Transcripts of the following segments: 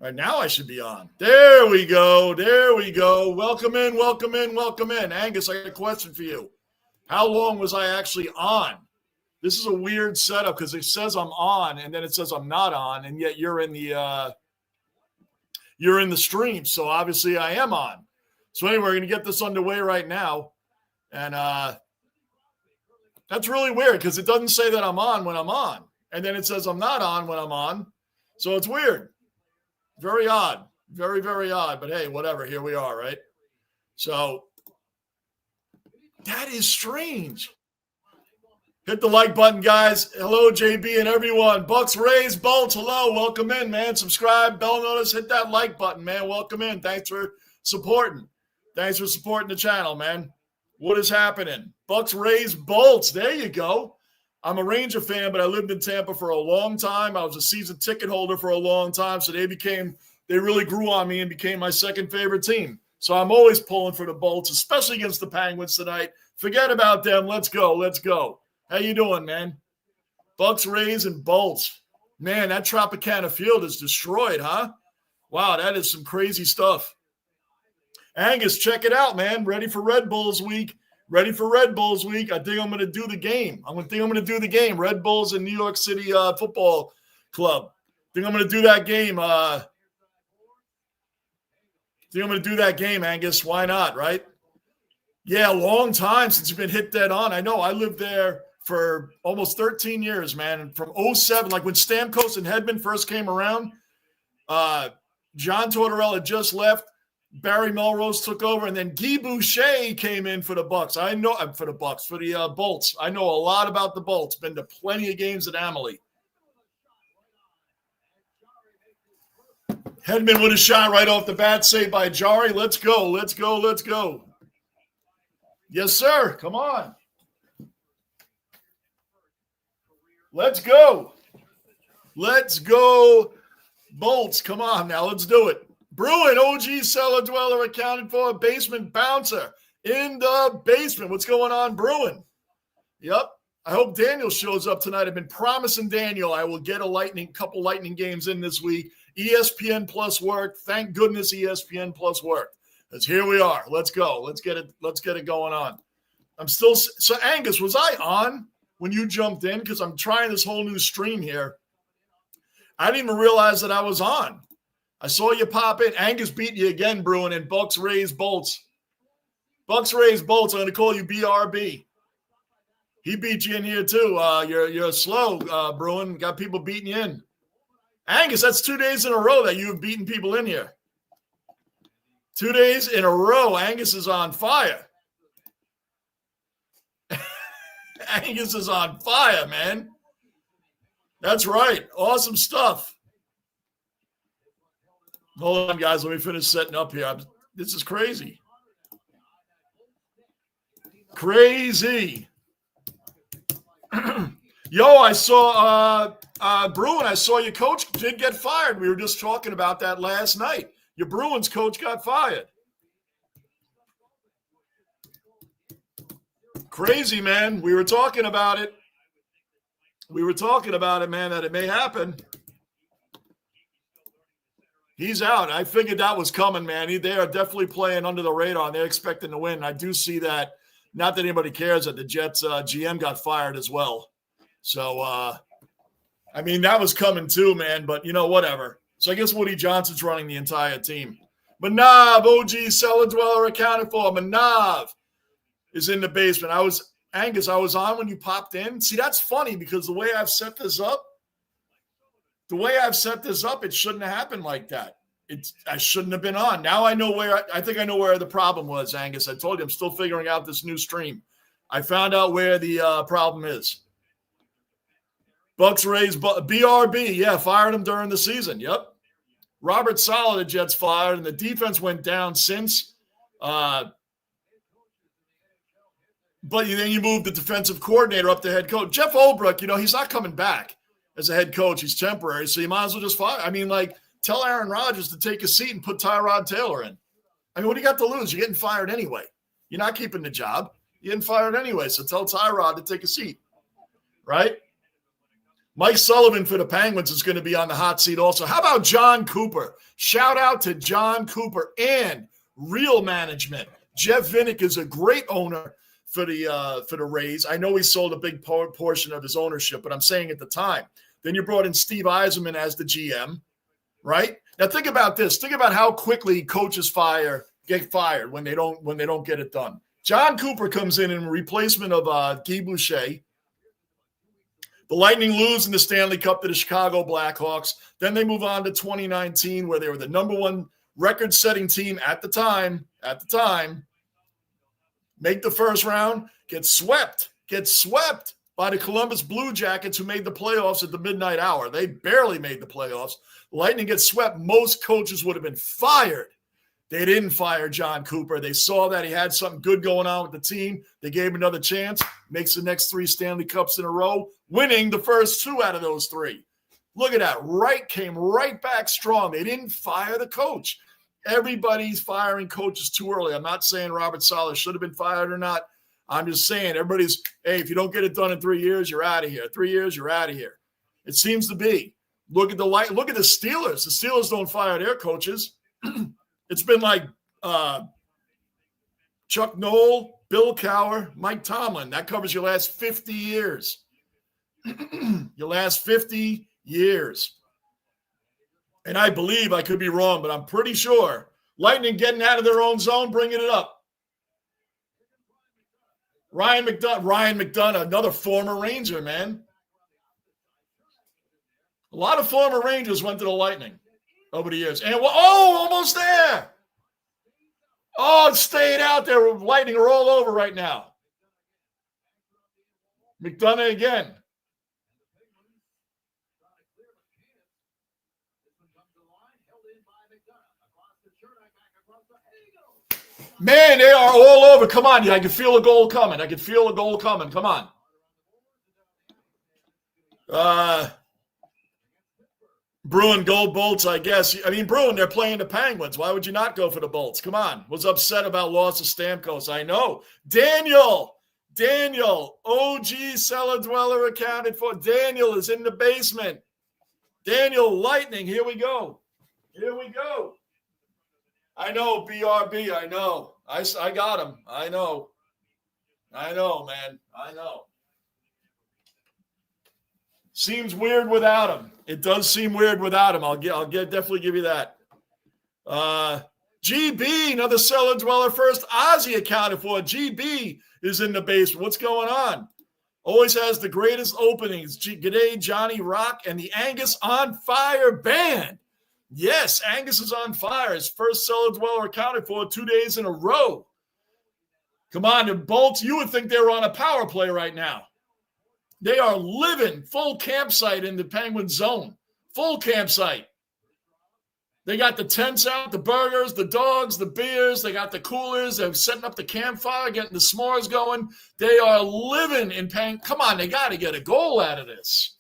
Right now I should be on. There we go. There we go. Welcome in, welcome in, welcome in. Angus, I got a question for you. How long was I actually on? This is a weird setup because it says I'm on and then it says I'm not on, and yet you're in the stream. So obviously I am on. So anyway, we're going to get this underway right now. And that's really weird because it doesn't say that I'm on when I'm on. And then it says I'm not on when I'm on. So it's weird. Very odd. Very, very odd. But hey, whatever. Here we are, right? So that is strange. Hit the like button, guys. Hello, JB and everyone. Bucks, Rays, Bolts. Hello. Welcome in, man. Subscribe, bell notice. Hit that like button, man. Welcome in. Thanks for supporting. Thanks for supporting the channel, man. What is happening? Bucks, Rays, Bolts. There you go. I'm a Ranger fan, but I lived in Tampa for a long time. I was a season ticket holder for a long time, so they really grew on me and became my second favorite team. So I'm always pulling for the Bolts, especially against the Penguins tonight. Forget about them. Let's go. Let's go. How you doing, man? Bucks, Rays, and Bolts. Man, that Tropicana field is destroyed, huh? Wow, that is some crazy stuff. Angus, check it out, man. Ready for Red Bulls week. Ready for Red Bulls week. I think I'm going to do the game. I'm going to do the game. Red Bulls and New York City Football Club. I think I'm going to do that game. Angus. Why not, right? Yeah, a long time since you've been hit dead on. I know. I lived there for almost 13 years, man. And from 07, like when Stamkos and Hedman first came around, John Tortorella just left. Barry Melrose took over, and then Guy Boucher came in for the Bucks. For the Bolts. I know a lot about the Bolts. Been to plenty of games at Amalie. Hedman with a shot right off the bat, saved by Jari. Let's go, let's go, let's go. Yes, sir. Come on. Let's go. Let's go, Bolts. Come on now. Let's do it. Bruin, OG cellar dweller accounted for, basement bouncer in the basement. What's going on, Bruin? Yep. I hope Daniel shows up tonight. I've been promising Daniel I will get a couple lightning games in this week. ESPN Plus worked. Thank goodness ESPN Plus worked. Because here we are. Let's go. Let's get it going on. So Angus, was I on when you jumped in? Because I'm trying this whole new stream here. I didn't even realize that I was on. I saw you pop in. Angus beat you again, Bruin, in Bucks, Rays, Bolts. Bucks, Rays, Bolts. I'm going to call you BRB. He beat you in here, too. You're slow, Bruin. Got people beating you in. Angus, that's 2 days in a row that you have beaten people in here. 2 days in a row. Angus is on fire. Angus is on fire, man. That's right. Awesome stuff. Hold on, guys. Let me finish setting up here. This is crazy. Crazy. Yo, I saw Bruin. I saw your coach did get fired. We were just talking about that last night. Your Bruins coach got fired. Crazy, man. We were talking about it. Man, that it may happen. He's out. I figured that was coming, man. They are definitely playing under the radar. They're expecting to win. I do see that. Not that anybody cares that the Jets GM got fired as well. So, I mean, that was coming too, man. But, whatever. So I guess Woody Johnson's running the entire team. Manav, OG cellar dweller accounted for. Manav is in the basement. I was on when you popped in. See, that's funny because the way I've set this up, it shouldn't have happened like that. I shouldn't have been on. Now I know I think I know where the problem was, Angus. I told you I'm still figuring out this new stream. I found out where the problem is. Bucks, Rays, BRB. Yeah, fired him during the season. Yep. Robert Saleh, the Jets fired, and the defense went down since. But then you moved the defensive coordinator up to head coach. Jeff Olbrook, he's not coming back as a head coach. He's temporary, so you might as well just fire. I mean, tell Aaron Rodgers to take a seat and put Tyrod Taylor in. I mean, what do you got to lose? You're getting fired anyway. You're not keeping the job. You're getting fired anyway, so tell Tyrod to take a seat, right? Mike Sullivan for the Penguins is going to be on the hot seat also. How about John Cooper? Shout out to John Cooper and Real Management. Jeff Vinnick is a great owner for the Rays. I know he sold a big portion of his ownership, but I'm saying at the time. Then you brought in Steve Yzerman as the GM, right? Now think about this. Think about how quickly coaches get fired when they don't get it done. John Cooper comes in replacement of Guy Boucher. The Lightning lose in the Stanley Cup to the Chicago Blackhawks. Then they move on to 2019, where they were the number one record-setting team at the time. Make the first round, get swept by the Columbus Blue Jackets, who made the playoffs at the midnight hour. They barely made the playoffs. Lightning gets swept. Most coaches would have been fired. They didn't fire John Cooper. They saw that he had something good going on with the team. They gave him another chance. Makes the next 3 Stanley Cups in a row, winning the first 2 out of those 3. Look at that. Came right back strong. They didn't fire the coach. Everybody's firing coaches too early. I'm not saying Robert Saleh should have been fired or not. I'm just saying hey, if you don't get it done in 3 years, you're out of here. 3 years, you're out of here. It seems to be. Look at the Steelers. The Steelers don't fire their coaches. It's been like Chuck Noll, Bill Cowher, Mike Tomlin. That covers your last 50 years. Your last 50 years. And I believe, I could be wrong, but I'm pretty sure Lightning getting out of their own zone, bringing it up. Ryan McDonough, another former Ranger, man. A lot of former Rangers went to the Lightning over the years. And, almost there. Oh, it stayed out there. Lightning are all over right now. McDonough again. Man, they are all over. Come on. I can feel a goal coming. Come on. Bruin gold Bolts, I guess. I mean, Bruin, they're playing the Penguins. Why would you not go for the Bolts? Come on. Was upset about loss of Stamkos. I know. Daniel, OG cellar dweller accounted for. Daniel is in the basement. Daniel, Lightning, here we go. I know, BRB, I know. I got him. I know, man. I know. Seems weird without him. It does seem weird without him. I'll definitely give you that. GB, another cellar dweller first. Ozzy accounted for. GB is in the basement. What's going on? Always has the greatest openings. G'day, Johnny Rock and the Angus on Fire Band. Yes, Angus is on fire. His first cellar dweller accounted for 2 days in a row. Come on, the Bolts, you would think they were on a power play right now. They are living full campsite in the Penguin zone. Full campsite. They got the tents out, the burgers, the dogs, the beers. They got the coolers. They're setting up the campfire, getting the s'mores going. They are living in Penguin. Come on, they got to get a goal out of this.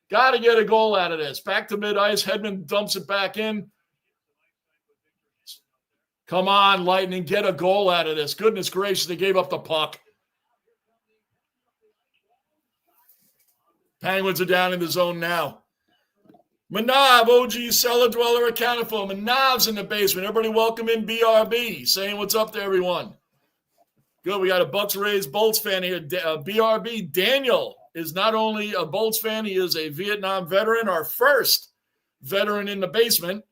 Back to mid-ice. Hedman dumps it back in. Come on, Lightning. Get a goal out of this. Goodness gracious, they gave up the puck. Penguins are down in the zone now. Manav, OG cellar dweller accounted for. Manav's in the basement. Everybody welcome in BRB. Saying what's up to everyone. Good. We got a Bucks Rays Bolts fan here. BRB. Daniel is not only a Bolts fan, he is a Vietnam veteran, our first veteran in the basement.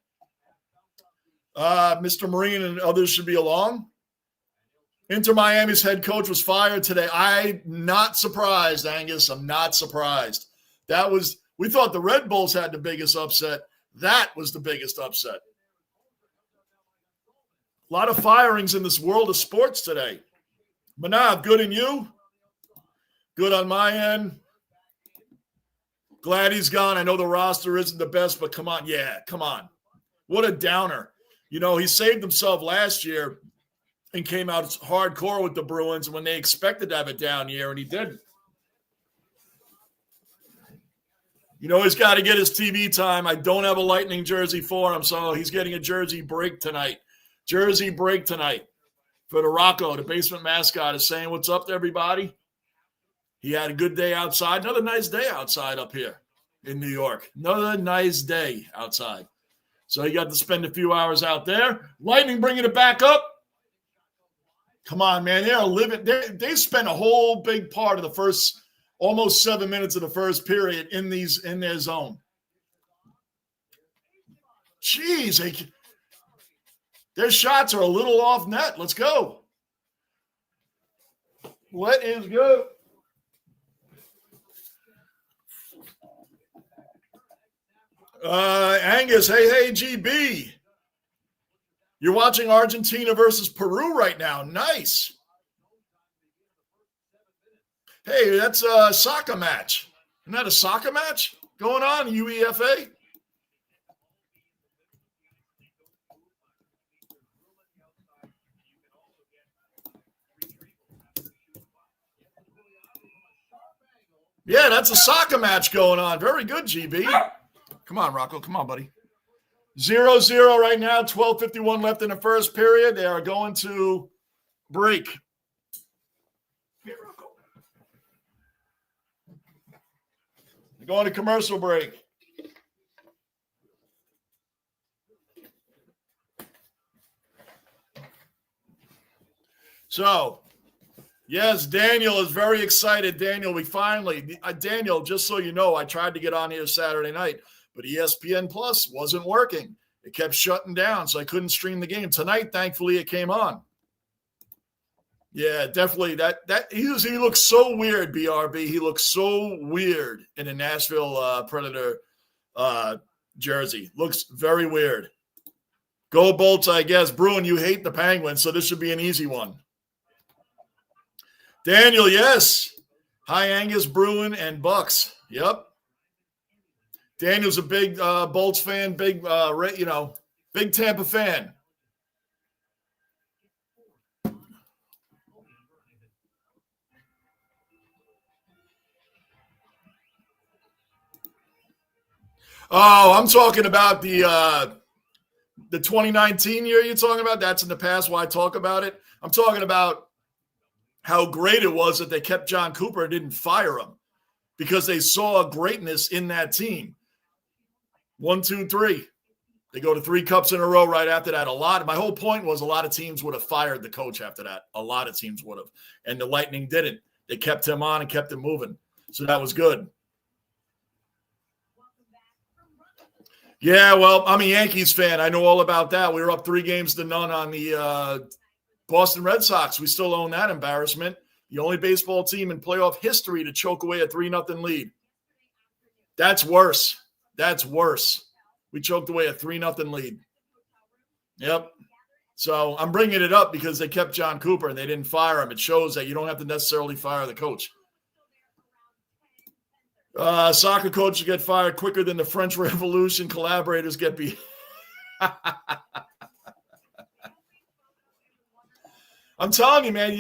Mr. Marine and others should be along. Inter Miami's head coach was fired today. I'm not surprised, Angus. I'm not surprised. We thought the Red Bulls had the biggest upset. That was the biggest upset. A lot of firings in this world of sports today. Manav, good in you? Good on my end. Glad he's gone. I know the roster isn't the best, but come on. Yeah, come on. What a downer. You know, he saved himself last year and came out hardcore with the Bruins when they expected to have a down year, and he didn't. You know, he's got to get his TV time. I don't have a Lightning jersey for him, so he's getting a jersey break tonight. Jersey break tonight for the Rocco. The basement mascot is saying what's up to everybody. He had a good day outside. Another nice day outside up here. in New York. Another nice day outside. So you got to spend a few hours out there. Lightning bringing it back up. Come on, man. They're living. They spent a whole big part of the first almost 7 minutes of the first period in their zone. Jeez, their shots are a little off net. Let's go. Let is go. Angus, hey, GB. You're watching Argentina versus Peru right now. Nice. Hey, that's a soccer match. Isn't that a soccer match going on, UEFA? Yeah, that's a soccer match going on. Very good, GB. Come on, Rocco. Come on, buddy. 0-0 right now. 12:51 left in the first period. They are going to break. Here, Rocco. They're going to commercial break. So, yes, Daniel is very excited. Daniel, Daniel, just so you know, I tried to get on here Saturday night, but ESPN Plus wasn't working. It kept shutting down, so I couldn't stream the game. Tonight, thankfully, it came on. Yeah, definitely. He looks so weird, BRB. He looks so weird in a Nashville Predator jersey. Looks very weird. Go Bolts, I guess. Bruin, you hate the Penguins, so this should be an easy one. Daniel, yes. Hi, Angus, Bruin, and Bucks. Yep. Daniel's a big Bolts fan, big Tampa fan. Oh, I'm talking about the 2019 year you're talking about. That's in the past. Why talk about it? I'm talking about how great it was that they kept John Cooper and didn't fire him because they saw greatness in that team. 1, 2, 3. They go to 3 cups in a row right after that. My whole point was a lot of teams would have fired the coach after that. A lot of teams would have. And the Lightning didn't. They kept him on and kept him moving. So that was good. Yeah, well, I'm a Yankees fan. I know all about that. We were up 3-0 on the Boston Red Sox. We still own that embarrassment. The only baseball team in playoff history to choke away a 3-0 lead. That's worse. That's worse. We choked away a 3-0 lead. Yep. So I'm bringing it up because they kept John Cooper and they didn't fire him. It shows that you don't have to necessarily fire the coach. Soccer coaches get fired quicker than the French Revolution. Collaborators get beat. I'm telling you, man.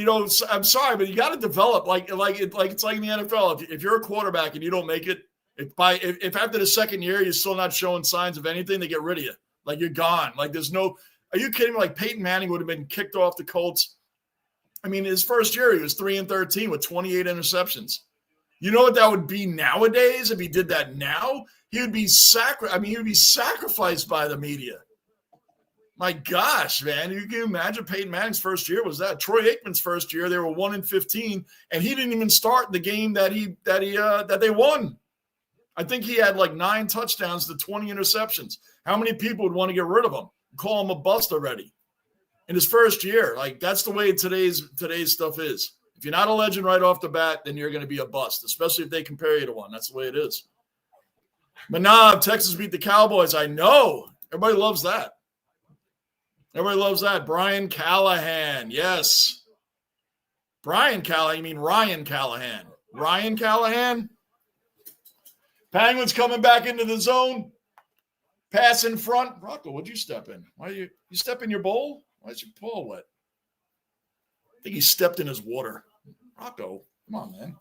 I'm sorry, but you got to develop like it's like in the NFL. If you're a quarterback and you don't make it, if after the second year you're still not showing signs of anything, they get rid of you. Like you're gone. Like there's no. Are you kidding me? Like Peyton Manning would have been kicked off the Colts. I mean, his first year he was 3-13 with 28 interceptions. You know what that would be nowadays if he did that now? He would be sacrificed by the media. My gosh, man. You can imagine Peyton Manning's first year was that. Troy Aikman's first year, they were 1-15, and he didn't even start the game that they won. I think he had like 9 touchdowns to 20 interceptions. How many people would want to get rid of him? Call him a bust already. In his first year. Like that's the way today's stuff is. If you're not a legend right off the bat, then you're going to be a bust, especially if they compare you to one. That's the way it is. Manav, Texas beat the Cowboys. I know. Everybody loves that. Everybody loves that. Brian Callahan. Yes. Brian Callahan. You mean Ryan Callahan. Ryan Callahan. Penguins coming back into the zone. Pass in front. Rocco, what'd you step in? Why you step in your bowl? Why is your paw wet? I think he stepped in his water. Rocco, come on, man.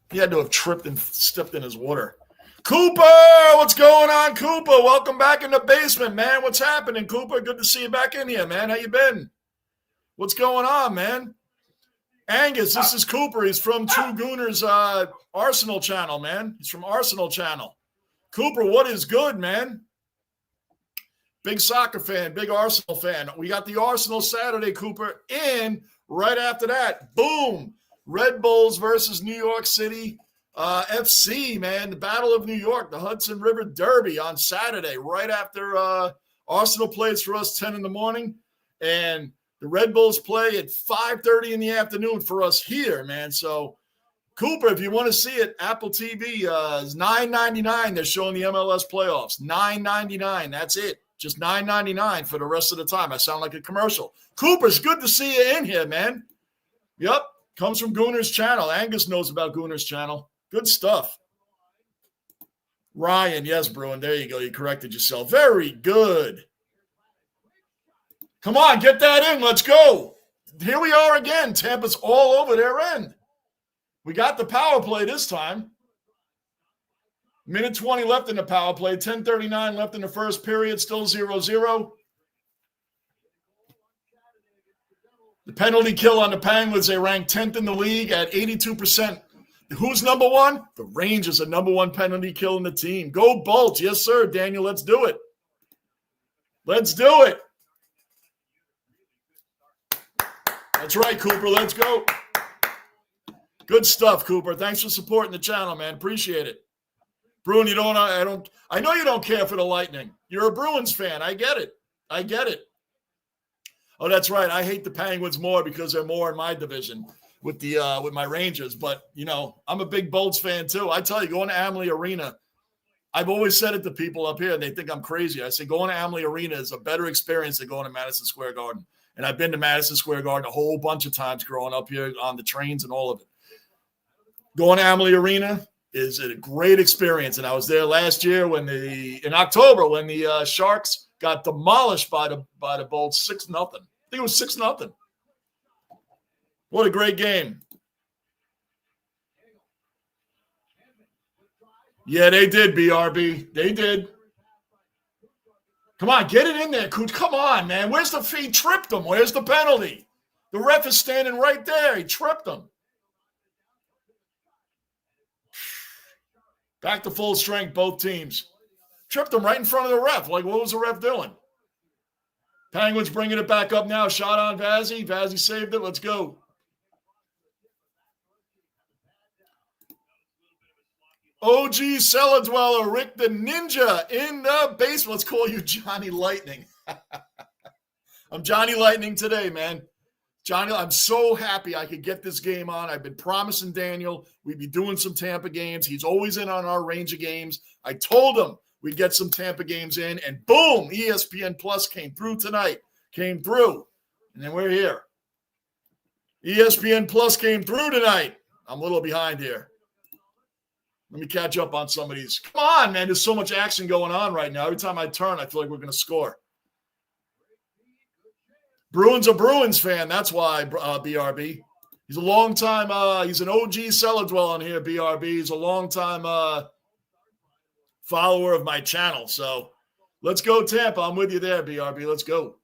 He had to have tripped and stepped in his water. Cooper, what's going on, Cooper? Welcome back in the basement, man. What's happening, Cooper? Good to see you back in here, man. How you been? What's going on, man? Angus, this is Cooper. He's from True Gooners Arsenal channel, man. He's from Arsenal channel. Cooper, what is good, man? Big soccer fan, big Arsenal fan. We got the Arsenal Saturday, Cooper. And right after that, boom, Red Bulls versus New York City FC, man. The Battle of New York, the Hudson River Derby on Saturday, right after Arsenal plays for us 10 in the morning. And the Red Bulls play at 5:30 in the afternoon for us here, man. So, Cooper, if you want to see it, Apple TV is $9.99. They're showing the MLS playoffs. $9.99. That's it. Just $9.99 for the rest of the time. I sound like a commercial. Cooper, it's good to see you in here, man. Yep. Comes from Gooners Channel. Angus knows about Gooners Channel. Good stuff. Ryan, yes, Bruin. There you go. You corrected yourself. Very good. Come on, get that in. Let's go. Here we are again. Tampa's all over their end. We got the power play this time. Minute 20 left in the power play. 10:39 left in the first period. Still 0-0. The penalty kill on the Penguins, they rank 10th in the league at 82%. Who's number one? The Rangers are number one penalty kill in the team. Go Bolts. Yes, sir, Daniel. Let's do it. Let's do it. That's right, Cooper. Let's go. Good stuff, Cooper. Thanks for supporting the channel, man. Appreciate it. Bruin, I know you don't care for the Lightning. You're a Bruins fan. I get it. Oh, that's right. I hate the Penguins more because they're more in my division with my Rangers. But, I'm a big Bolts fan too. I tell you, going to Amalie Arena, I've always said it to people up here, and they think I'm crazy. I say going to Amalie Arena is a better experience than going to Madison Square Garden. And I've been to Madison Square Garden a whole bunch of times growing up here on the trains and all of it. Going to Amalie Arena is a great experience. And I was there last year in October when the Sharks got demolished by the Bolts 6-0. I think it was 6-0. What a great game. Yeah, they did, BRB. They did. Come on, get it in there, Cooch. Come on, man. Where's the fee? Tripped him. Where's the penalty? The ref is standing right there. He tripped him. Back to full strength, both teams. Tripped him right in front of the ref. Like, what was the ref doing? Penguins bringing it back up now. Shot on Vazzy. Vazzy saved it. Let's go. OG Cellar Dweller, Rick the Ninja in the basement. Let's call you Johnny Lightning. I'm Johnny Lightning today, man. Johnny, I'm so happy I could get this game on. I've been promising Daniel we'd be doing some Tampa games. He's always in on our Ranger games. I told him we'd get some Tampa games in, and boom, ESPN Plus came through tonight. And then we're here. ESPN Plus came through tonight. I'm a little behind here. Let me catch up on some of these. Come on, man. There's so much action going on right now. Every time I turn, I feel like we're going to score. Bruins a Bruins fan. That's why, BRB. He's a long time, he's an OG cellar dweller here, BRB. He's a long time follower of my channel. So let's go, Tampa. I'm with you there, BRB. Let's go.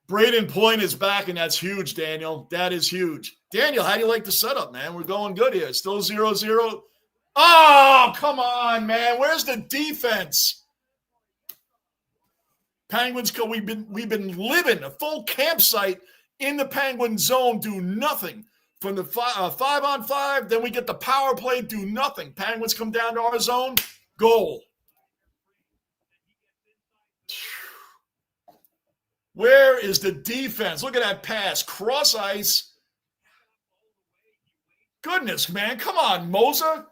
Braden Point is back, and that's huge, Daniel. That is huge. Daniel, how do you like the setup, man? We're going good here. Still 0-0. Oh, come on, man. Where's the defense? Penguins, we've been living a full campsite in the Penguin zone, do nothing. From the 5-on-5, then we get the power play, do nothing. Penguins come down to our zone, goal. Where is the defense? Look at that pass. Cross ice. Goodness, man. Come on, Moser.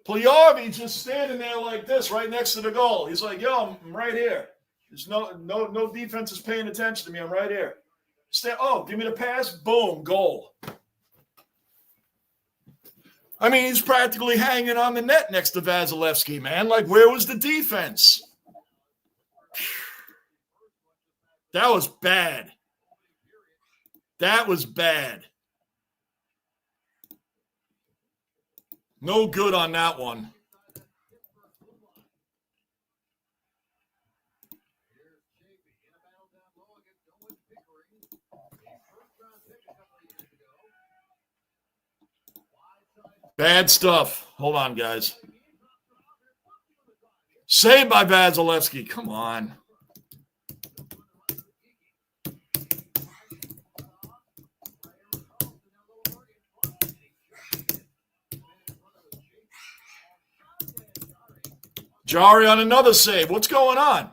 Puljujarvi just standing there like this, right next to the goal. He's like, yo, I'm right here. There's no defense is paying attention to me. I'm right here. Give me the pass. Boom, goal. I mean, he's practically hanging on the net next to Vasilevsky, man. Like, where was the defense? That was bad. That was bad. No good on that one. Bad stuff. Hold on, guys. Saved by Vasilevsky. Come on. Jari on another save. What's going on?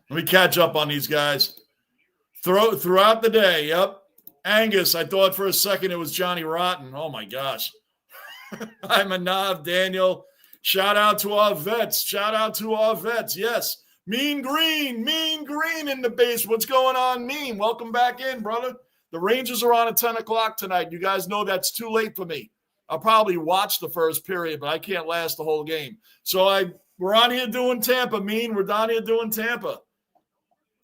Let me catch up on these guys. Throughout the day, yep. Angus, I thought for a second it was Johnny Rotten. Oh, my gosh. Hi, Manav, Daniel. Shout out to our vets. Yes. Mean Green in the base. What's going on, Mean? Welcome back in, brother. The Rangers are on at 10 o'clock tonight. You guys know that's too late for me. I'll probably watch the first period, but I can't last the whole game. So we're on here doing Tampa, Mean. We're down here doing Tampa.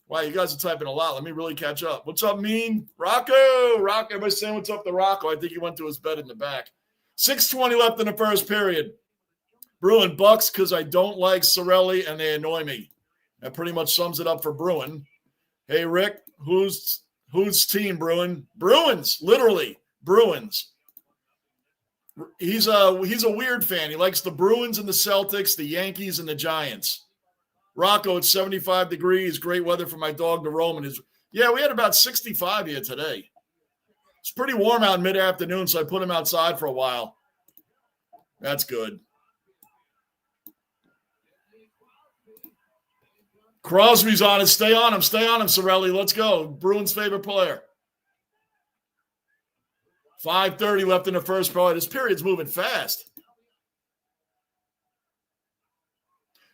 Wow, you guys are typing a lot. Let me really catch up. What's up, Mean? Rocco. Everybody's saying what's up to Rocco. I think he went to his bed in the back. 6:20 left in the first period. Bruin Bucks because I don't like Cirelli and they annoy me. That pretty much sums it up for Bruin. Hey, Rick, whose team, Bruin? Bruins, literally, Bruins. He's a weird fan. He likes the Bruins and the Celtics, the Yankees and the Giants. Rocco, it's 75 degrees. Great weather for my dog to roam. Yeah, we had about 65 here today. It's pretty warm out mid-afternoon, so I put him outside for a while. That's good. Crosby's on it. Stay on him, Cirelli. Let's go. Bruins' favorite player. 5:30 left in the first period. This period's moving fast.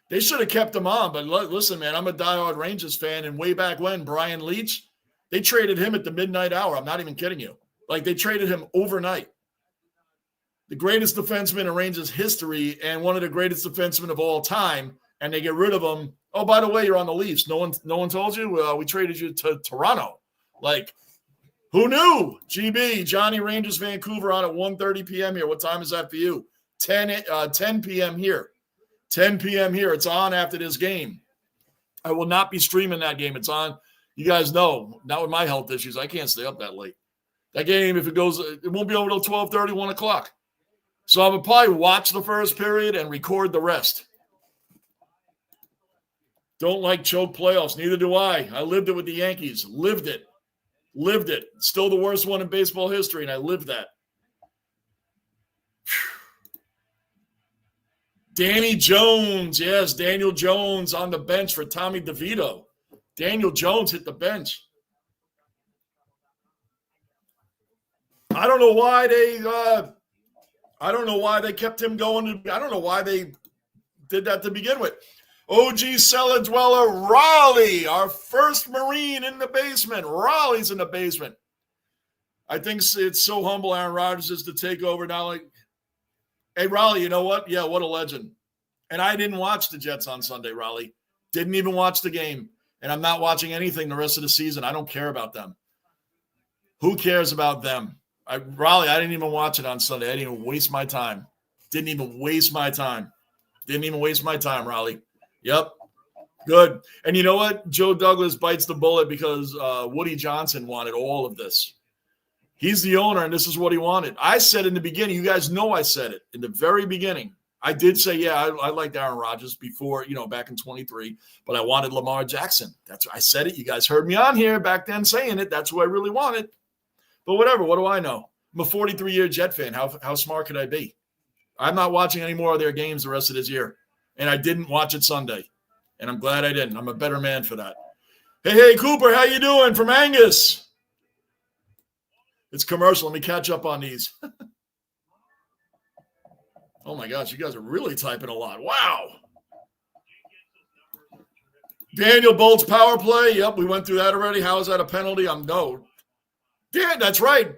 They should have kept him on, but listen, man, I'm a diehard Rangers fan, and way back when, Brian Leetch, they traded him at the midnight hour. I'm not even kidding you. Like, they traded him overnight. The greatest defenseman in Rangers history and one of the greatest defensemen of all time, and they get rid of him. Oh, by the way, you're on the Leafs. No one told you? We traded you to Toronto. Like, who knew? GB, Johnny Rangers, Vancouver on at 1:30 p.m. here. What time is that for you? 10 p.m. here. 10 p.m. here. It's on after this game. I will not be streaming that game. It's on. You guys know, not with my health issues, I can't stay up that late. That game, if it goes, it won't be over till 12:30, 1 o'clock. So I will probably watch the first period and record the rest. Don't like choke playoffs. Neither do I. I lived it with the Yankees. Lived it. Still the worst one in baseball history, and I lived that. Danny Jones. Yes, Daniel Jones on the bench for Tommy DeVito. Daniel Jones hit the bench. I don't know why they kept him going. I don't know why they did that to begin with. OG cellar dweller Raleigh, our first Marine in the basement. Raleigh's in the basement. I think it's so humble Aaron Rodgers is to take over now. Like, hey, Raleigh, you know what? Yeah, what a legend. And I didn't watch the Jets on Sunday, Raleigh. Didn't even watch the game. And I'm not watching anything the rest of the season. I don't care about them. Who cares about them? Raleigh, I didn't even watch it on Sunday. I didn't even waste my time. Raleigh. Yep. Good. And you know what? Joe Douglas bites the bullet because Woody Johnson wanted all of this. He's the owner, and this is what he wanted. I said in the beginning, you guys know I said it in the very beginning. I did say, yeah, I liked Aaron Rodgers before, back in 23, but I wanted Lamar Jackson. I said it. You guys heard me on here back then saying it. That's who I really wanted. But whatever. What do I know? I'm a 43-year Jet fan. How smart could I be? I'm not watching any more of their games the rest of this year. And I didn't watch it Sunday. And I'm glad I didn't. I'm a better man for that. Hey, Cooper, how you doing? From Angus. It's commercial. Let me catch up on these. Oh, my gosh. You guys are really typing a lot. Wow. Daniel Bolt's power play. Yep, we went through that already. How is that a penalty? No. Yeah, that's right.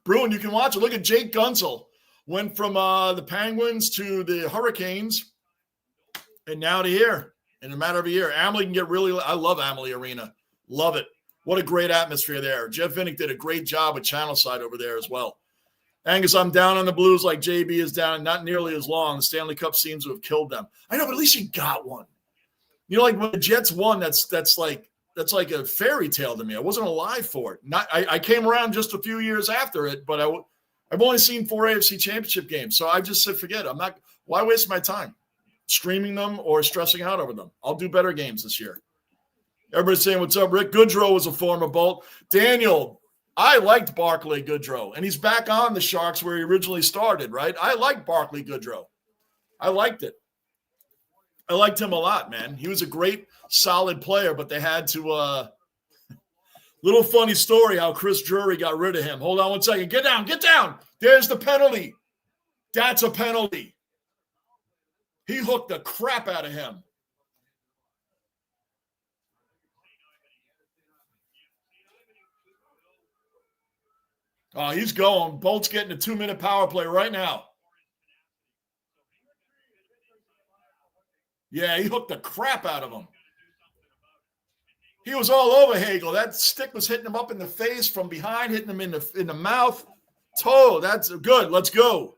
Bruin, you can watch it. Look at Jake Gunsel. Went from the Penguins to the Hurricanes and now to here in a matter of a year. Amalie can get really – I love Amalie Arena. Love it. What a great atmosphere there. Jeff Vinnick did a great job with Channelside over there as well. Angus, I'm down on the Blues like JB is down, not nearly as long. The Stanley Cup seems to have killed them. I know, but at least you got one. You know, like when the Jets won, that's like a fairy tale to me. I wasn't alive for it. I came around just a few years after it, but I've only seen 4 AFC Championship games, so I just said forget it. I'm not. Why waste my time streaming them or stressing out over them? I'll do better games this year. Everybody's saying, what's up, Rick? Goodrow was a former Bolt. Daniel, I liked Barclay Goodrow, and he's back on the Sharks where he originally started, right? I liked Barclay Goodrow. I liked it. I liked him a lot, man. He was a great, solid player, but they had to little funny story how Chris Drury got rid of him. Hold on one second. Get down, get down. There's the penalty. That's a penalty. He hooked the crap out of him. Oh, he's going. Bolt's getting a 2-minute power play right now. Yeah, he hooked the crap out of him. He was all over Hagel. That stick was hitting him up in the face from behind, hitting him in the mouth. Toe, that's good. Let's go.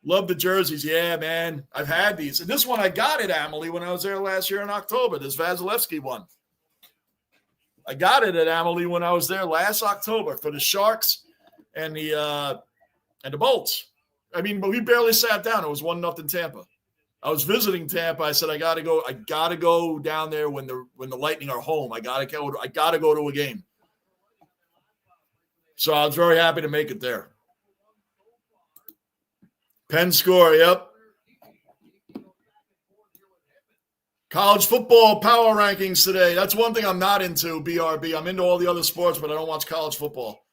Love the jerseys. Yeah, man. I've had these. And this one I got at Amalie when I was there last year in October, this Vasilevsky one. I got it at Amalie when I was there last October for the Sharks and the Bolts. I mean, but we barely sat down. It was 1-0 Tampa. I was visiting Tampa. I said, I gotta go down there when the Lightning are home. I gotta go to a game. So I was very happy to make it there. Penn score, yep. College football power rankings today. That's one thing I'm not into, BRB. I'm into all the other sports, but I don't watch college football.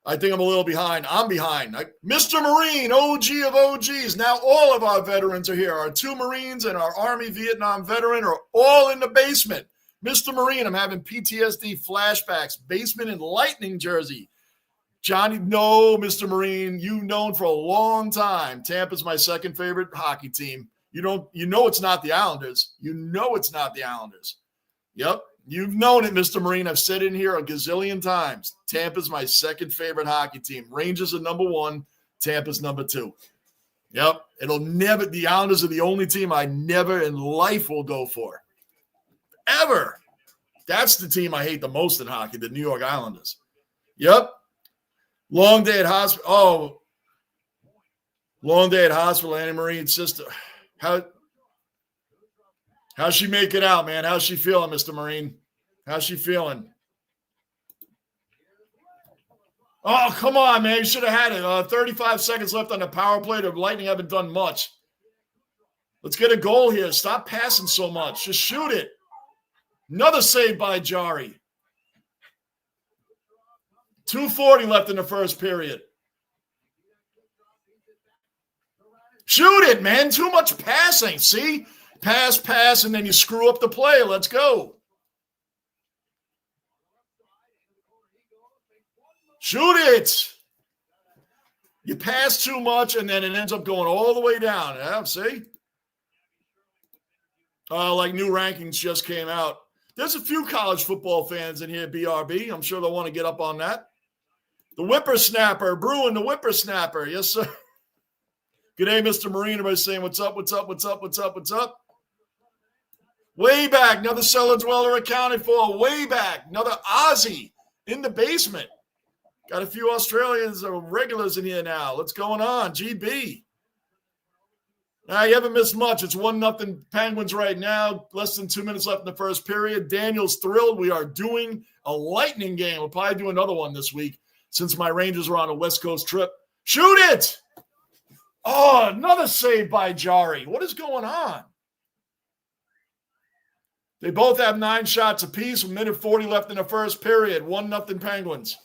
I think I'm a little behind. I'm behind. Mr. Marine, OG of OGs. Now all of our veterans are here. Our 2 Marines and our Army Vietnam veteran are all in the basement. Mr. Marine, I'm having PTSD flashbacks. Basement in Lightning jersey. Johnny, no, Mr. Marine, you've known for a long time. Tampa's my second favorite hockey team. You know it's not the Islanders. You know it's not the Islanders. Yep. You've known it, Mr. Marine. I've said it in here a gazillion times. Tampa's my second favorite hockey team. Rangers are number 1. Tampa's number 2. Yep. The Islanders are the only team I never in life will go for. Ever. That's the team I hate the most in hockey, the New York Islanders. Yep. Long day at hospital. Oh, long day at hospital, Annie Marie's sister. How's she make it out, man? How's she feeling, Mr. Marine? How's she feeling? Oh, come on, man. You should have had it. 35 seconds left on the power play. The Lightning haven't done much. Let's get a goal here. Stop passing so much. Just shoot it. Another save by Jari. 2:40 left in the first period. Shoot it, man. Too much passing. See? Pass, and then you screw up the play. Let's go. Shoot it. You pass too much, and then it ends up going all the way down. Yeah, see? Like new rankings just came out. There's a few college football fans in here, BRB. I'm sure they'll want to get up on that. The whippersnapper, Bruin, the whippersnapper. Yes, sir. Good day, Mr. Marine. Everybody's saying, what's up? Way back. Another Cellar Dweller accounted for. Way back. Another Aussie in the basement. Got a few Australians or regulars in here now. What's going on? GB. Now, you haven't missed much. It's 1-0 Penguins right now. Less than 2 minutes left in the first period. Daniel's thrilled. We are doing a Lightning game. We'll probably do another one this week since my Rangers are on a West Coast trip. Shoot it! Oh, another save by Jari. What is going on? They both have 9 shots apiece. 1:40 left in the first period. 1-0 Penguins.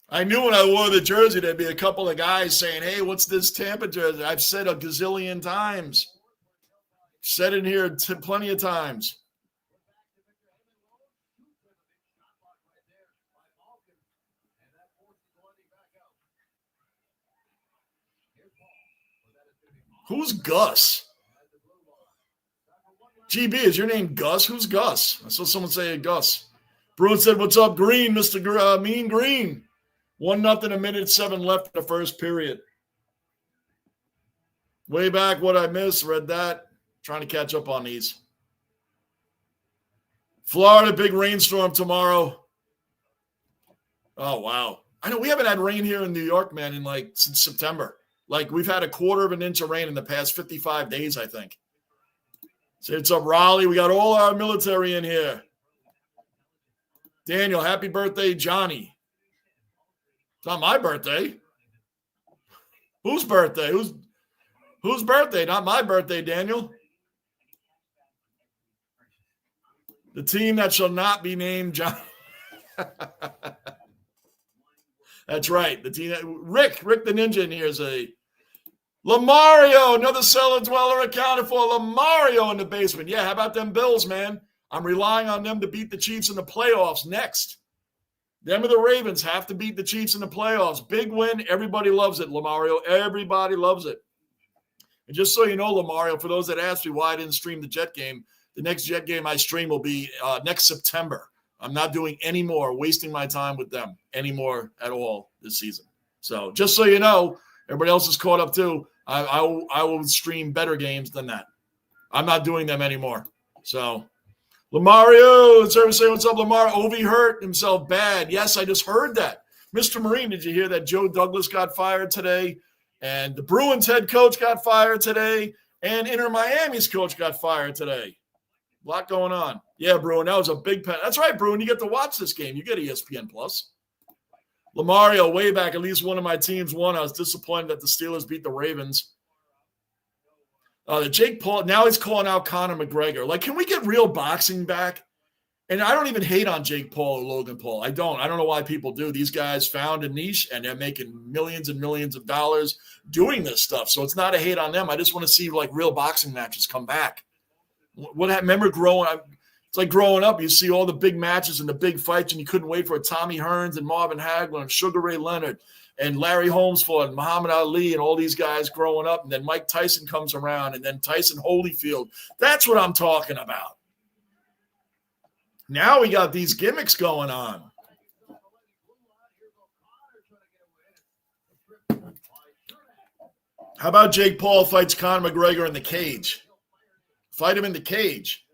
I knew when I wore the jersey, there'd be a couple of guys saying, hey, what's this Tampa jersey? I've said a gazillion times. Said it here plenty of times. Who's Gus? GB, is your name Gus? Who's Gus? I saw someone say Gus. Bruin said, what's up, Green, Mr. Mean Green? 1-0, a minute 7 left in the first period. Way back, what I missed, read that. Trying to catch up on these. Florida, big rainstorm tomorrow. Oh, wow. I know we haven't had rain here in New York, man, since September. We've had a quarter of an inch of rain in the past 55 days, I think. So it's up, Raleigh. We got all our military in here. Daniel, happy birthday, Johnny. It's not my birthday. Whose birthday? Whose birthday? Not my birthday, Daniel. The team that shall not be named John. That's right. The team that Rick the Ninja in here is a Lamario, another cellar dweller accounted for. Lamario in the basement. Yeah, how about them Bills, man? I'm relying on them to beat the Chiefs in the playoffs next. Them or the Ravens have to beat the Chiefs in the playoffs. Big win. Everybody loves it, Lamario. Everybody loves it. And just so you know, Lamario, for those that asked me why I didn't stream the Jet game, the next Jet game I stream will be next September. I'm not doing any more, wasting my time with them anymore at all this season. So just so you know, everybody else is caught up too. I will stream better games than that. I'm not doing them anymore. So, Lamario, let's say what's up, Lamar. Ovi hurt himself bad. Yes, I just heard that. Mr. Marine, did you hear that Joe Douglas got fired today? And the Bruins head coach got fired today. And Inter Miami's coach got fired today. A lot going on. Yeah, Bruin, that was a big pen. That's right, Bruin. You get to watch this game. You get ESPN Plus. Lamario, way back, at least one of my teams won. I was disappointed that the Steelers beat the Ravens. The Jake Paul, now he's calling out Conor McGregor. Can we get real boxing back? And I don't even hate on Jake Paul or Logan Paul. I don't know why people do. These guys found a niche, and they're making millions and millions of dollars doing this stuff. So it's not a hate on them. I just want to see, real boxing matches come back. Remember growing up? It's like growing up. You see all the big matches and the big fights, and you couldn't wait for Tommy Hearns and Marvin Hagler and Sugar Ray Leonard and Larry Holmes fought and Muhammad Ali and all these guys growing up. And then Mike Tyson comes around, and then Tyson Holyfield. That's what I'm talking about. Now we got these gimmicks going on. How about Jake Paul fights Conor McGregor in the cage? Fight him in the cage.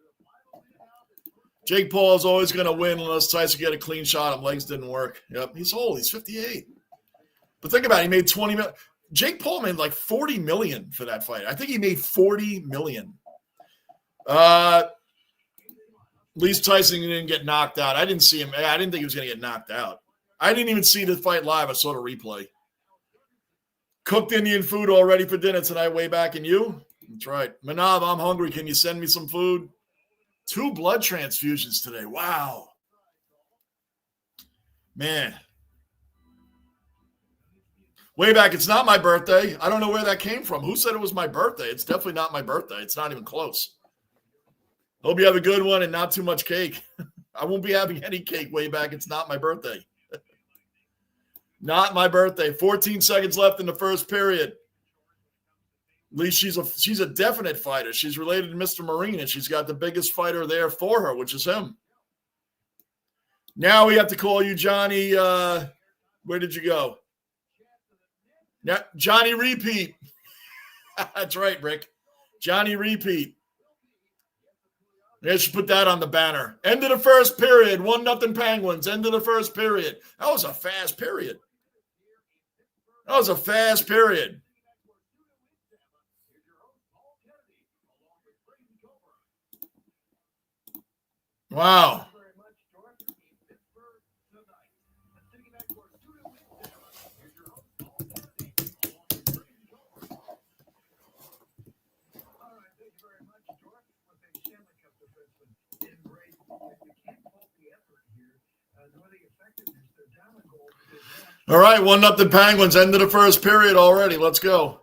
Jake Paul is always going to win unless Tyson get a clean shot. Him legs didn't work. Yep, he's old. He's 58. But think about it. He made $20 million. Jake Paul made $40 million for that fight. I think he made $40 million. At least Tyson didn't get knocked out. I didn't see him. I didn't think he was going to get knocked out. I didn't even see the fight live. I saw the replay. Cooked Indian food all ready for dinner tonight. Way back in you. That's right. Manav, I'm hungry. Can you send me some food? 2 blood transfusions today. Wow. Man. Way back, it's not my birthday. I don't know where that came from. Who said it was my birthday? It's definitely not my birthday. It's not even close. Hope you have a good one and not too much cake. I won't be having any cake way back. It's not my birthday. Not my birthday. 14 seconds left in the first period. At least she's a definite fighter. She's related to Mr. Marine, and she's got the biggest fighter there for her, which is him. Now we have to call you Johnny. Where did you go? Now, Johnny Repeat. That's right, Rick. Johnny Repeat. They should put that on the banner. End of the first period. 1-0 Penguins. End of the first period. That was a fast period. Wow. All right, 1-0 Penguins. End of the first period already. Let's go.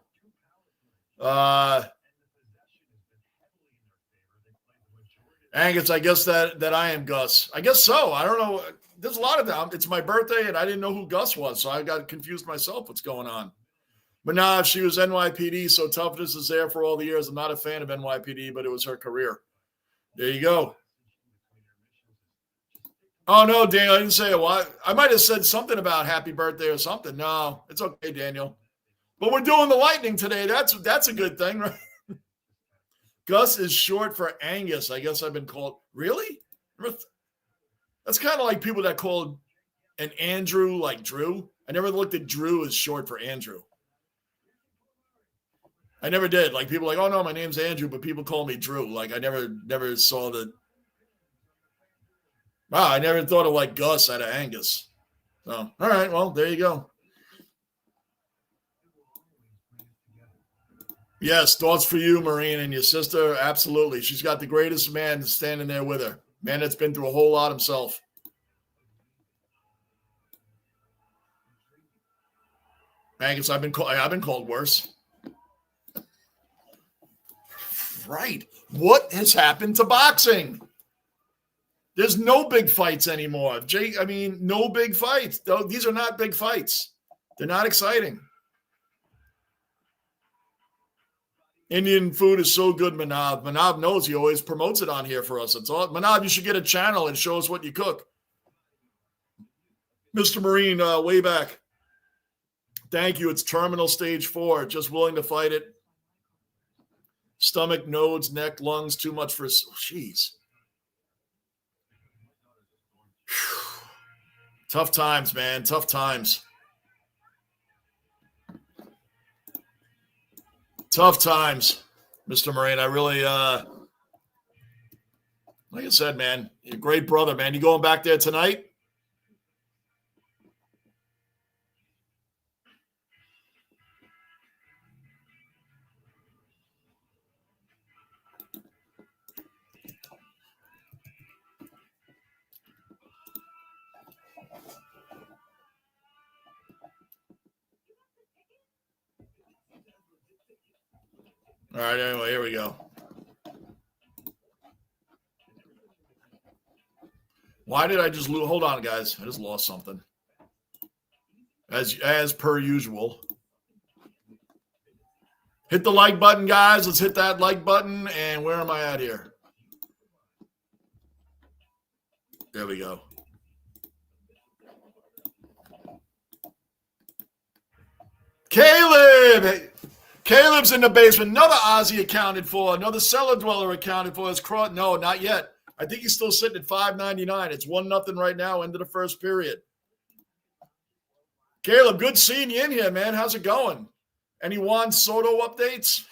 Angus, I guess that I am Gus. I guess so. I don't know. There's a lot of them. It's my birthday, and I didn't know who Gus was, so I got confused myself. What's going on? But nah, she was NYPD, so toughness is there for all the years. I'm not a fan of NYPD, but it was her career. There you go. Oh, no, Daniel, I didn't say it. Well, I might have said something about happy birthday or something. No, it's okay, Daniel. But we're doing the Lightning today. That's a good thing, right? Gus is short for Angus. I guess I've been called. Really? That's kind of like people that called an Andrew like Drew. I never looked at Drew as short for Andrew. I never did. Like people like, oh no, my name's Andrew, but people call me Drew. Like I never saw the. Wow, I never thought of like Gus out of Angus. So, all right, well, there you go. Yes, thoughts for you, Marine, and your sister. Absolutely. She's got the greatest man standing there with her. Man that's been through a whole lot himself. Angus, I've been called worse. Right. What has happened to boxing? There's no big fights anymore. No big fights. These are not big fights. They're not exciting. Indian food is so good, Manav. Manav knows he always promotes it on here for us. It's all Manav, you should get a channel and show us what you cook. Mr. Marine, way back. Thank you. It's terminal stage 4. Just willing to fight it. Stomach, nodes, neck, lungs, too much for. Jeez. Tough times, man. Tough times. Tough times, Mr. Marine. I really, like I said, man, you're a great brother, man. You going back there tonight? All right, anyway, here we go. Why did I just lose? Hold on, guys. I just lost something. As per usual. Hit the like button, guys. Let's hit that like button. And where am I at here? There we go. Caleb's in the basement. Another Aussie accounted for. Another cellar dweller accounted for. No, not yet. I think he's still sitting at $5.99. It's 1-0 right now, end of the first period. Caleb, good seeing you in here, man. How's it going? Any Juan Soto updates?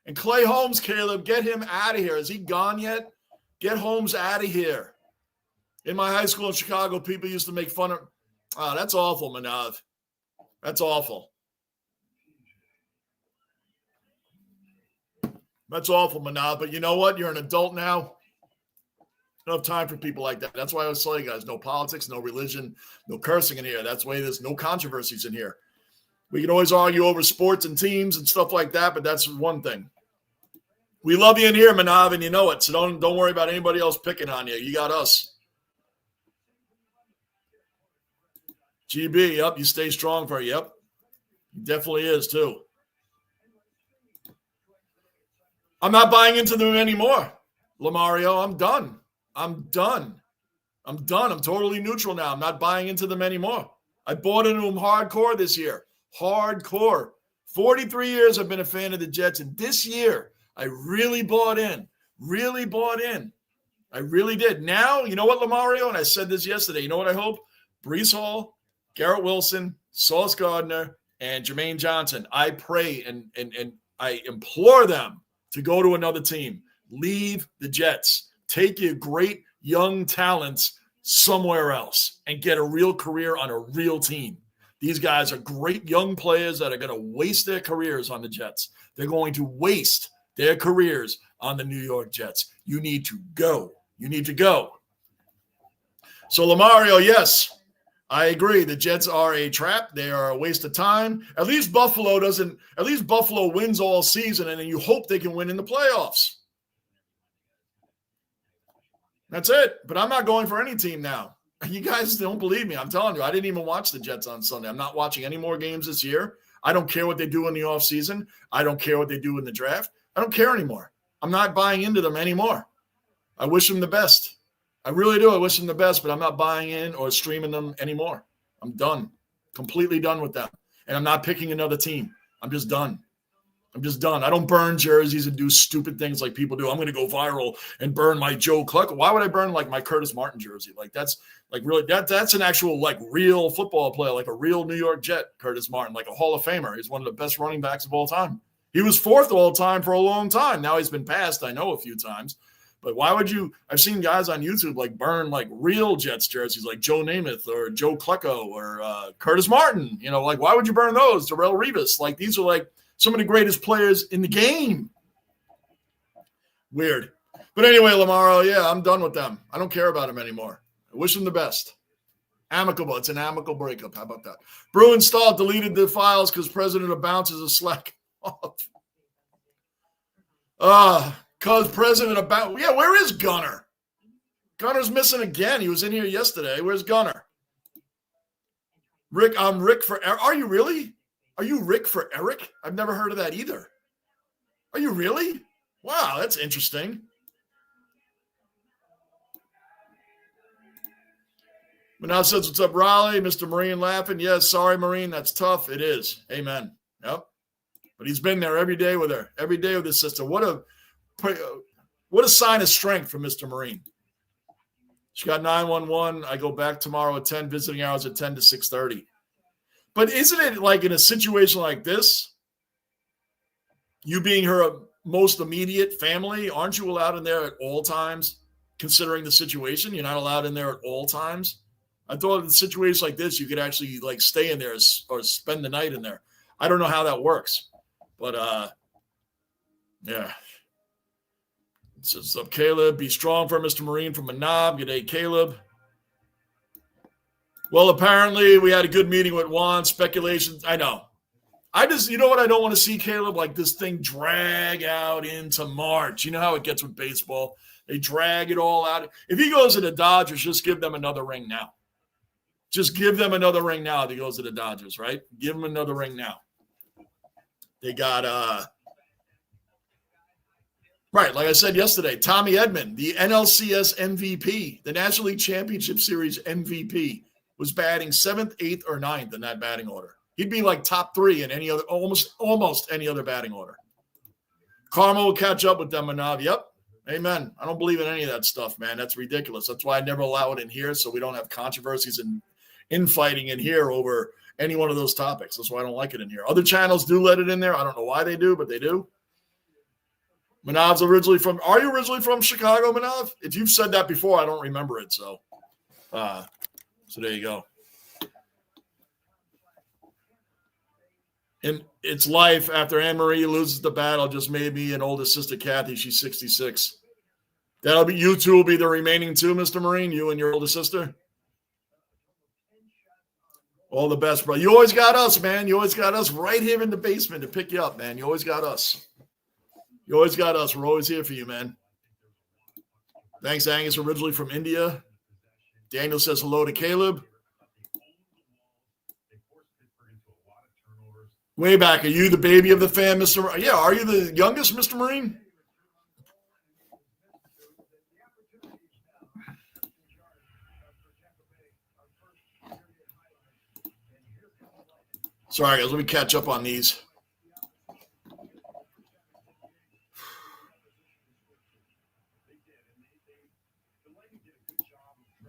And Clay Holmes, Caleb, get him out of here. Is he gone yet? Get Holmes out of here. In my high school in Chicago, people used to make fun of. Oh, that's awful, Manav. That's awful. That's awful, Manav. But you know what? You're an adult now. I don't have time for people like that. That's why I always tell you guys, no politics, no religion, no cursing in here. That's why there's no controversies in here. We can always argue over sports and teams and stuff like that, but that's one thing. We love you in here, Manav, and you know it. So don't worry about anybody else picking on you. You got us. GB, yep, you stay strong for you. Yep. He definitely is, too. I'm not buying into them anymore, Lamario. I'm done. I'm totally neutral now. I'm not buying into them anymore. I bought into them hardcore this year. Hardcore. 43 years I've been a fan of the Jets, and this year I really bought in. I really did. Now, you know what, Lamario? And I said this yesterday. You know what I hope? Breece Hall, Garrett Wilson, Sauce Gardner, and Jermaine Johnson. I pray and I implore them to go to another team. Leave the Jets. Take your great young talents somewhere else and get a real career on a real team. These guys are great young players that are going to waste their careers on the Jets. They're going to waste their careers on the New York Jets. You need to go. So, Lamario, yes, I agree. The Jets are a trap. They are a waste of time. At least Buffalo wins all season, and then you hope they can win in the playoffs. That's it. But I'm not going for any team now. You guys don't believe me. I'm telling you, I didn't even watch the Jets on Sunday. I'm not watching any more games this year. I don't care what they do in the offseason. I don't care what they do in the draft. I don't care anymore. I'm not buying into them anymore. I wish them the best. I really do. I wish them the best, but I'm not buying in or streaming them anymore. I'm done. Completely done with them. And I'm not picking another team. I'm just done. I don't burn jerseys and do stupid things like people do. I'm going to go viral and burn my Joe Cluck. Why would I burn like my Curtis Martin jersey? Like that's like really that's an actual like real football player, like a real New York Jet, Curtis Martin, like a Hall of Famer. He's one of the best running backs of all time. He was fourth all time for a long time. Now he's been passed, I know, a few times. But why would you – I've seen guys on YouTube like burn like real Jets jerseys like Joe Namath or Joe Klecko or Curtis Martin. You know, like why would you burn those? Darrelle Revis. Like these are like some of the greatest players in the game. Weird. But anyway, Lamaro, yeah, I'm done with them. I don't care about them anymore. I wish them the best. Amicable. It's an amicable breakup. How about that? Bruin Stahl deleted the files because President of Bounce is a slack off. Because President of Bounce. Yeah, where is Gunner? Gunner's missing again. He was in here yesterday. Where's Gunner? Rick, I'm Rick for Eric. Are you really? Are you Rick for Eric? I've never heard of that either. Are you really? Wow, that's interesting. Manav says, what's up, Raleigh? Mr. Marine laughing. Yes, sorry, Marine. That's tough. It is. Amen. Yep. But he's been there every day with her, every day with his sister. What a sign of strength for Mr. Marine. She got 911. I go back tomorrow at 10, visiting hours at 10 to 6:30. But isn't it like in a situation like this, you being her most immediate family, aren't you allowed in there at all times, considering the situation? You're not allowed in there at all times? I thought in a situation like this, you could actually like stay in there or spend the night in there. I don't know how that works. But, yeah. It says, what's up, Caleb? Be strong for Mr. Marine from Manav. Good day, Caleb. Well, apparently we had a good meeting with Juan. Speculations. I know. You know what I don't want to see, Caleb? Like this thing drag out into March. You know how it gets with baseball. They drag it all out. If he goes to the Dodgers, just give them another ring now. Just give them another ring now if he goes to the Dodgers, right? Give them another ring now. They got, right, like I said yesterday, Tommy Edman, the NLCS MVP, the National League Championship Series MVP, was batting 7th, 8th, or 9th in that batting order. He'd be like top 3 in any other, almost any other batting order. Karma will catch up with them, Manav. Yep. Amen. I don't believe in any of that stuff, man. That's ridiculous. That's why I never allow it in here, so we don't have controversies and infighting in here over any one of those topics. That's why I don't like it in here. Other channels do let it in there. I don't know why they do, but they do. Manav's originally from – are you originally from Chicago, Manav? If you've said that before, I don't remember it. So there you go. And it's life. After Anne-Marie loses the battle, just maybe an older sister, Kathy. She's 66. That'll be – you two will be the remaining two, Mr. Marine, you and your older sister. All the best, bro. You always got us, man. You always got us right here in the basement to pick you up, man. You always got us. You always got us. We're always here for you, man. Thanks, Angus, originally from India. Daniel says hello to Caleb. Way back, are you the baby of the fan, Mr. Yeah, are you the youngest, Mr. Marine? Sorry, guys. Let me catch up on these.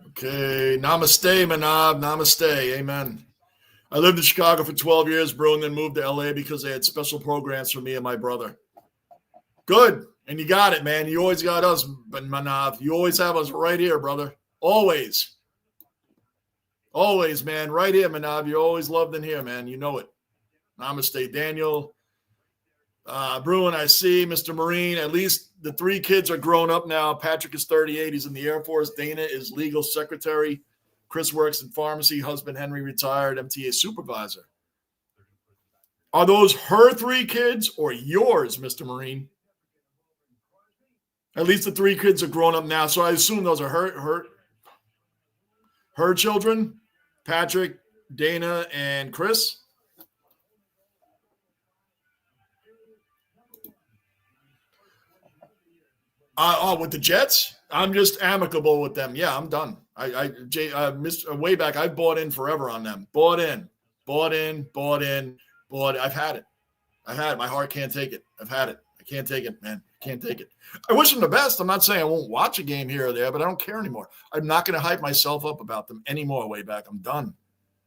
Okay. Namaste, Manav. Namaste. Amen. I lived in Chicago for 12 years, bro, and then moved to L.A. because they had special programs for me and my brother. Good. And you got it, man. You always got us, Manav. You always have us right here, brother. Always. Always, man. Right here, Manav. You're always loved in here, man. You know it. Namaste, Daniel. Bruin, I see. Mr. Marine, at least the 3 kids are grown up now. Patrick is 38. He's in the Air Force. Dana is legal secretary. Chris works in pharmacy. Husband, Henry, retired MTA supervisor. Are those her 3 kids or yours, Mr. Marine? At least the 3 kids are grown up now. So I assume those are her children, Patrick, Dana, and Chris. With the Jets? I'm just amicable with them. Yeah, I'm done. Way back, I bought in forever on them. Bought in. I've had it. My heart can't take it. I've had it. I can't take it, man. I can't take it. I wish them the best. I'm not saying I won't watch a game here or there, but I don't care anymore. I'm not going to hype myself up about them anymore. Way back, I'm done.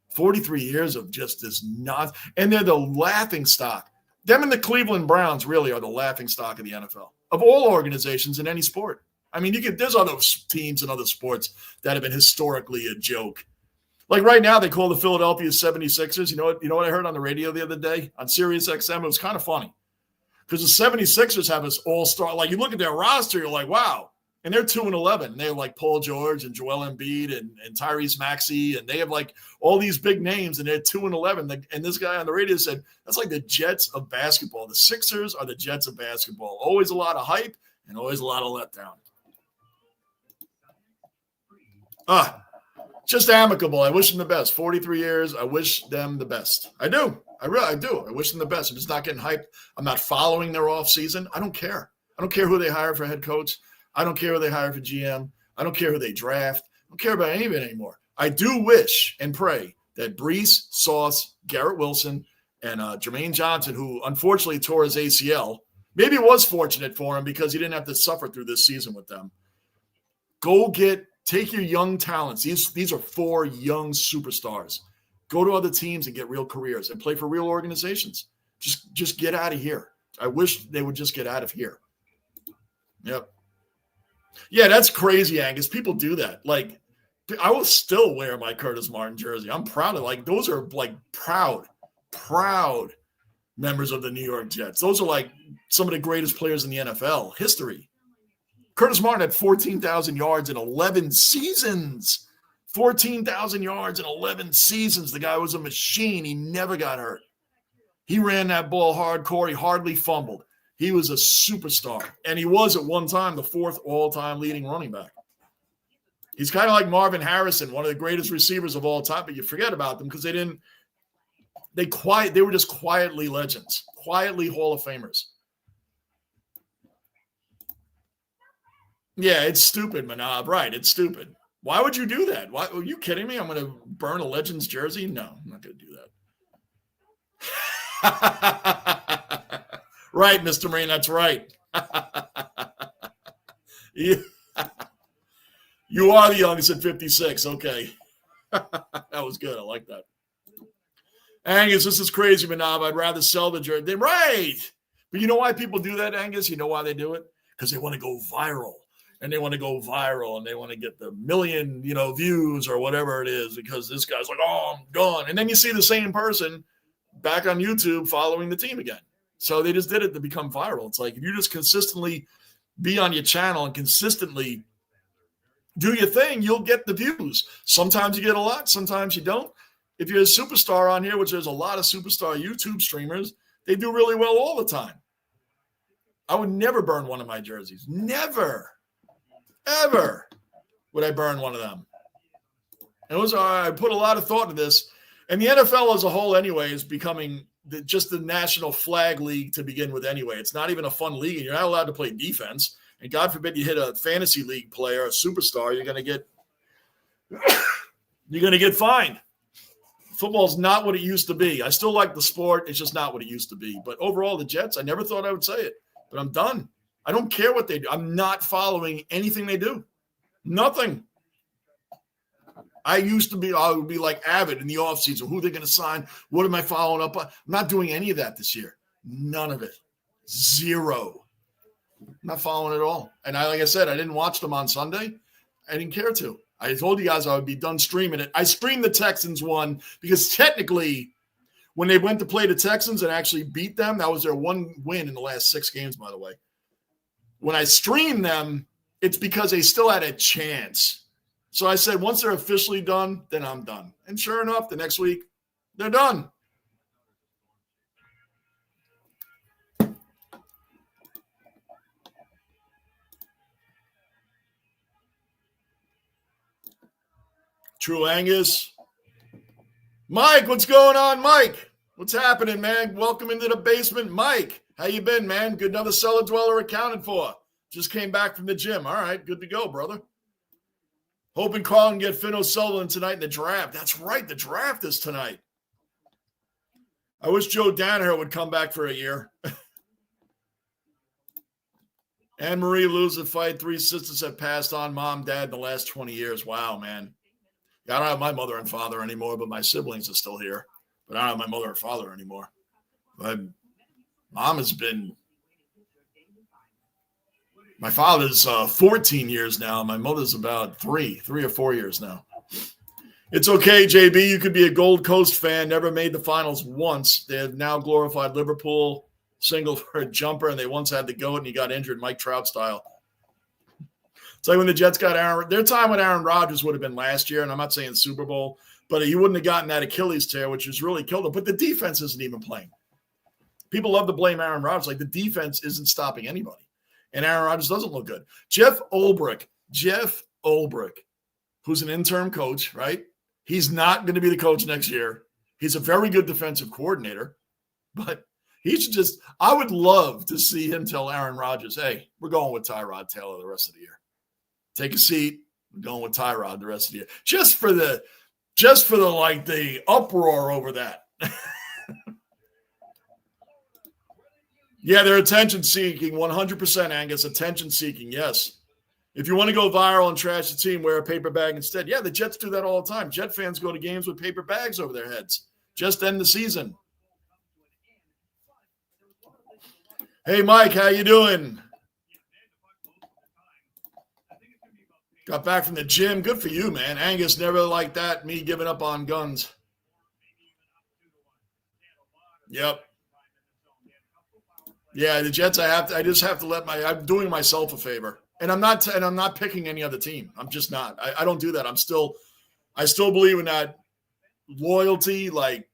43 years of just this nonsense. And they're the laughing stock. Them and the Cleveland Browns really are the laughing stock of the NFL, of all organizations in any sport. I mean, there's other teams in other sports that have been historically a joke. Like right now, they call the Philadelphia 76ers. You know what I heard on the radio the other day on Sirius XM? It was kind of funny because the 76ers have this all-star. Like you look at their roster, you're like, wow. And they're 2-11. They have like Paul George and Joel Embiid and Tyrese Maxey, and they have like all these big names, and they're 2-11. And this guy on the radio said that's like the Jets of basketball. The Sixers are the Jets of basketball. Always a lot of hype and always a lot of letdown. Just amicable. I wish them the best. 43 years. I wish them the best. I do. I do. I wish them the best. I'm just not getting hyped. I'm not following their off season. I don't care. I don't care who they hire for head coach. I don't care who they hire for GM. I don't care who they draft. I don't care about any of it anymore. I do wish and pray that Brees, Sauce, Garrett Wilson, and Jermaine Johnson, who unfortunately tore his ACL, maybe it was fortunate for him because he didn't have to suffer through this season with them. Take your young talents. These are 4 young superstars. Go to other teams and get real careers and play for real organizations. Just get out of here. I wish they would just get out of here. Yep. Yeah, that's crazy, Angus. People do that. Like, I will still wear my Curtis Martin jersey. I'm proud of like those are like proud members of the New York Jets. Those are like some of the greatest players in the NFL history. Curtis Martin had 14,000 yards in 11 seasons. 14,000 yards in 11 seasons. The guy was a machine. He never got hurt. He ran that ball hardcore. He hardly fumbled. He was a superstar. And he was at one time the 4th all-time leading running back. He's kind of like Marvin Harrison, one of the greatest receivers of all time, but you forget about them because they were just quietly legends, quietly Hall of Famers. Yeah, it's stupid, Manab. Right, it's stupid. Why would you do that? Why, are you kidding me? I'm going to burn a Legends jersey? No, I'm not going to do that. Right, Mr. Marine, that's right. You are the youngest at 56. Okay. That was good. I like that. Angus, this is crazy, Manab. I'd rather sell the jersey. Right. But you know why people do that, Angus? You know why they do it? Because they want to go viral. And they want to go viral and they want to get the million, views or whatever it is because this guy's like, oh, I'm gone. And then you see the same person back on YouTube following the team again. So they just did it to become viral. It's like if you just consistently be on your channel and consistently do your thing, you'll get the views. Sometimes you get a lot, sometimes you don't. If you're a superstar on here, which there's a lot of superstar YouTube streamers, they do really well all the time. I would never burn one of my jerseys. Never. Ever would I burn one of them. I put a lot of thought into this. And the NFL as a whole anyway is becoming just the national flag league to begin with anyway. It's not even a fun league, and you're not allowed to play defense. And God forbid you hit a fantasy league player, a superstar, you're going to get fined. Football's not what it used to be. I still like the sport. It's just not what it used to be. But overall, the Jets, I never thought I would say it, but I'm done. I don't care what they do. I'm not following anything they do. Nothing. I would be like avid in the offseason. Who they're going to sign? What am I following up on? I'm not doing any of that this year. None of it. Zero. I'm not following it at all. And like I said, I didn't watch them on Sunday. I didn't care to. I told you guys I would be done streaming it. I streamed the Texans one because technically when they went to play the Texans and actually beat them, that was their one win in the last 6 games, by the way. When I streamed them, it's because they still had a chance. So I said, once they're officially done, then I'm done. And sure enough, the next week, they're done. True Angus. Mike, what's going on, Mike? What's happening, man? Welcome into the basement, Mike. How you been, man? Good, another cellar dweller accounted for. Just came back from the gym. All right, good to go, brother. Hoping Carl can get Finn O'Sullivan tonight in the draft. That's right, the draft is tonight. I wish Joe Danaher would come back for a year. Anne-Marie loses the fight. 3 sisters have passed on, mom, dad, in the last 20 years. Wow, man. I don't have my mother and father anymore, but my siblings are still here. But I don't have my mother and father anymore. My mom has been... My father's 14 years now. My mother's about 3 or 4 years now. It's okay, JB. You could be a Gold Coast fan. Never made the finals once. They have now glorified Liverpool single for a jumper, and they once had the goat, and he got injured, Mike Trout style. It's like when the Jets got Aaron. Their time with Aaron Rodgers would have been last year, and I'm not saying Super Bowl, but he wouldn't have gotten that Achilles tear, which has really killed him. But the defense isn't even playing. People love to blame Aaron Rodgers. Like, the defense isn't stopping anybody. And Aaron Rodgers doesn't look good. Jeff Ulbrich, who's an interim coach, right? He's not going to be the coach next year. He's a very good defensive coordinator, but he should just – I would love to see him tell Aaron Rodgers, hey, we're going with Tyrod Taylor the rest of the year. Take a seat. We're going with Tyrod the rest of the year. Just for the like the uproar over that. Yeah, they're attention-seeking, 100%, Angus. Attention-seeking, yes. If you want to go viral and trash the team, wear a paper bag instead. Yeah, the Jets do that all the time. Jet fans go to games with paper bags over their heads. Just end the season. Hey, Mike, how you doing? Got back from the gym. Good for you, man. Angus, never like that, me giving up on guns. Yep. Yeah, the Jets. I just have to I'm doing myself a favor, and I'm not picking any other team. I'm just not. I don't do that. I still believe in that loyalty. Like,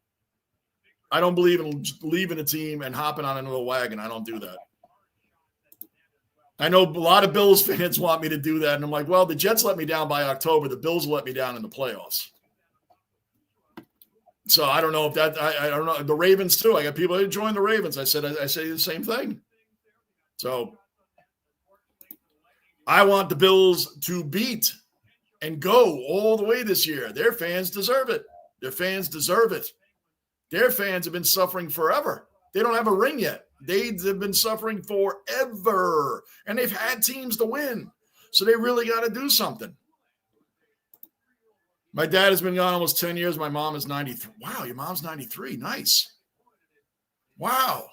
I don't believe in leaving a team and hopping on another wagon. I don't do that. I know a lot of Bills fans want me to do that, and I'm like, well, the Jets let me down by October. The Bills let me down in the playoffs. So I don't know if that I don't know. The Ravens too. I got people that join the Ravens. I say the same thing. So I want the Bills to beat and go all the way this year. Their fans deserve it. Their fans deserve it. Their fans have been suffering forever. They don't have a ring yet. They have been suffering forever, and they've had teams to win. So they really got to do something. My dad has been gone almost 10 years. My mom is 93. Wow, your mom's 93. Nice. Wow.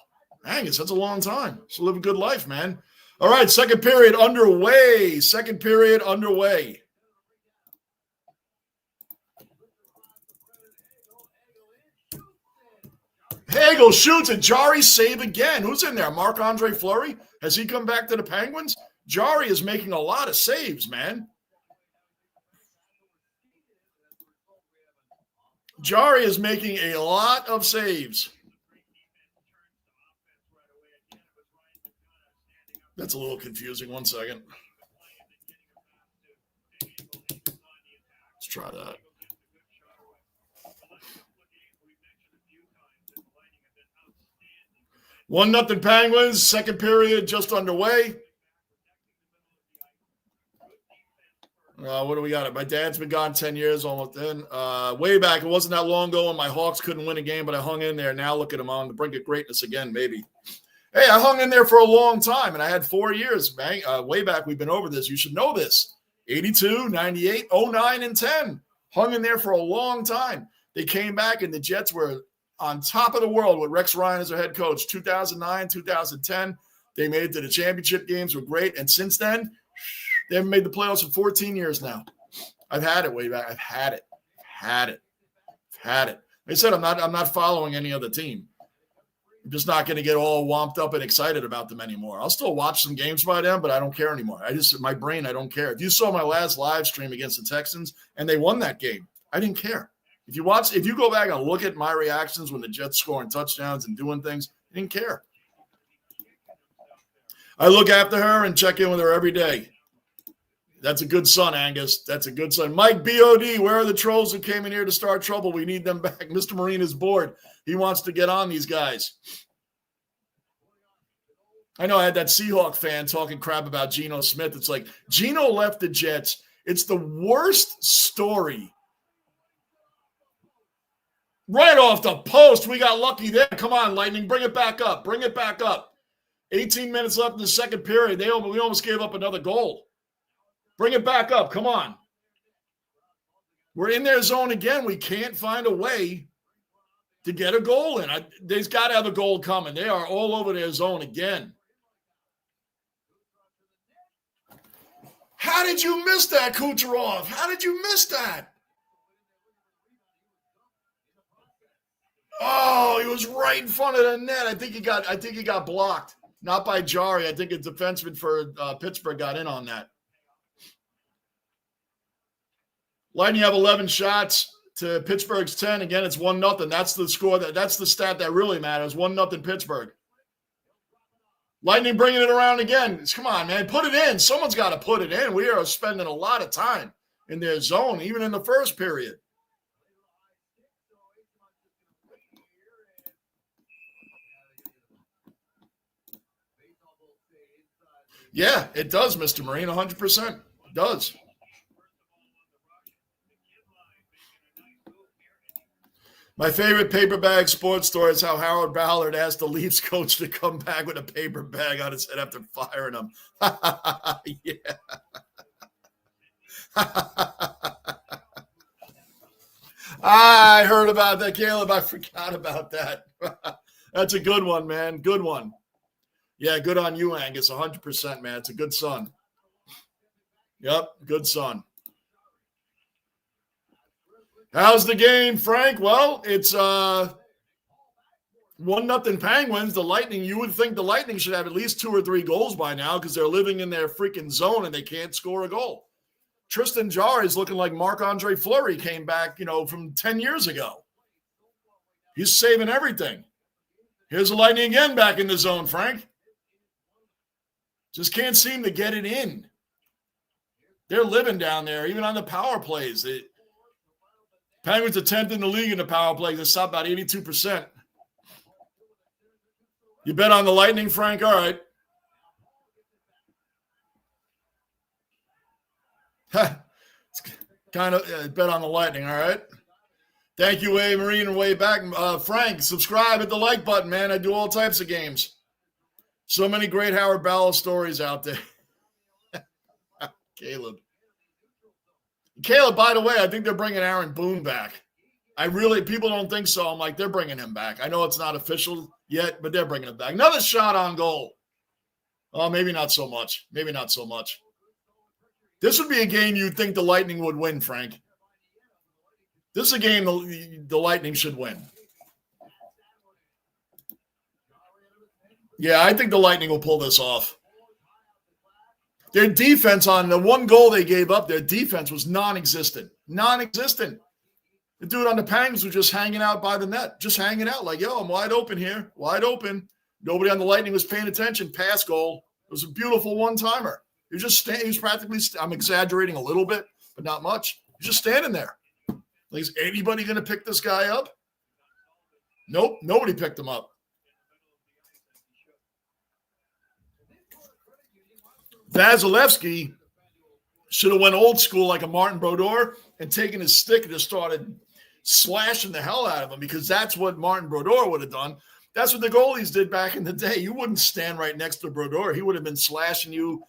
Angus, that's a long time. So live a good life, man. All right, second period underway. Hagel shoots and Jari save again. Who's in there? Marc-Andre Fleury? Has he come back to the Penguins? Jari is making a lot of saves, man. Jari is making a lot of saves. That's a little confusing. 1 second. Let's try that. One nothing Penguins. Second period just underway. What do we got? My dad's been gone 10 years almost then. Way back, it wasn't that long ago when my Hawks couldn't win a game, but I hung in there. Now look at them on the brink of greatness again, maybe. Hey, I hung in there for a long time, and I had 4 years, man. Way back, we've been over this. You should know this. 82, 98, 09, and 10. Hung in there for a long time. They came back, and the Jets were on top of the world with Rex Ryan as their head coach. 2009, 2010, they made it to the championship games. Were great, and since then, they haven't made the playoffs in 14 years now. I've had it way back. I've had it. Like I said, I'm not following any other team. I'm just not going to get all womped up and excited about them anymore. I'll still watch some games by them, but I don't care anymore. My brain, I don't care. If you saw my last live stream against the Texans and they won that game, I didn't care. If you go back and look at my reactions when the Jets scoring touchdowns and doing things, I didn't care. I look after her and check in with her every day. That's a good son, Angus. That's a good son. Mike BOD, where are the trolls who came in here to start trouble? We need them back. Mr. Marine is bored. He wants to get on these guys. I know I had that Seahawk fan talking crap about Geno Smith. It's like Geno left the Jets. It's the worst story. Right off the post, we got lucky there. Come on, Lightning, bring it back up. Bring it back up. 18 minutes left in the second period. We almost gave up another goal. Bring it back up. Come on. We're in their zone again. We can't find a way to get a goal in. They've got to have a goal coming. They are all over their zone again. How did you miss that, Kucherov? How did you miss that? Oh, he was right in front of the net. I think he got blocked. Not by Jari. I think a defenseman for Pittsburgh got in on that. Lightning have 11 shots to Pittsburgh's 10. Again, it's 1-0. That's the score. That's the stat that really matters. 1-0 Pittsburgh. Lightning bringing it around again. Come on, man. Put it in. Someone's got to put it in. We are spending a lot of time in their zone, even in the first period. Yeah, it does, Mr. Marine, 100%. It does. My favorite paper bag sports story is how Howard Ballard asked the Leafs coach to come back with a paper bag on his head after firing him. Yeah. I heard about that, Caleb. I forgot about that. That's a good one, man. Good one. Yeah, good on you, Angus. 100%, man. It's a good son. Yep, good son. How's the game, Frank? Well, it's 1-0 Penguins. The Lightning, you would think the Lightning should have at least 2 or 3 goals by now because they're living in their freaking zone and they can't score a goal. Tristan Jarry is looking like Marc-Andre Fleury came back, from 10 years ago. He's saving everything. Here's the Lightning again back in the zone, Frank. Just can't seem to get it in. They're living down there, even on the power plays. Penguins are 10th in the league in the power play. They stop about 82%. You bet on the Lightning, Frank? All right. It's kind of bet on the Lightning, all right? Thank you, Way Marine, and Way Back. Frank, subscribe, hit the like button, man. I do all types of games. So many great Howard Ballard stories out there. Caleb, by the way, I think they're bringing Aaron Boone back. People don't think so. I'm like, they're bringing him back. I know it's not official yet, but they're bringing him back. Another shot on goal. Oh, maybe not so much. This would be a game you'd think the Lightning would win, Frank. This is a game the Lightning should win. Yeah, I think the Lightning will pull this off. Their defense on the one goal they gave up, their defense was non-existent. The dude on the Penguins was just hanging out by the net, just hanging out like, yo, I'm wide open here, wide open. Nobody on the Lightning was paying attention. Pass goal. It was a beautiful one-timer. He was practically, I'm exaggerating a little bit, but not much. He's just standing there. Like, is anybody going to pick this guy up? Nope, nobody picked him up. Vasilevsky should have went old school like a Martin Brodeur and taken his stick and just started slashing the hell out of him, because that's what Martin Brodeur would have done. That's what the goalies did back in the day. You wouldn't stand right next to Brodeur. He would have been slashing you.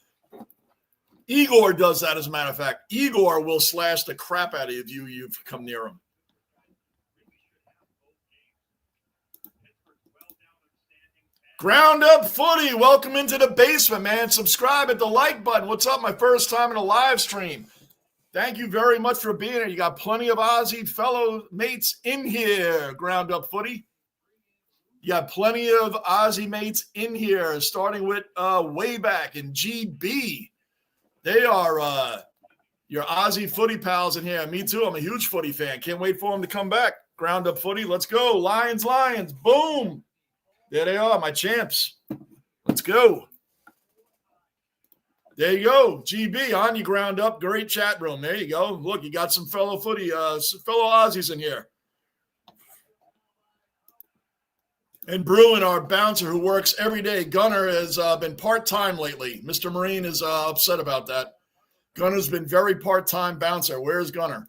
Igor does that, as a matter of fact. Igor will slash the crap out of you if you come near him. Ground Up Footy, welcome into the basement, man. Subscribe at the like button. What's up? My first time in a live stream. Thank you very much for being here. You got plenty of Aussie fellow mates in here, Ground Up Footy. You got plenty of Aussie mates in here, starting with Wayback and GB. They are your Aussie footy pals in here. Me too. I'm a huge footy fan. Can't wait for them to come back. Ground Up Footy. Let's go. Lions. Boom. There they are, my champs. Let's go. There you go. GB, on you, Ground Up. Great chat room. There you go. Look, you got some fellow footy, fellow Aussies in here. And Bruin, our bouncer who works every day, Gunner has been part-time lately. Mr. Marine is upset about that. Gunner's been very part-time bouncer. Where's Gunner?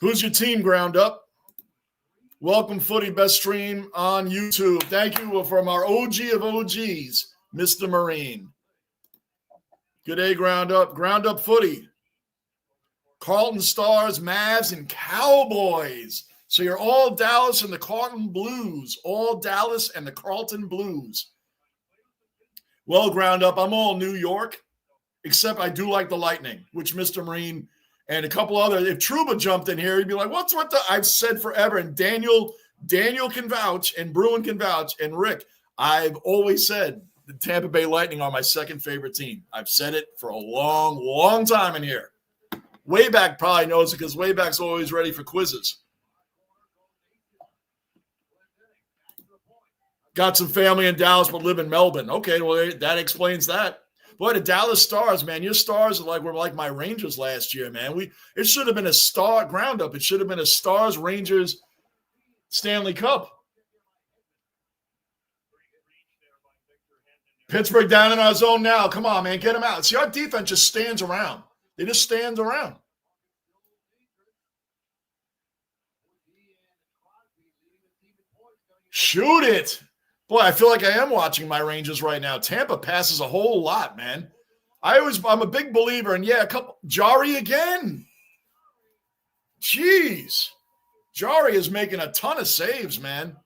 Who's your team, Ground Up? Welcome, Footy, best stream on YouTube. Thank you from our OG of OGs, Mr. Marine. Good day, Ground Up. Ground Up Footy. Carlton Stars, Mavs, and Cowboys. So you're all Dallas and the Carlton Blues. All Dallas and the Carlton Blues. Well, Ground Up, I'm all New York, except I do like the Lightning, which Mr. Marine and a couple other. If Trouba jumped in here, he'd be like, what the? I've said forever, and Daniel can vouch, and Bruin can vouch, and Rick, I've always said the Tampa Bay Lightning are my second favorite team. I've said it for a long, long time in here. Wayback probably knows it because Wayback's always ready for quizzes. Got some family in Dallas but live in Melbourne. Okay, well, that explains that. Boy, the Dallas Stars, man, your Stars were like my Rangers last year, man. It should have been a star Ground Up. It should have been a Stars Rangers Stanley Cup. Pittsburgh down in our zone now. Come on, man, get them out. See, our defense just stands around. They just stand around. Shoot it. Boy, I feel like I am watching my Rangers right now. Tampa passes a whole lot, man. I'm a big believer, and Jari again. Jeez. Jari is making a ton of saves, man.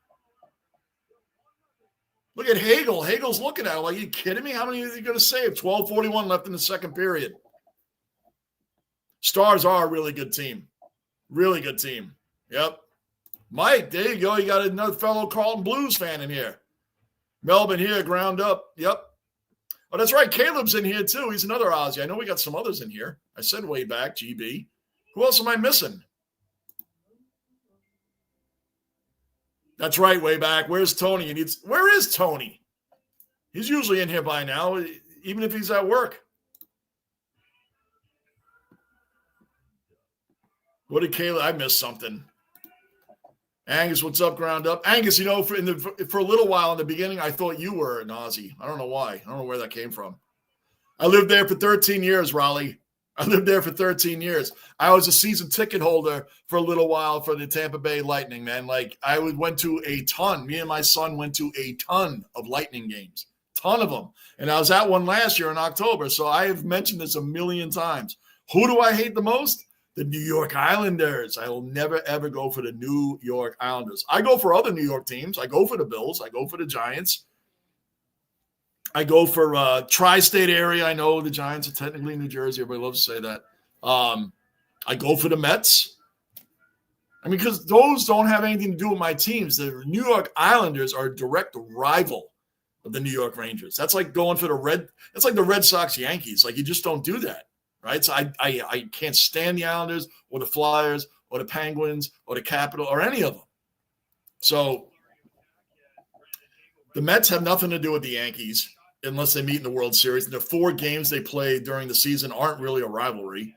Look at Hagel. Hagel's looking at him like, are you kidding me? How many are you going to save? 12:41 left in the second period. Stars are a really good team. Really good team. Yep. Mike, there you go. You got another fellow Carlton Blues fan in here. Melbourne here, Ground Up. Yep. Oh, that's right. Caleb's in here, too. He's another Aussie. I know we got some others in here. I said way back, GB. Who else am I missing? That's right, way back. Where's Tony? Where is Tony? He's usually in here by now, even if he's at work. What did Caleb? I missed something. Angus, what's up, Ground Up? Angus, for a little while in the beginning, I thought you were an Aussie. I don't know why. I don't know where that came from. I lived there for 13 years, Raleigh. I lived there for 13 years. I was a season ticket holder for a little while for the Tampa Bay Lightning, man. Like, I went to a ton. Me and my son went to a ton of Lightning games. Ton of them. And I was at one last year in October, so I have mentioned this a million times. Who do I hate the most? The New York Islanders. I will never, ever go for the New York Islanders. I go for other New York teams. I go for the Bills. I go for the Giants. I go for tri-state area. I know the Giants are technically New Jersey. Everybody loves to say that. I go for the Mets. I mean, because those don't have anything to do with my teams. The New York Islanders are a direct rival of the New York Rangers. That's like going for that's like the Red Sox Yankees. Like, you just don't do that. Right, so I can't stand the Islanders or the Flyers or the Penguins or the Capitol or any of them. So the Mets have nothing to do with the Yankees unless they meet in the World Series. And the 4 games they play during the season aren't really a rivalry.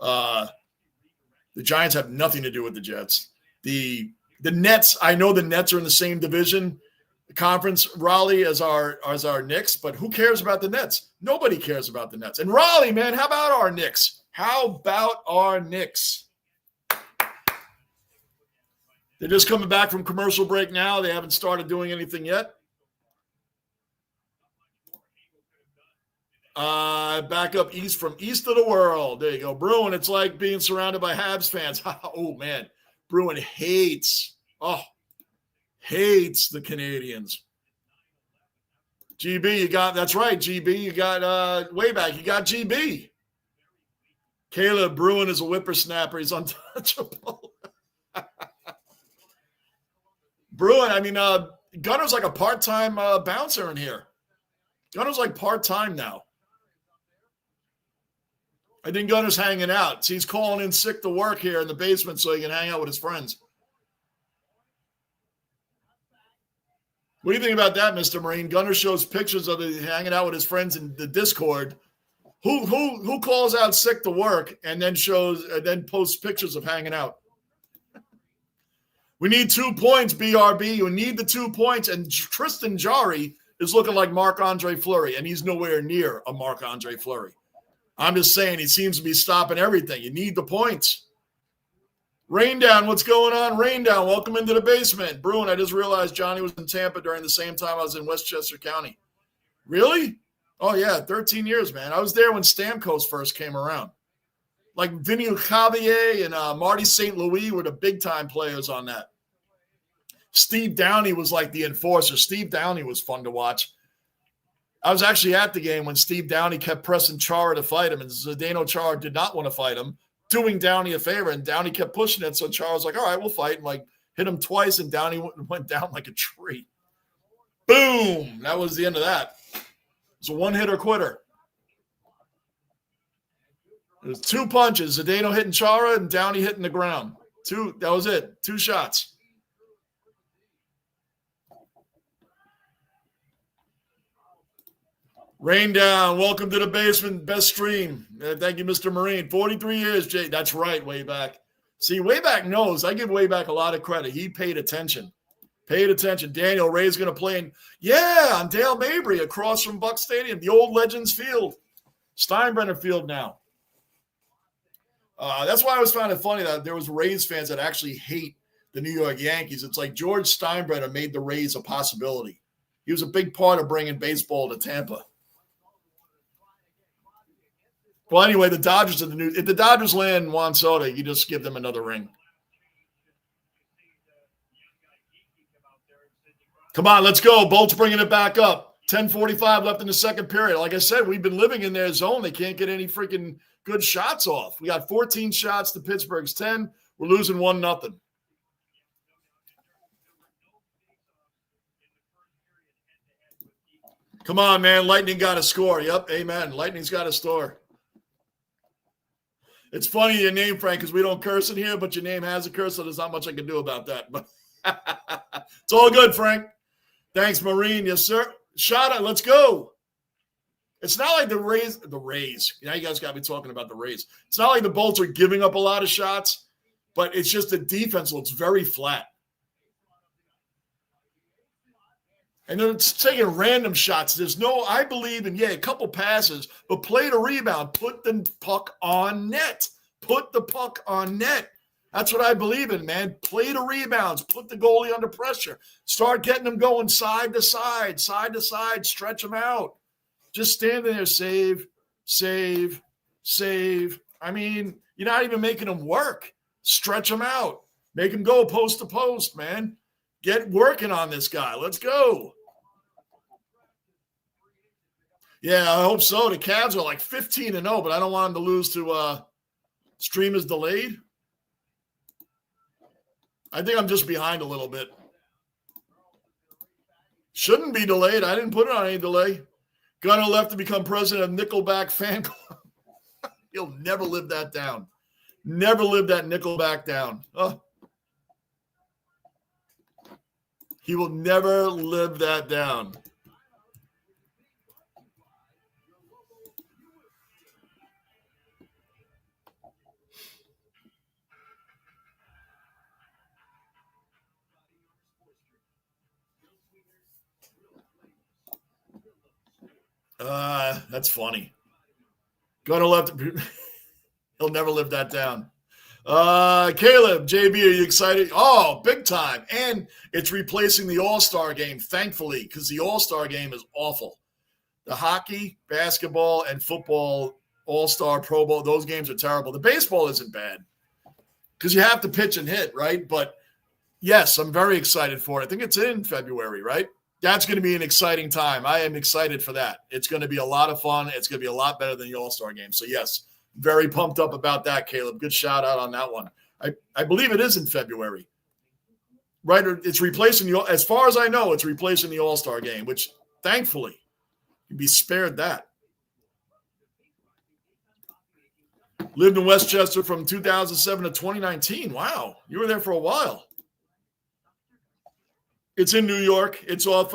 The Giants have nothing to do with the Jets. The Nets, I know the Nets are in the same division conference, Raleigh, as our Knicks, but who cares about the Nets? Nobody cares about the Nets. And Raleigh, man, how about our Knicks? How about our Knicks? They're just coming back from commercial break now. They haven't started doing anything yet. Back up east from east of the world. There you go. Bruin, it's like being surrounded by Habs fans. Oh, man. Bruin hates the Canadians. GB, that's right, GB. You got way back. You got GB. Caleb Bruin is a whippersnapper. He's untouchable. Bruin, I mean, Gunner's like a part-time bouncer in here. Gunner's like part-time now. I think Gunner's hanging out. So he's calling in sick to work here in the basement so he can hang out with his friends. What do you think about that, Mr. Marine? Gunner shows pictures of him hanging out with his friends in the Discord. Who calls out sick to work and then posts pictures of hanging out? We need 2 points, BRB. You need the 2 points. And Tristan Jarry is looking like Marc-Andre Fleury, and he's nowhere near a Marc-Andre Fleury. I'm just saying he seems to be stopping everything. You need the points. Raindown, what's going on? Raindown, welcome into the basement. Bruin, I just realized Johnny was in Tampa during the same time I was in Westchester County. Really? Oh, yeah, 13 years, man. I was there when Stamkos first came around. Like Vinny Cavier and Marty St. Louis were the big-time players on that. Steve Downey was like the enforcer. Steve Downey was fun to watch. I was actually at the game when Steve Downey kept pressing Chara to fight him, and Zdeno Chara did not want to fight him, doing Downey a favor, and Downey kept pushing it, so Chara was like, all right, we'll fight, and like hit him twice, and Downey went down like a tree. Boom! That was the end of that. It's a one-hitter quitter. It was 2 punches, Zdeno hitting Chara and Downey hitting the ground. That was it. 2 shots. Rain down. Welcome to the basement. Best stream. Thank you, Mr. Marine. 43 years, Jay. That's right, Wayback. See, Wayback knows. I give Wayback a lot of credit. He paid attention. Daniel Ray's going to play on Dale Mabry across from Buck Stadium, the old Legends Field. Steinbrenner Field now. That's why I always found it funny that there was Rays fans that actually hate the New York Yankees. It's like George Steinbrenner made the Rays a possibility. He was a big part of bringing baseball to Tampa. Well, anyway, the Dodgers are the new. If the Dodgers land Juan Soto, you just give them another ring. Come on, let's go. Bolt's bringing it back up. 10:45 left in the second period. Like I said, we've been living in their zone. They can't get any freaking good shots off. We got 14 shots to Pittsburgh's 10. We're losing 1-0. Come on, man. Lightning got to score. Yep, amen. Lightning's got to score. It's funny your name, Frank, because we don't curse in here, but your name has a curse, so there's not much I can do about that. But it's all good, Frank. Thanks, Marine. Yes, sir. Shot it. Let's go. It's not like the Rays. Now you guys got me talking about the Rays. It's not like the Bolts are giving up a lot of shots, but it's just the defense looks very flat. And then it's taking random shots. I believe in, a couple passes, but play the rebound. Put the puck on net. Put the puck on net. That's what I believe in, man. Play the rebounds. Put the goalie under pressure. Start getting them going side to side, stretch them out. Just standing there, save. I mean, you're not even making them work. Stretch them out. Make them go post to post, man. Get working on this guy. Let's go. Yeah, I hope so. The Cavs are like 15-0, but I don't want them to lose to stream is delayed. I think I'm just behind a little bit. Shouldn't be delayed. I didn't put it on any delay. Gunnar left to become president of Nickelback fan club. He'll never live that down. Never live that Nickelback down. Oh. He will never live that down. That's funny. Gonna left. He'll never live that down. Caleb, JB, are you excited? Oh, big time. And it's replacing the All-Star game, thankfully, because the All-Star game is awful. The hockey, basketball, and football All-Star, Pro Bowl, those games are terrible. The baseball isn't bad because you have to pitch and hit, right? But, yes, I'm very excited for it. I think it's in February, right? That's going to be an exciting time. I am excited for that. It's going to be a lot of fun. It's going to be a lot better than the All-Star game. So, yes, very pumped up about that, Caleb. Good shout out on that one. I believe it is in February. Right? It's replacing as far as I know, it's replacing the All-Star game, which thankfully you can be spared that. Lived in Westchester from 2007 to 2019. Wow. You were there for a while. It's in New York. It's off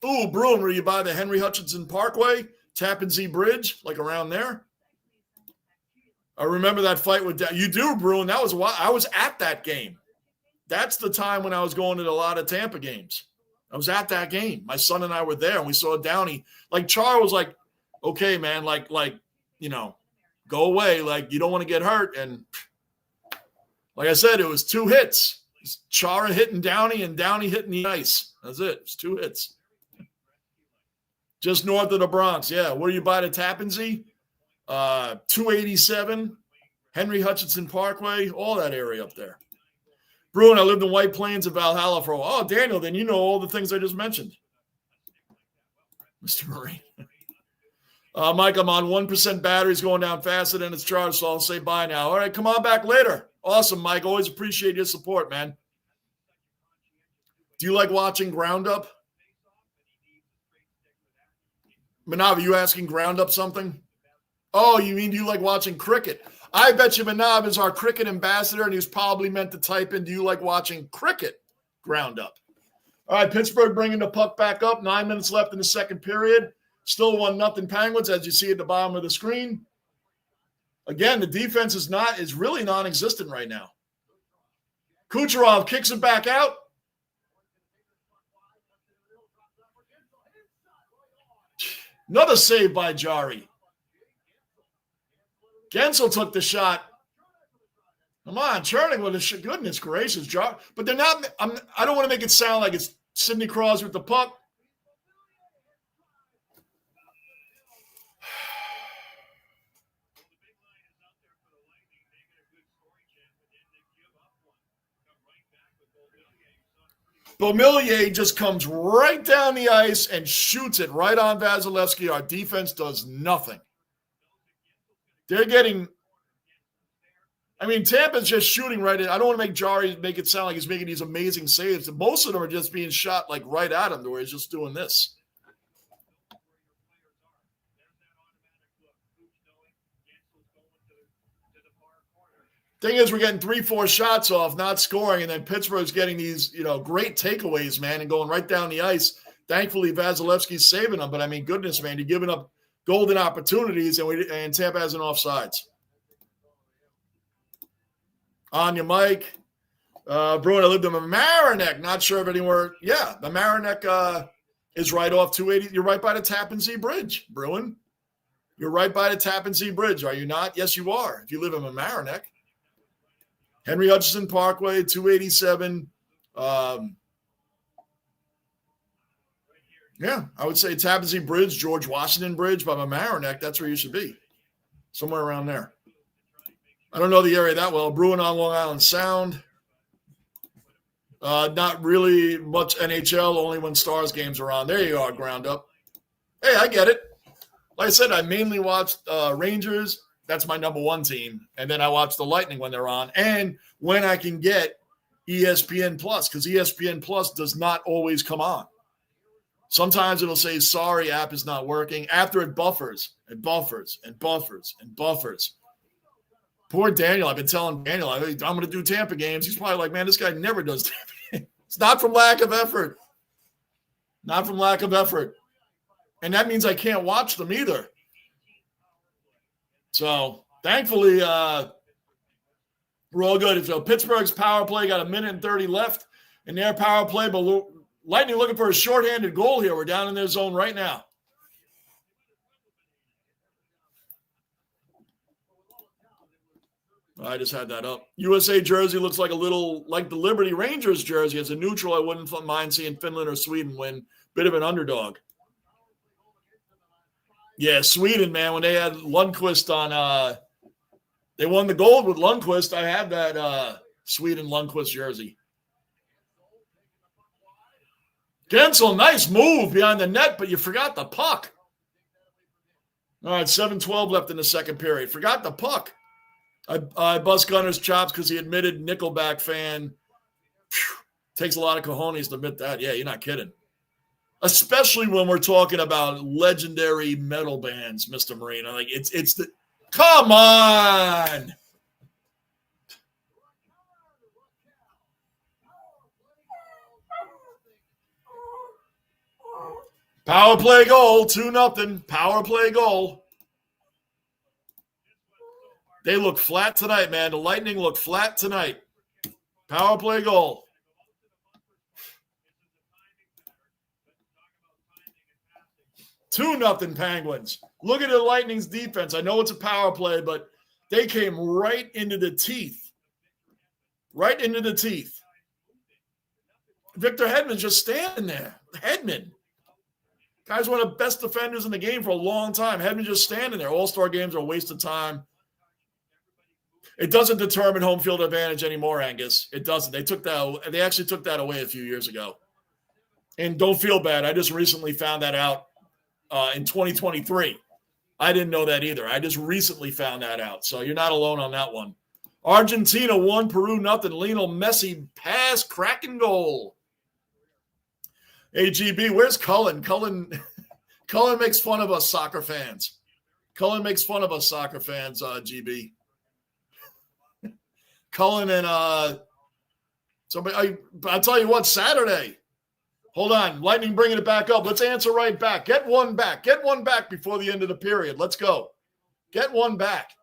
Bruin, where you buy the Henry Hutchinson Parkway, Tappan Zee Bridge, like around there. I remember that fight with you do, Bruin. That was a while. I was at that game. that's the time when I was going to a lot of Tampa games. I was at that game. My son and I were there, and we saw Downey. Like, Char was like, okay, man, like, go away. Like, you don't want to get hurt. And like I said, it was 2 hits. Chara hitting Downey and Downey hitting the ice. That's it. It's 2 hits. Just north of the Bronx. Yeah. Where you buy the Tappan Zee? 287, Henry Hutchinson Parkway, all that area up there. Bruin, I lived in White Plains and Valhalla for a while. Oh, Daniel, then you know all the things I just mentioned. Mr. Marine. Mike, I'm on 1% batteries going down faster than it's charged, so I'll say bye now. All right, come on back later. Awesome, Mike. Always appreciate your support, man. Do you like watching Ground Up? Manav, are you asking Ground Up something? Oh, you mean do you like watching cricket? I bet you Manav is our cricket ambassador, and he's probably meant to type in, do you like watching cricket? Ground Up. All right, Pittsburgh bringing the puck back up. 9 minutes left in the second period. Still 1-0 Penguins, as you see at the bottom of the screen. Again, the defense is really non-existent right now. Kucherov kicks it back out. Another save by Jari. Gensel took the shot. Come on, Cherning with a goodness gracious, Jari. But they're not. I don't want to make it sound like it's Sidney Crosby with the puck. Beaumillier just comes right down the ice and shoots it right on Vasilevsky. Our defense does nothing. They're getting – I mean, Tampa's just shooting right in. I don't want to make Jari make it sound like he's making these amazing saves. Most of them are just being shot like right at him, where he's just doing this. Thing is, we're getting 3-4 shots off, not scoring, and then Pittsburgh's getting these, great takeaways, man, and going right down the ice. Thankfully, Vasilevsky's saving them, but I mean, goodness, man, you're giving up golden opportunities, and Tampa has an offsides. On your mic, Bruin, I lived in Mamaroneck. Not sure if anywhere. Yeah, the Mamaroneck is right off 280. You're right by the Tappan Zee Bridge, Bruin. You're right by the Tappan Zee Bridge, are you not? Yes, you are. If you live in Mamaroneck. Henry Hutchinson Parkway, 287. Yeah, I would say Tappan Zee Bridge, George Washington Bridge by Mamaroneck. That's where you should be, somewhere around there. I don't know the area that well. Bruin on Long Island Sound. Not really much NHL, only when Stars games are on. There you are, Ground Up. Hey, I get it. Like I said, I mainly watched Rangers. That's my number one team. And then I watch the Lightning when they're on. And when I can get ESPN Plus, because ESPN Plus does not always come on. Sometimes it'll say, sorry, app is not working. After it buffers and buffers and buffers and buffers. Poor Daniel. I've been telling Daniel, I'm going to do Tampa games. He's probably like, man, this guy never does Tampa games. It's not from lack of effort. Not from lack of effort. And that means I can't watch them either. So, thankfully, we're all good. So, Pittsburgh's power play got 1:30 left in their power play. But Lightning looking for a shorthanded goal here. We're down in their zone right now. I just had that up. USA jersey looks like a little like the Liberty Rangers jersey. As a neutral, I wouldn't mind seeing Finland or Sweden win. Bit of an underdog. Yeah, Sweden, man, when they had Lundqvist on they won the gold with Lundqvist. I have that Sweden Lundqvist jersey. Gensel, nice move behind the net, but you forgot the puck. All right, 7:12 left in the second period. Forgot the puck. I bust Gunner's chops because he admitted Nickelback fan. Phew, takes a lot of cojones to admit that. Yeah, you're not kidding. Especially when we're talking about legendary metal bands, Mr. Marino. Like it's the come on. Power play goal, 2-0. Power play goal. They look flat tonight, man. The Lightning look flat tonight. Power play goal. Two nothing Penguins. Look at the Lightning's defense. I know it's a power play, but they came right into the teeth. Right into the teeth. Victor Hedman's just standing there. Hedman. Guy's one of the best defenders in the game for a long time. Hedman just standing there. All-star games are a waste of time. It doesn't determine home field advantage anymore, Angus. It doesn't. They actually took that away a few years ago. And don't feel bad. I just recently found that out in 2023. I didn't know that either. I just recently found that out. So you're not alone on that one. Argentina 1, Peru nothing. Lionel Messi pass, cracking goal. AGB, where's Cullen? Cullen makes fun of us soccer fans. Cullen makes fun of us soccer fans, GB. Cullen and somebody. I'll tell you what, Saturday. Hold on. Lightning bringing it back up. Let's answer right back. Get one back. Get one back before the end of the period. Let's go. Get one back.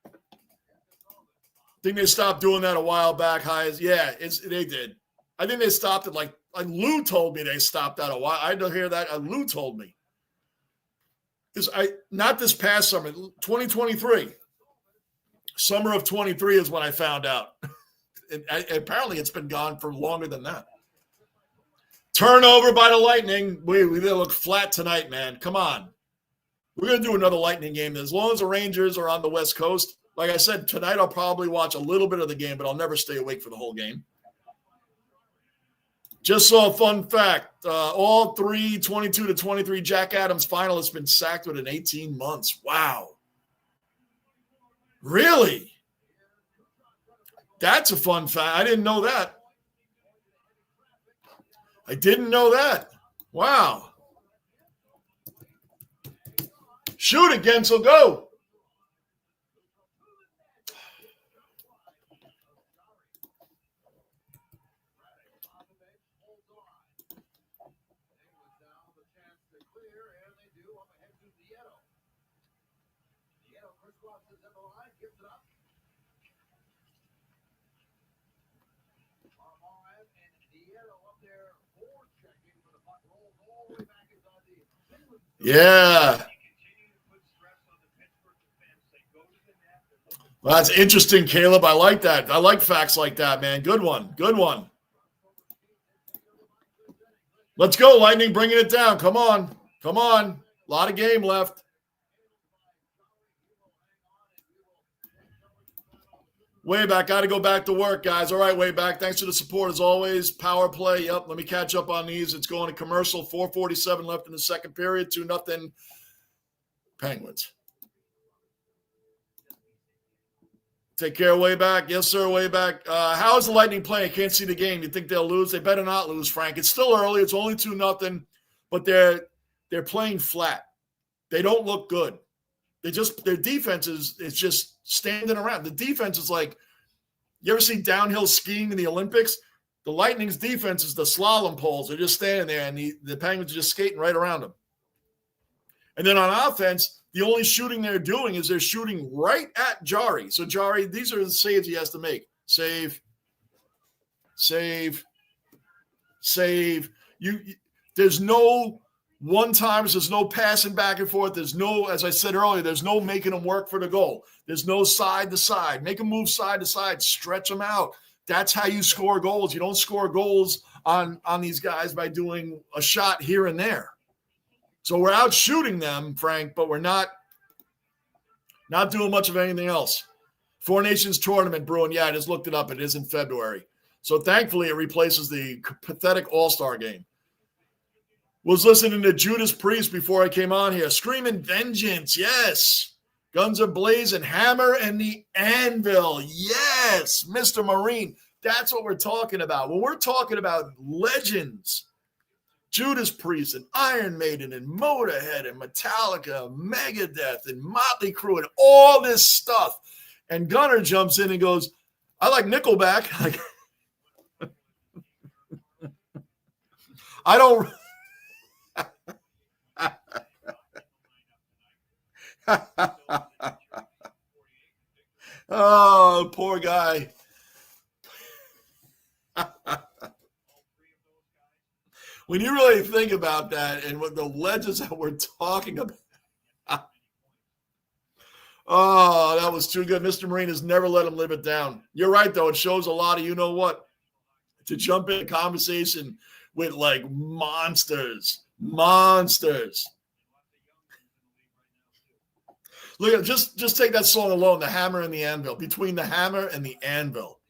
I think they stopped doing that a while back. They did. I think they stopped it like Lou told me they stopped that a while. I don't hear that. Lou told me. Not this past summer, 2023. Summer of 23 is when I found out. Apparently it's been gone for longer than that. Turnover by the Lightning. They look flat tonight, man. Come on. We're going to do another Lightning game. As long as the Rangers are on the West Coast, like I said, tonight I'll probably watch a little bit of the game, but I'll never stay awake for the whole game. Just saw a fun fact. All 3 22-23 Jack Adams finalists been sacked within 18 months. Wow. Really? That's a fun fact. I didn't know that. I didn't know that. Wow. Shoot it, Gensel. Go. Yeah. Well, that's interesting, Caleb. I like that. I like facts like that, man. Good one. Good one. Let's go, Lightning, bringing it down. Come on. Come on. A lot of game left. Wayback, got to go back to work, guys. All right, Wayback, thanks for the support as always. Power play, yep, let me catch up on these. It's going to commercial, 4:47 left in the second period, 2-0 Penguins. Take care, Wayback. Yes, sir, Wayback. How is the Lightning playing? I can't see the game. You think they'll lose? They better not lose, Frank. It's still early. It's only 2-0, but they're playing flat. They don't look good. Their defense is just standing around. The defense is like, you ever see downhill skiing in the Olympics? The Lightning's defense is the slalom poles. They're just standing there, and the Penguins are just skating right around them. And then on offense, the only shooting they're doing is they're shooting right at Jari. So Jari, these are the saves he has to make. Save. There's no one-timers. There's no passing back and forth. There's no, as I said earlier, there's no making them work for the goal. There's no side to side. Make them move side to side. Stretch them out. That's how you score goals. You don't score goals on these guys by doing a shot here and there. So we're out shooting them, Frank, but we're not doing much of anything else. Four Nations tournament, Bruin. Yeah, I just looked it up. It is in February. So thankfully it replaces the pathetic All-Star game. Was listening to Judas Priest before I came on here. Screaming vengeance. Yes. Guns are blazing. Hammer and the anvil. Yes. Mr. Marine. That's what we're talking about. When we're talking about legends, Judas Priest and Iron Maiden and Motorhead and Metallica, Megadeth and Motley Crue and all this stuff. And Gunnar jumps in and goes, I like Nickelback. I don't. Oh, Poor guy. When you really think about that and what the legends that we're talking about. Oh, that was too good. Mr. Marine has never let him live it down. You're right, though. It shows a lot of you know what. To jump in a conversation with like monsters. Look at just take that song alone, The Hammer and the Anvil. Between the Hammer and the Anvil.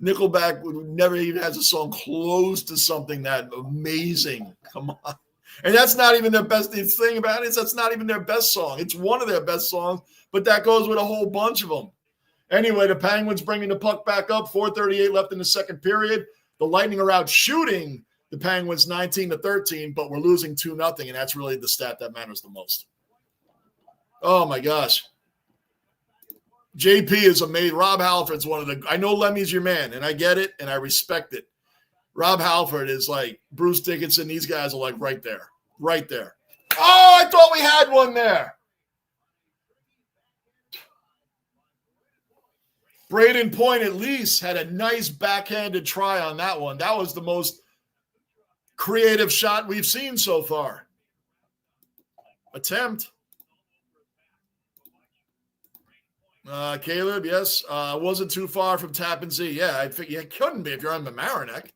Nickelback never even has a song close to something that amazing. Come on. And that's not even their best. The thing about it is that's not even their best song. It's one of their best songs, but that goes with a whole bunch of them. Anyway, the Penguins bringing the puck back up. 4:38 left in the second period. The Lightning are out shooting the Penguins 19-13, but we're losing 2-0, and that's really the stat that matters the most. Oh, my gosh. JP is amazing. Rob Halford's one of the – I know Lemmy's your man, and I get it, and I respect it. Rob Halford is like Bruce Dickinson. These guys are like right there. Right there. Oh, I thought we had one there. Braden Point at least had a nice backhanded try on that one. That was the most creative shot we've seen so far. Attempt. Caleb, yes. Wasn't too far from Tappan Zee. Yeah, I think it couldn't be if you're on the Mamaroneck.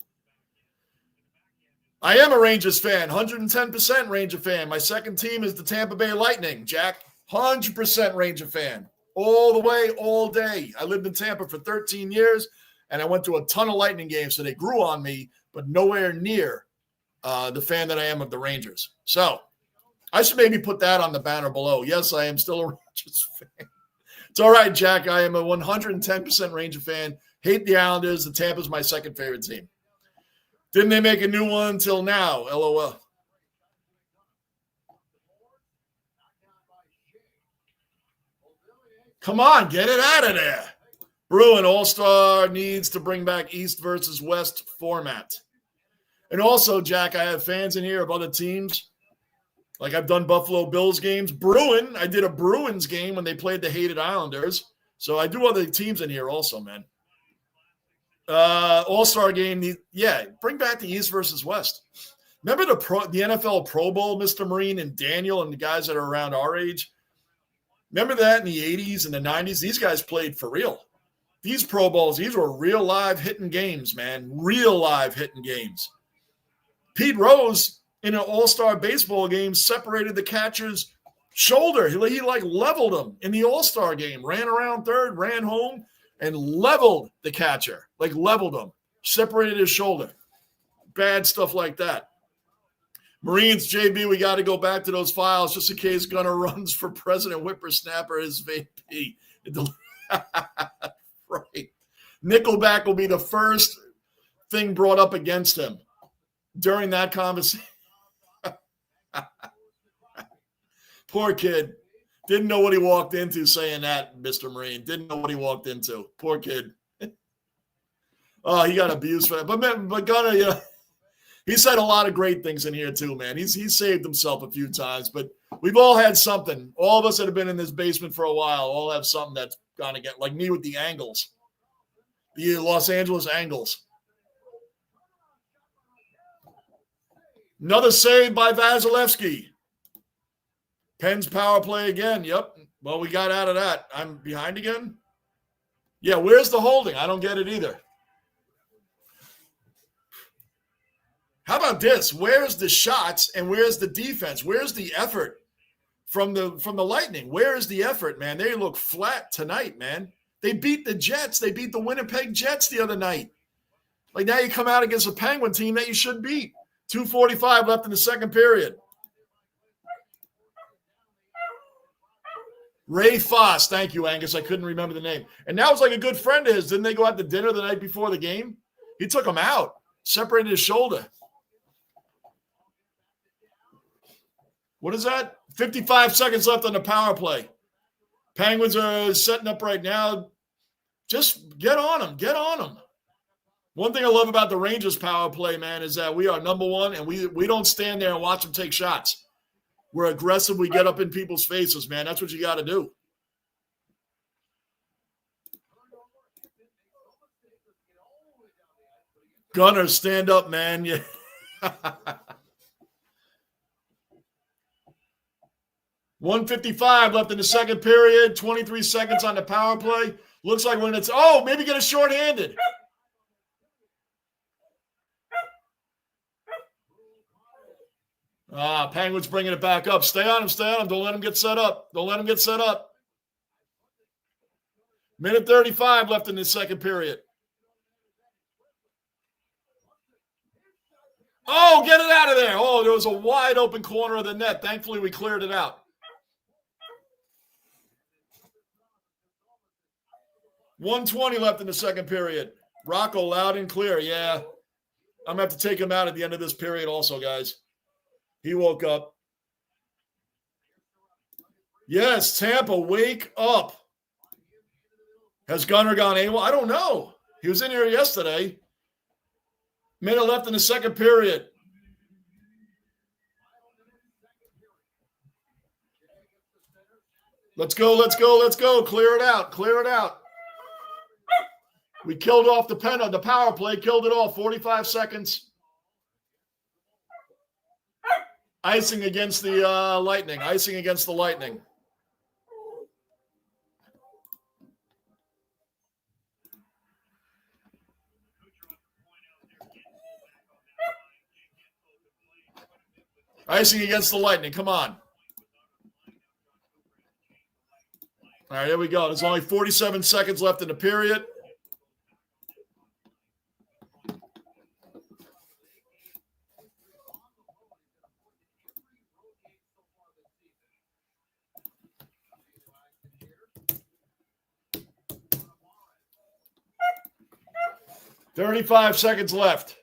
I am a Rangers fan, 110% Ranger fan. My second team is the Tampa Bay Lightning, Jack. 100% Ranger fan. All the way, all day. I lived in Tampa for 13 years, and I went to a ton of Lightning games, so they grew on me, but nowhere near the fan that I am of the Rangers. So I should maybe put that on the banner below. Yes, I am still a Rangers fan. It's all right, Jack. I am a 110% Ranger fan. Hate the Islanders. The Tampa's my second favorite team. Didn't they make a new one until now? LOL. Come on, get it out of there. Bruin All-Star needs to bring back East versus West format. And also, Jack, I have fans in here of other teams. Like I've done Buffalo Bills games. Bruin, I did a Bruins game when they played the hated Islanders. So I do other teams in here also, man. All-Star game, bring back the East versus West. Remember the NFL Pro Bowl, Mr. Marine and Daniel and the guys that are around our age? Remember that in the 80s and the 90s? These guys played for real. These Pro Bowls, these were real live hitting games, man. Real live hitting games. Pete Rose in an All-Star baseball game separated the catcher's shoulder. He like leveled him in the All-Star game. Ran around third, ran home, and leveled the catcher. Like leveled him. Separated his shoulder. Bad stuff like that. Marines, JB, we got to go back to those files just in case Gunner runs for President Whippersnapper as VP. Right. Nickelback will be the first thing brought up against him during that conversation. Poor kid. Didn't know what he walked into saying that, Mr. Marine. Didn't know what he walked into. Poor kid. Oh, he got abused for that. But Gunner, you know, he said a lot of great things in here too, man. He's saved himself a few times, but we've all had something. All of us that have been in this basement for a while all have something that's gone again, like me with the Angles, the Los Angeles Angles. Another save by Vasilevsky. Penn's power play again. Yep. Well, we got out of that. I'm behind again. Yeah, where's the holding? I don't get it either. How about this? Where's the shots and where's the defense? Where's the effort from the Lightning? Where is the effort, man? They look flat tonight, man. They beat the Jets. They beat the Winnipeg Jets the other night. Like now you come out against a Penguin team that you should beat. 2:45 left in the second period. Ray Foss. Thank you, Angus. I couldn't remember the name. And that was like a good friend of his. Didn't they go out to dinner the night before the game? He took him out, separated his shoulder. What is that? 55 seconds left on the power play. Penguins are setting up right now. Just get on them. Get on them. One thing I love about the Rangers power play, man, is that we are number one, and we don't stand there and watch them take shots. We're aggressive. We get up in people's faces, man. That's what you got to do. Gunner, stand up, man. Yeah. 1:55 left in the second period. 23 seconds on the power play. Looks like when it's maybe get a shorthanded. Penguins bringing it back up. Stay on him. Don't let him get set up. Minute 35 left in the second period. Oh, get it out of there. Oh, there was a wide open corner of the net. Thankfully, we cleared it out. 1:20 left in the second period. Rocco loud and clear. Yeah. I'm going to have to take him out at the end of this period also, guys. He woke up. Yes, Tampa, wake up. Has Gunner gone AWOL? I don't know. He was in here yesterday. Minute left in the second period. Let's go. Clear it out. We killed off the power play, killed it all. 45 seconds. Icing against the Lightning. 'Lightning. Come on. All right, here we go. There's only 47 seconds left in the period. $35 seconds left.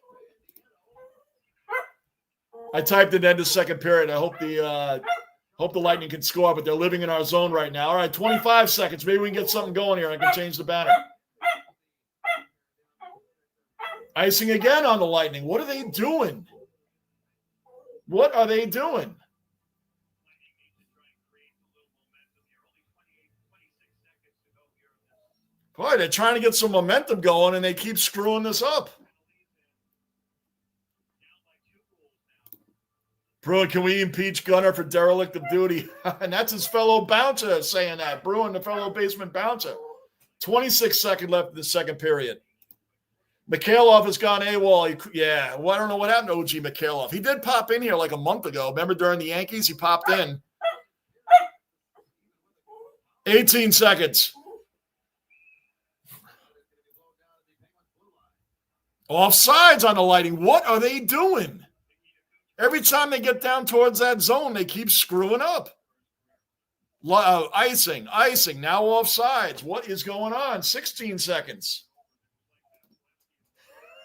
I typed it end of second period. I hope the Lightning can score, but they're living in our zone right now. All right, 25 seconds. Maybe we can get something going here. I can change the banner. Icing again on the Lightning. What are they doing? Boy, they're trying to get some momentum going, and they keep screwing this up. Bruin, can we impeach Gunner for derelict of duty? And that's his fellow bouncer saying that. Bruin, the fellow basement bouncer. 26 seconds left in the second period. Mikhailov has gone AWOL. I don't know what happened to OG Mikhailov. He did pop in here like a month ago. Remember during the Yankees? He popped in. 18 seconds. Offsides on the Lightning. What are they doing? Every time they get down towards that zone, they keep screwing up. Icing. Now offsides. What is going on? 16 seconds.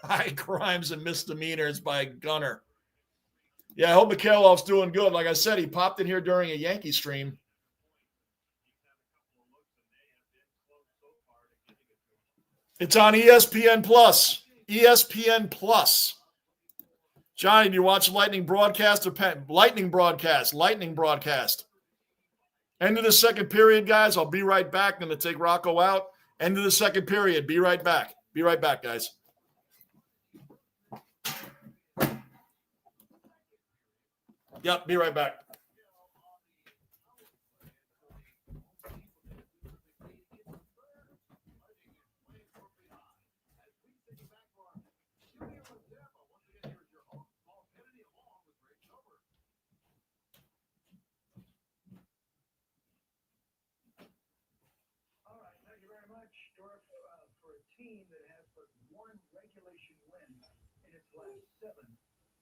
High crimes and misdemeanors by Gunner. Yeah, I hope Mikhailov's doing good. Like I said, he popped in here during a Yankee stream. It's on ESPN Plus. Johnny, do you watch Lightning broadcast or Lightning broadcast? End of the second period, guys. I'll be right back. I'm going to take Rocco out. End of the second period. Be right back. Guys. Yep, be right back.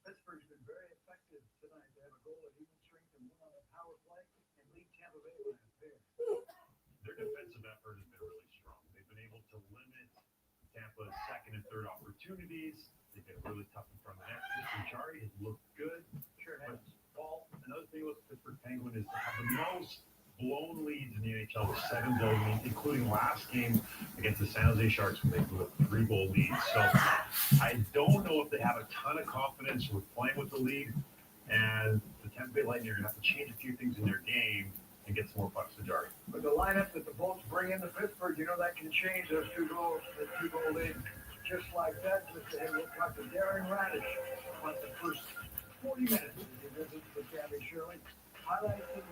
Pittsburgh's been very effective tonight. They have a goal at even strength and one on the power play and lead Tampa Bay with a pair. Their defensive effort has been really strong. They've been able to limit Tampa's second and third opportunities. They've been really tough in front of the net. Jari has looked good. Sure has. Paul, another thing with the Pittsburgh Penguin is they have the most blown leads in the NHL with 7 goal leads, including last game against the San Jose Sharks when they blew a 3-goal lead. So I don't know if they have a ton of confidence with playing with the lead, and the Tampa Bay Lightning are going to have to change a few things in their game and get some more pucks to Jari. But the lineup that the Bolts bring into Pittsburgh, that can change those two goal lead. just like that, just ahead look like the Darren Radish. But the first 40 minutes of your visit with Gabby Shirley, highlights in the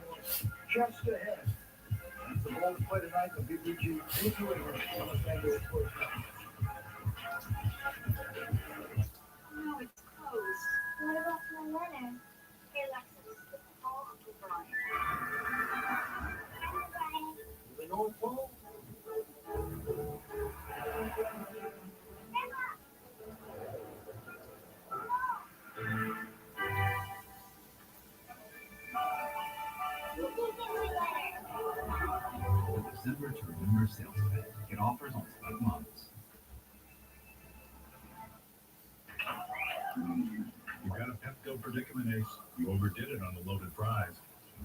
just ahead. That's the bold play tonight, the BBG continuing on the FanDuel Sportsbook. No, it's closed. What about my letter? Hey, Alexis, call Uncle Brian. Uncle Brian. The North Pole. The December to Remember sales event. Get offers on select models. You got a Pepto predicament, Ace. You overdid it on the loaded fries.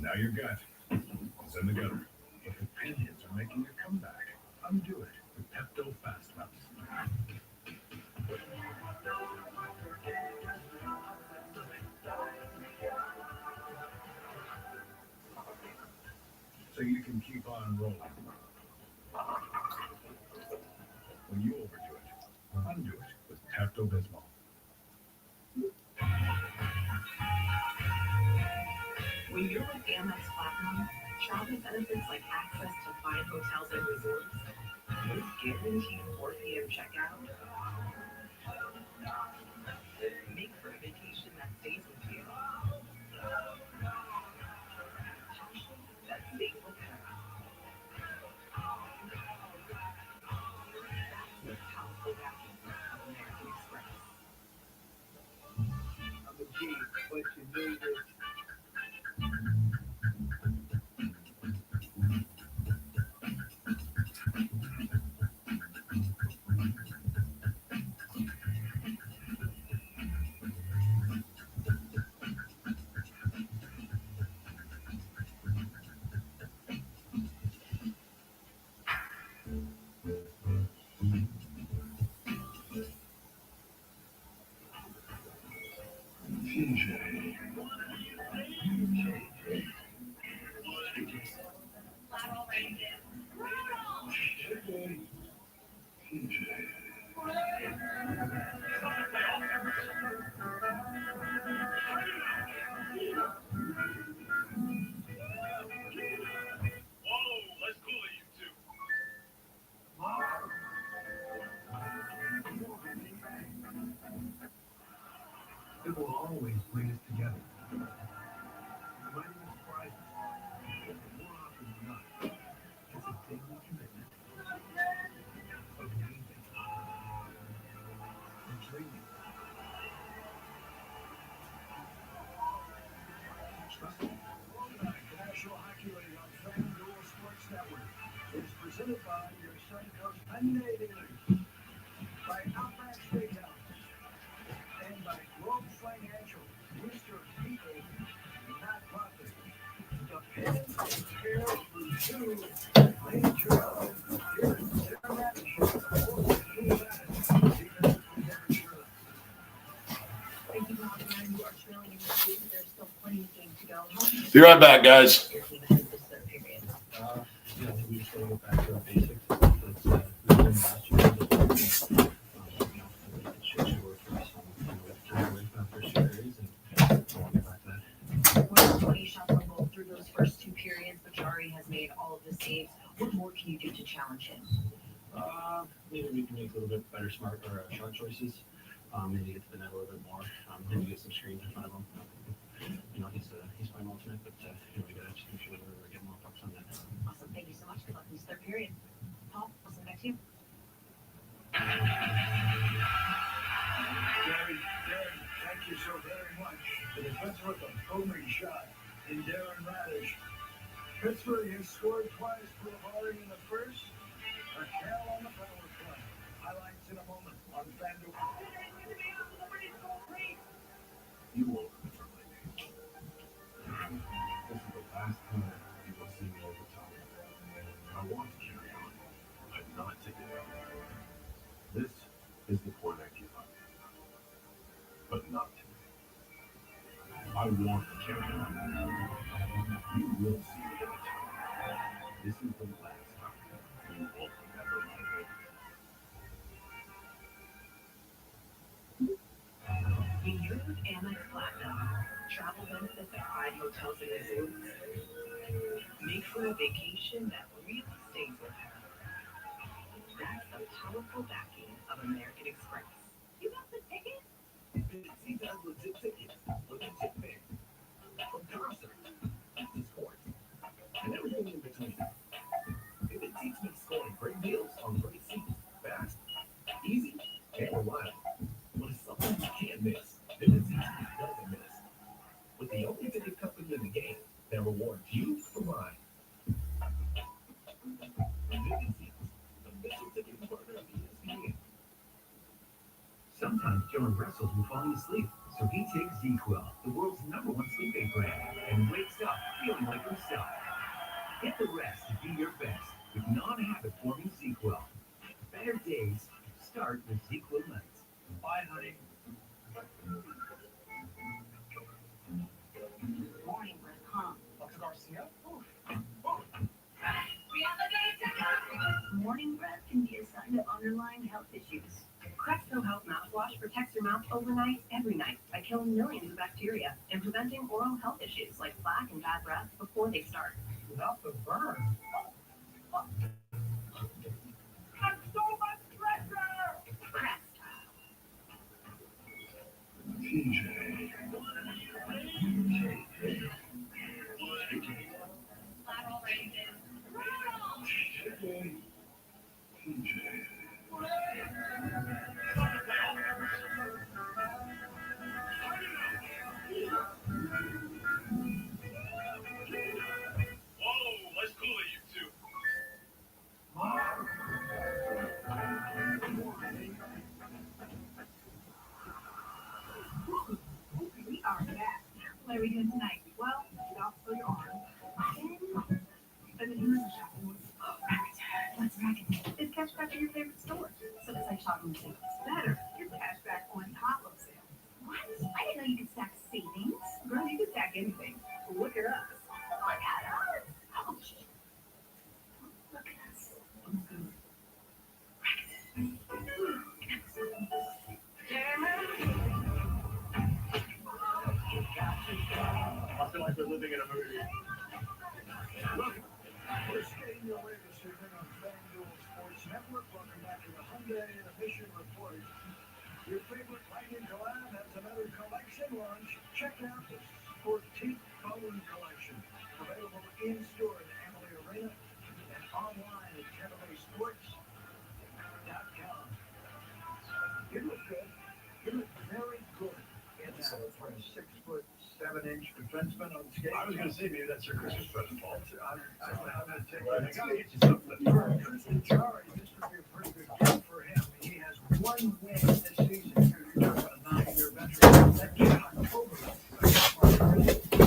Now your gut is in the gutter. But the pinheads are making a comeback. Undo it with Pepto Fast Melts. So you can keep on rolling. When you overdo it, undo it with Pepto Bismol. When you're with Amex Platinum, travel benefits like access to 5 hotels and resorts, with guaranteed 4 p.m. checkout, make for a vacation that stays with you. That stays with her. That's the powerful backing of American Express. I'm a G, but you need it. It will always bring us together. Reminding us prizes. More often than not, it's a daily commitment of naming and dreaming. Trust me. The National Hockey League on FanDuel Sports Network is presented by your Suncoast Hyundai dealers, by Outback Steakhouse, and by Globe Financial, Mr. People, not profit. The pen is here for two major here in Thank you, Bob. And you are trailing in this game. There's still plenty of games to go. Be right back, guys. Your team ahead this third period. I think we just got to go back to our basics. That's we learned last year. It should work for us. We carried away from our first two periods, and I want to get back to that. More than 20 shots on goal through those first 2 periods, but Jari has made all of the saves. What more can you do to challenge him? Maybe we can make a little bit better shot choices. Maybe get to the net a little bit more. Maybe get some screens in front of him. He's fine alternate, but we got to just make sure that we're getting more pucks on that. Awesome. Thank you so much. Good luck in this third period. Paul, I'll send it back to you. Gary, Darren, thank you so very much. The defense with a homing shot in Darren Radish. Pittsburgh has scored twice for the Barring in the first. A tail on the power play. Highlights in a moment on FanDuel. You won't remember my name. This is the last time you will see me over top. I want to carry on. I'm not taking it. This is the point I give up. But not today. I want to carry on. You will see me at the top. This is the last time you won't remember my name. with Amex Platinum. Travel benefits at 5 hotels and resorts. Make for a vacation that really stays with you. That's the powerful backing of American Express. You got the ticket? He has legit tickets, legit fans, from concerts to sports, and everything in between. Vivid Seats makes scoring great deals on great seats, fast, easy, and reliable. But it's something you can't miss. Vivid Seats doesn't miss. With the only ticket company in the game that rewards you for buying. Vivid Seats, official ticket partner of ESPN. Sometimes John wrestles with falling asleep, so he takes ZQL, the world's #1 sleep aid brand, and wakes up feeling like himself. Get the rest to be your best with non-habit-forming ZQL. Better days start with ZQL nights. Bye, honey. Morning breath, huh? Dr. Garcia? Morning breath can be a sign of underlying health issues. Cresco Health mouthwash protects your mouth overnight, every night, by killing millions of bacteria and preventing oral health issues like plaque and bad breath before they start. Without the burn. I'm so much pressure! Presto. Lateral raises. Whoa, let's cool it, you two. We are back. What are we doing tonight? Well, get off for your arm. Spend the dinner shopping. Let's rack it. Is cashback in your favorite store? So it's like shopping with savings. Better. Get cashback on top of sale. What? I didn't know you could stack savings. Girl, you can stack anything. Look at us. Look at us. Oh, shit. Look at us. I feel like we're living in a movie. We're skating away this evening on FanDuel Sports Network. Welcome back to the Hyundai Mission Report. Your favorite Lightning collab has another collection launch. Check out the Sportique Phone Collection. Available in-store at Amalie Arena and online at TampaBaySports.com. You look good. You look very good in that for a 6'7" defenseman on skates. I was going to say, maybe that's your Christmas present, Paul. I'm going to take I that. gotta get you something. For Tristan Jarry, this would be a pretty good game for him. He has one win this season. You're talking about a 9-year veteran. That game in October,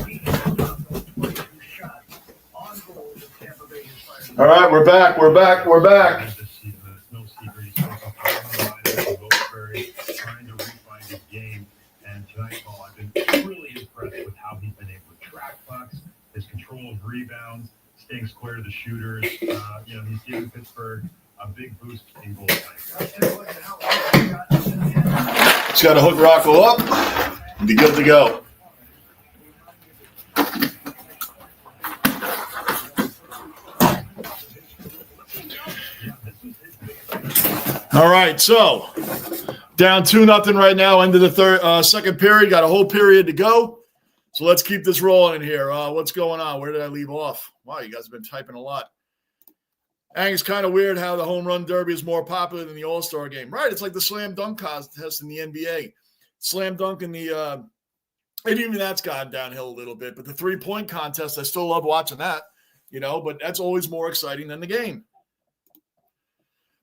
he has not those 22 shots on goal with Tampa Bay Fire. All right, we're back. This season, it's no secret. He's focused on Wilkes-Barre, trying to refine his game. And tonight, Paul, I've been really impressed with how he's been able to track pucks, his control of rebounds, staying square to the shooters. He's giving Pittsburgh a big boost in goal. Let's take a look at how he got this in the end. Just got to hook Rocco up and be good to go. All right, so down 2-0 right now. End of the second period. Got a whole period to go. So let's keep this rolling in here. What's going on? Where did I leave off? Wow, you guys have been typing a lot. And it's kind of weird how the home run derby is more popular than the All-Star game. Right, it's like the slam dunk contest in the NBA. Slam dunk in the and even that's gone downhill a little bit. But the three-point contest, I still love watching that, but that's always more exciting than the game.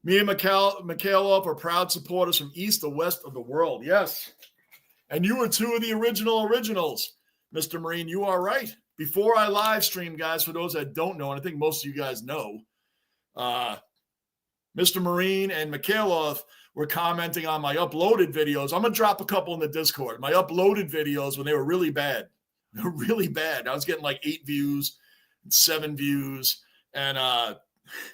Me and Mikhailov are proud supporters from east to west of the world. Yes. And you were two of the originals, Mr. Marine. You are right. Before I live stream, guys, for those that don't know, and I think most of you guys know, Mr. Marine and Mikhailov were commenting on my uploaded videos. I'm going to drop a couple in the Discord. My uploaded videos when they were really bad. They were really bad. I was getting like 8 views, 7 views, and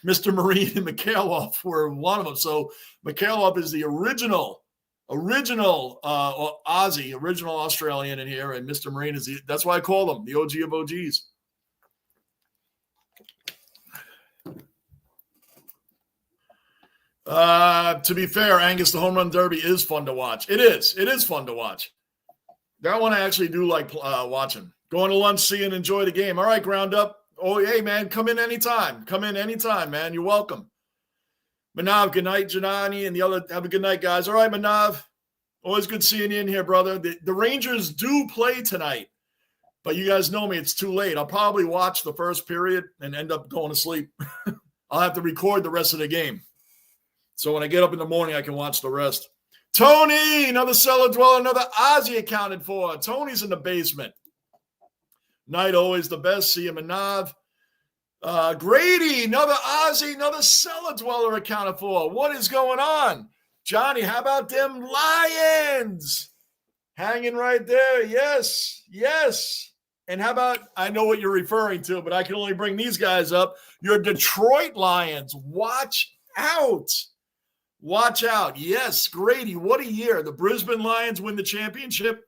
Mr. Marine and Mikhailov were one of them. So Mikhailov is the original Original Aussie, original Australian in here, and Mr. Marine that's why I call them the OG of OGs. To be fair, Angus, the home run derby is fun to watch. It is. It is fun to watch. That one I actually do like watching. Going to lunch, see and enjoy the game. All right, Ground Up. Oh, hey, man, come in anytime. Come in anytime, man. You're welcome. Manav, good night, Janani, and the other. Have a good night, guys. All right, Manav. Always good seeing you in here, brother. The Rangers do play tonight, but you guys know me. It's too late. I'll probably watch the first period and end up going to sleep. I'll have to record the rest of the game. So when I get up in the morning, I can watch the rest. Tony, another cellar dweller, another Aussie accounted for. Tony's in the basement. Night always the best. See you, Manav. Grady, another Aussie, another cellar dweller accounted for. What is going on? Johnny, how about them Lions? Hanging right there. Yes, yes. And how about, I know what you're referring to, but I can only bring these guys up. Your Detroit Lions. Watch out. Watch out. Yes, Grady, what a year. The Brisbane Lions win the championship,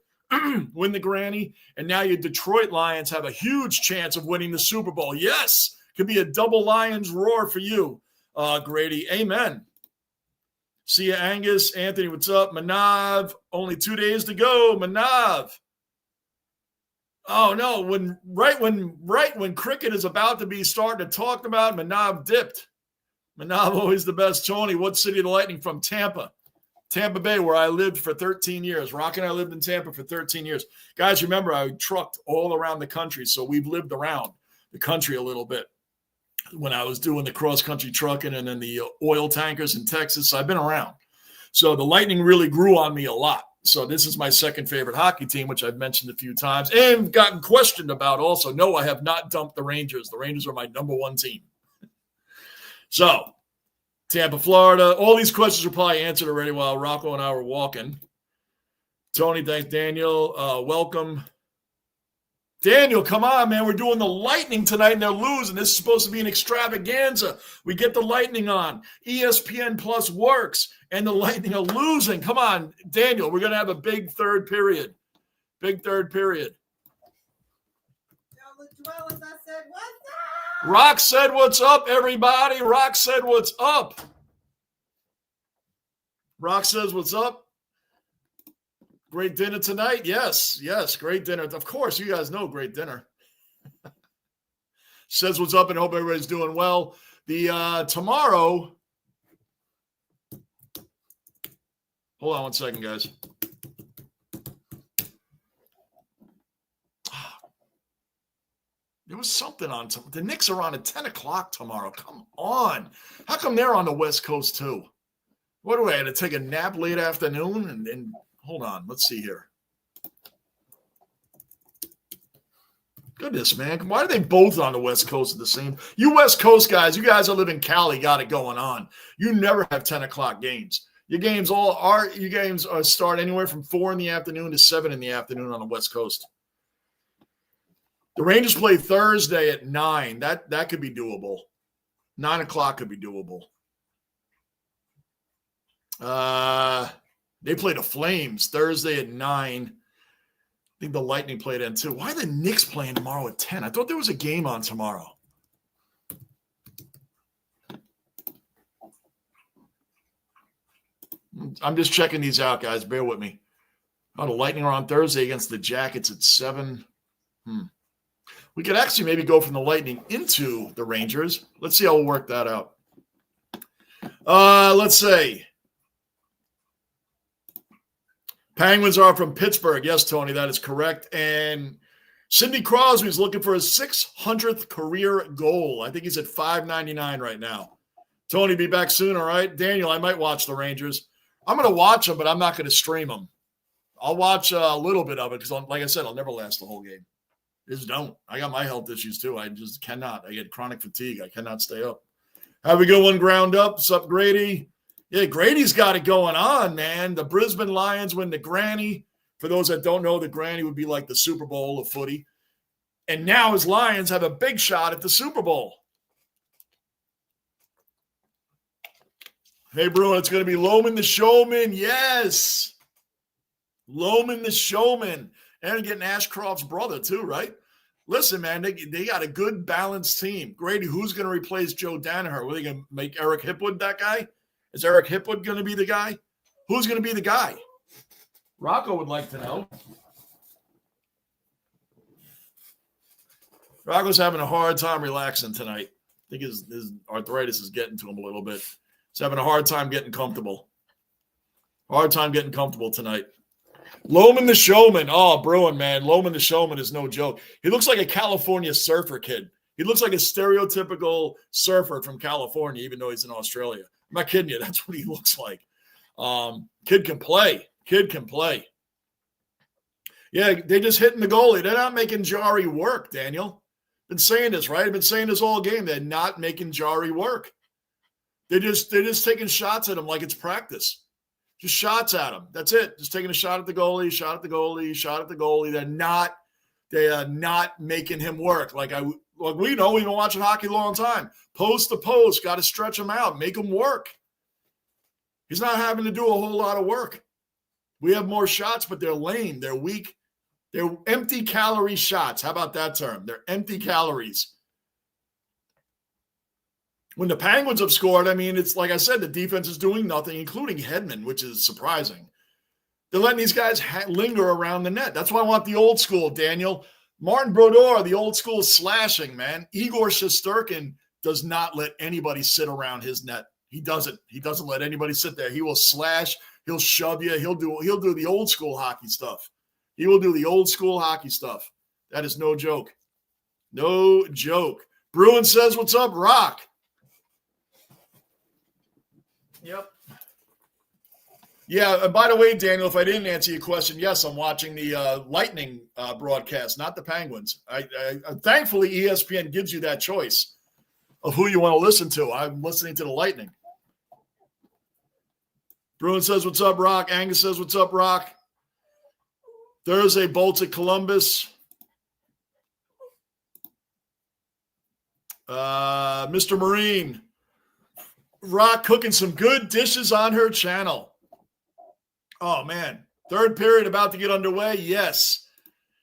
win the granny, and now your Detroit Lions have a huge chance of winning the Super Bowl. Yes, could be a double Lions roar for you, Grady. Amen. See you, Angus. Anthony, what's up? Manav, only 2 days to go. Manav. Oh, no, right when cricket is about to be starting to talk about, Manav dipped. Manav, always the best. Tony, what city of the Lightning from? Tampa. Tampa Bay, where I lived for 13 years. Rock and I lived in Tampa for 13 years. Guys, remember, I trucked all around the country, so we've lived around the country a little bit. When I was doing the cross-country trucking and then the oil tankers in Texas, so I've been around. So the Lightning really grew on me a lot. So this is my second favorite hockey team, which I've mentioned a few times and gotten questioned about also. No, I have not dumped the Rangers. The Rangers are my number one team. So Tampa, Florida. All these questions are probably answered already while Rocco and I were walking. Tony, thanks, Daniel. Welcome. Daniel, come on, man. We're doing the Lightning tonight, and they're losing. This is supposed to be an extravaganza. We get the Lightning on. ESPN Plus works, and the Lightning are losing. Come on, Daniel. We're going to have a big third period. Big third period. Tell the dwellers I said, what's up? Rock said, what's up, everybody? Rock said, what's up? Rock says, what's up? Great dinner tonight? Yes, great dinner. Of course, you guys know great dinner. Says what's up and hope everybody's doing well. The tomorrow, hold on one second, guys. There was something on. The Knicks are on at 10 o'clock tomorrow. Come on. How come they're on the West Coast too? What do I have to take a nap late afternoon and hold on, let's see here. Goodness, man. Why are they both on the West Coast at the same? You West Coast guys, you guys that live in Cali got it going on. You never have 10 o'clock games. Your games start anywhere from 4 in the afternoon to 7 in the afternoon on the West Coast. The Rangers play Thursday at 9. That could be doable. 9 o'clock could be doable. They play the Flames Thursday at 9. I think the Lightning play then too. Why are the Knicks playing tomorrow at 10? I thought there was a game on tomorrow. I'm just checking these out, guys. Bear with me. Oh, the Lightning are on Thursday against the Jackets at 7. We could actually maybe go from the Lightning into the Rangers. Let's see how we'll work that out. Let's say Penguins are from Pittsburgh. Yes, Tony, that is correct. And Sidney Crosby is looking for his 600th career goal. I think he's at $5.99 right now. Tony, be back soon, all right? Daniel, I might watch the Rangers. I'm going to watch them, but I'm not going to stream them. I'll watch a little bit of it because, like I said, I'll never last the whole game. Just don't. I got my health issues too. I just cannot. I get chronic fatigue. I cannot stay up. Have a good one, Ground Up. What's up, Grady? Yeah, Grady's got it going on, man. The Brisbane Lions win the granny. For those that don't know, the granny would be like the Super Bowl of footy. And now his Lions have a big shot at the Super Bowl. Hey, Bruin, it's going to be Loman the Showman. Yes. Loman the Showman. And getting Ashcroft's brother too, right? Listen, man, they got a good balanced team. Grady, who's going to replace Joe Danaher? Were they going to make Eric Hipwood that guy? Is Eric Hipwood going to be the guy? Who's going to be the guy? Rocco would like to know. Rocco's having a hard time relaxing tonight. I think his arthritis is getting to him a little bit. He's having a hard time getting comfortable. Hard time getting comfortable tonight. Loman the Showman. Oh, Bruin, man. Loman the Showman is no joke. He looks like a California surfer kid. He looks like a stereotypical surfer from California, even though he's in Australia. I'm not kidding you. That's what he looks like. Kid can play. Kid can play. Yeah, they just hitting the goalie. They're not making Jari work, Daniel. Been saying this, right? I've been saying this all game. They're not making Jari work. They're just taking shots at him like it's practice. Just shots at him. That's it. Just taking a shot at the goalie, shot at the goalie, shot at the goalie. They are not making him work. Like we know, we've been watching hockey a long time. Post to post, got to stretch him out, make him work. He's not having to do a whole lot of work. We have more shots, but they're lame. They're weak. They're empty calorie shots. How about that term? They're empty calories. When the Penguins have scored, I mean, it's like I said, the defense is doing nothing, including Hedman, which is surprising. They're letting these guys linger around the net. That's why I want the old school, Daniel. Martin Brodeur, the old school slashing, man. Igor Shesterkin does not let anybody sit around his net. He doesn't. He doesn't let anybody sit there. He will slash. He'll shove you. He'll do the old school hockey stuff. He will do the old school hockey stuff. That is no joke. No joke. Bruin says, what's up, Rock? Yep. Yeah, and by the way, Daniel, if I didn't answer your question, yes, I'm watching the Lightning broadcast, not the Penguins. I thankfully, ESPN gives you that choice of who you want to listen to. I'm listening to the Lightning. Bruin says, what's up, Rock? Angus says, what's up, Rock? Thursday, Bolts at Columbus. Mr. Marine. Rock cooking some good dishes on her channel. Oh, man. Third period about to get underway? Yes.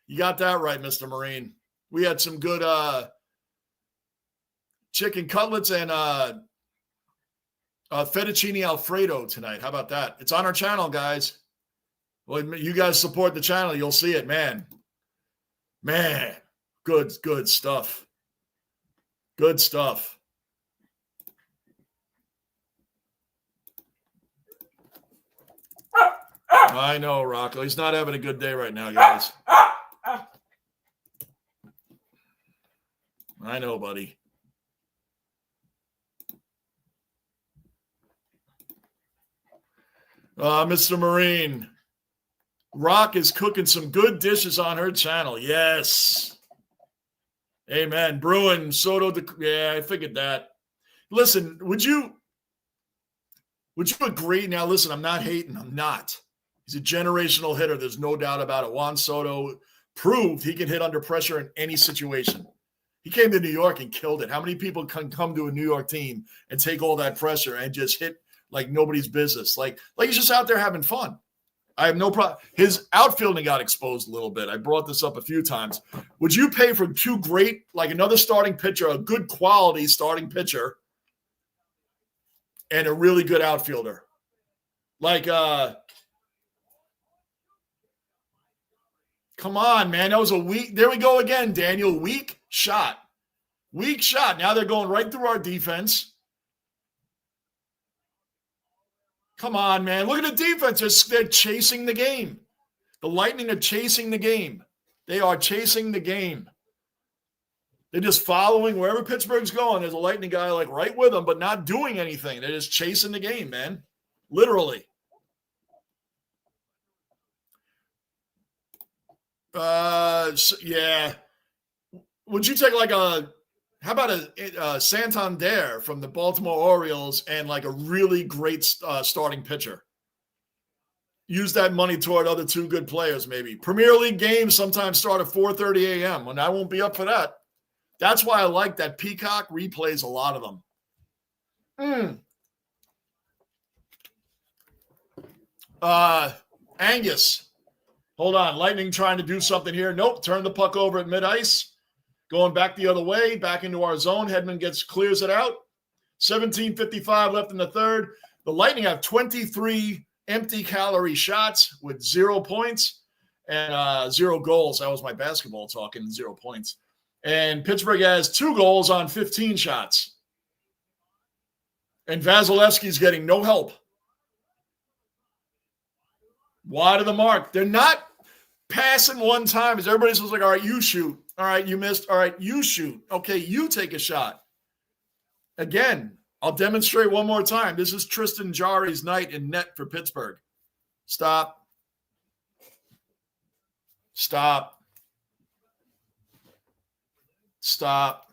You got that right, Mr. Marine. We had some good chicken cutlets and fettuccine Alfredo tonight. How about that? It's on our channel, guys. Well, you guys support the channel. You'll see it, man. Man, good stuff. Good stuff. I know, Rocco. He's not having a good day right now, guys. I know, buddy. Mr. Marine. Rock is cooking some good dishes on her channel. Yes. Amen. Bruin, Soto. Yeah, I figured that. Listen, would you agree? Now, listen, I'm not hating. I'm not. He's a generational hitter. There's no doubt about it. Juan Soto proved he can hit under pressure in any situation. He came to New York and killed it. How many people can come to a New York team and take all that pressure and just hit like nobody's business? Like he's just out there having fun. I have no problem. His outfielding got exposed a little bit. I brought this up a few times. Would you pay for two great, like another starting pitcher, a good quality starting pitcher, and a really good outfielder? Like, come on, man. That was a weak. There we go again, Daniel. Weak shot. Weak shot. Now they're going right through our defense. Come on, man. Look at the defense. They're chasing the game. The Lightning are chasing the game. They are chasing the game. They're just following wherever Pittsburgh's going. There's a Lightning guy like right with them, but not doing anything. They're just chasing the game, man. Literally. Yeah. Would you take like how about a Santander from the Baltimore Orioles and like a really great starting pitcher? Use that money toward other two good players, maybe. Premier League games sometimes start at 4:30 a.m. and I won't be up for that. That's why I like that Peacock replays a lot of them. Angus. Hold on. Lightning trying to do something here. Nope. Turn the puck over at mid-ice. Going back the other way, back into our zone. Hedman clears it out. 17:55 left in the third. The Lightning have 23 empty calorie shots with 0 points and 0 goals. That was my basketball talking, 0 points. And Pittsburgh has 2 goals on 15 shots. And Vasilevsky's getting no help. Wide of the mark. They're not passing one time. As everybody's like, all right, you shoot. All right, you missed. All right, you shoot. Okay, you take a shot. Again, I'll demonstrate one more time. This is Tristan Jarry's night in net for Pittsburgh. Stop. Stop. Stop.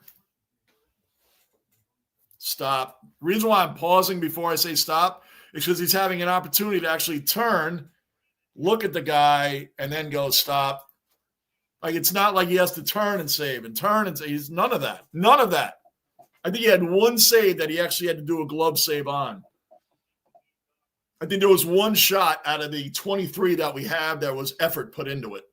Stop. The reason why I'm pausing before I say stop is because he's having an opportunity to actually turn, look at the guy, and then go stop. Like, it's not like he has to turn and save and turn and save. He's none of that. None of that. I think he had one save that he actually had to do a glove save on. I think there was one shot out of the 23 that we have that was effort put into it.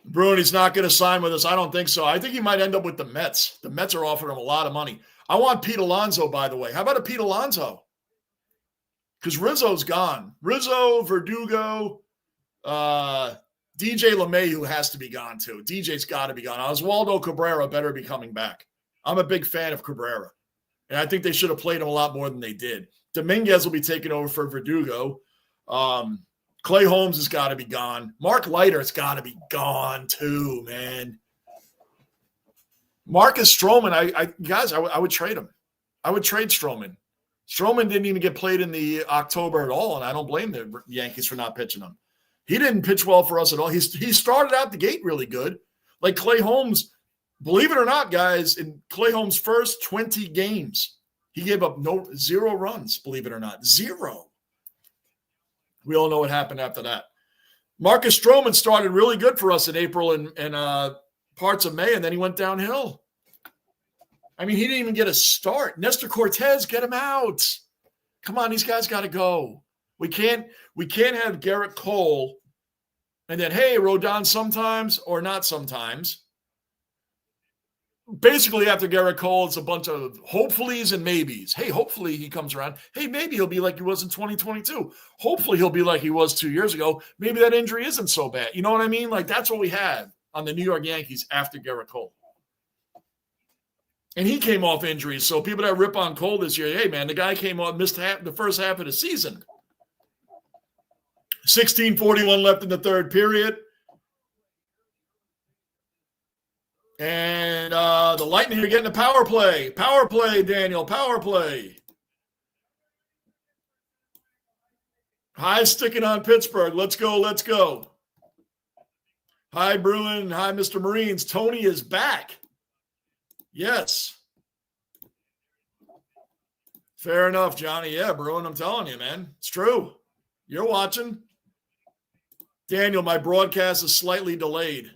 Bruni's not going to sign with us. I don't think so. I think he might end up with the Mets. The Mets are offering him a lot of money. I want Pete Alonso, by the way. How about a Pete Alonso? Because Rizzo's gone. Rizzo, Verdugo, DJ LeMahieu has to be gone too. DJ's got to be gone. Oswaldo Cabrera better be coming back. I'm a big fan of Cabrera. And I think they should have played him a lot more than they did. Dominguez will be taking over for Verdugo. Clay Holmes has got to be gone. Mark Leiter's got to be gone too, man. Marcus Stroman, I would trade him. I would trade Stroman. Stroman didn't even get played in the October at all, and I don't blame the Yankees for not pitching him. He didn't pitch well for us at all. He started out the gate really good. Like Clay Holmes, believe it or not, guys, in Clay Holmes' first 20 games, he gave up 0 runs, believe it or not. 0. We all know what happened after that. Marcus Stroman started really good for us in April and parts of May, and then he went downhill. I mean, he didn't even get a start. Nestor Cortez, get him out. Come on, these guys got to go. We can't have Garrett Cole and then, hey, Rodon sometimes or not sometimes. Basically, after Garrett Cole, it's a bunch of hopefullys and maybes. Hey, hopefully he comes around. Hey, maybe he'll be like he was in 2022. Hopefully he'll be like he was 2 years ago. Maybe that injury isn't so bad. You know what I mean? Like, that's what we had on the New York Yankees after Garrett Cole. And he came off injuries. So people that rip on Cole this year, hey, man, the guy came off, missed the first half of the season. 16:41 left in the third period. And the Lightning are getting a power play. Power play, Daniel. Power play. High sticking on Pittsburgh. Let's go. Let's go. Hi, Bruin. Hi, Mr. Marines. Tony is back. Yes. Fair enough, Johnny. Yeah, Bruin, I'm telling you, man. It's true. You're watching. Daniel, my broadcast is slightly delayed.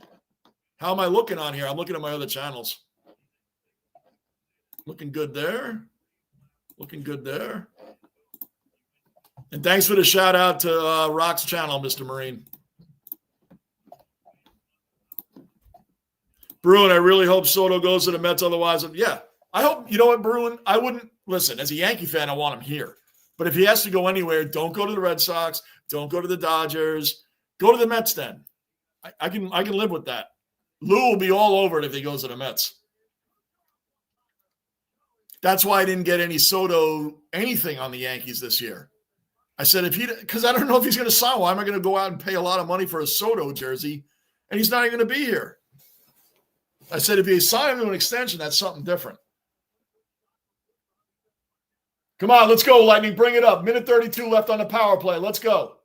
How am I looking on here? I'm looking at my other channels. Looking good there. Looking good there. And thanks for the shout out to Rock's channel, Mr. Marine. Bruin, I really hope Soto goes to the Mets. Otherwise, yeah. I hope, you know what, Bruin? I wouldn't, listen, as a Yankee fan, I want him here. But if he has to go anywhere, don't go to the Red Sox. Don't go to the Dodgers. Go to the Mets then. I can live with that. Lou will be all over it if he goes to the Mets. That's why I didn't get any Soto anything on the Yankees this year. I said, because I don't know if he's going to sign. Why am I going to go out and pay a lot of money for a Soto jersey? And he's not even going to be here. I said, if he signs him to an extension, that's something different. Come on, let's go, Lightning. Bring it up. Minute 32 left on the power play. Let's go.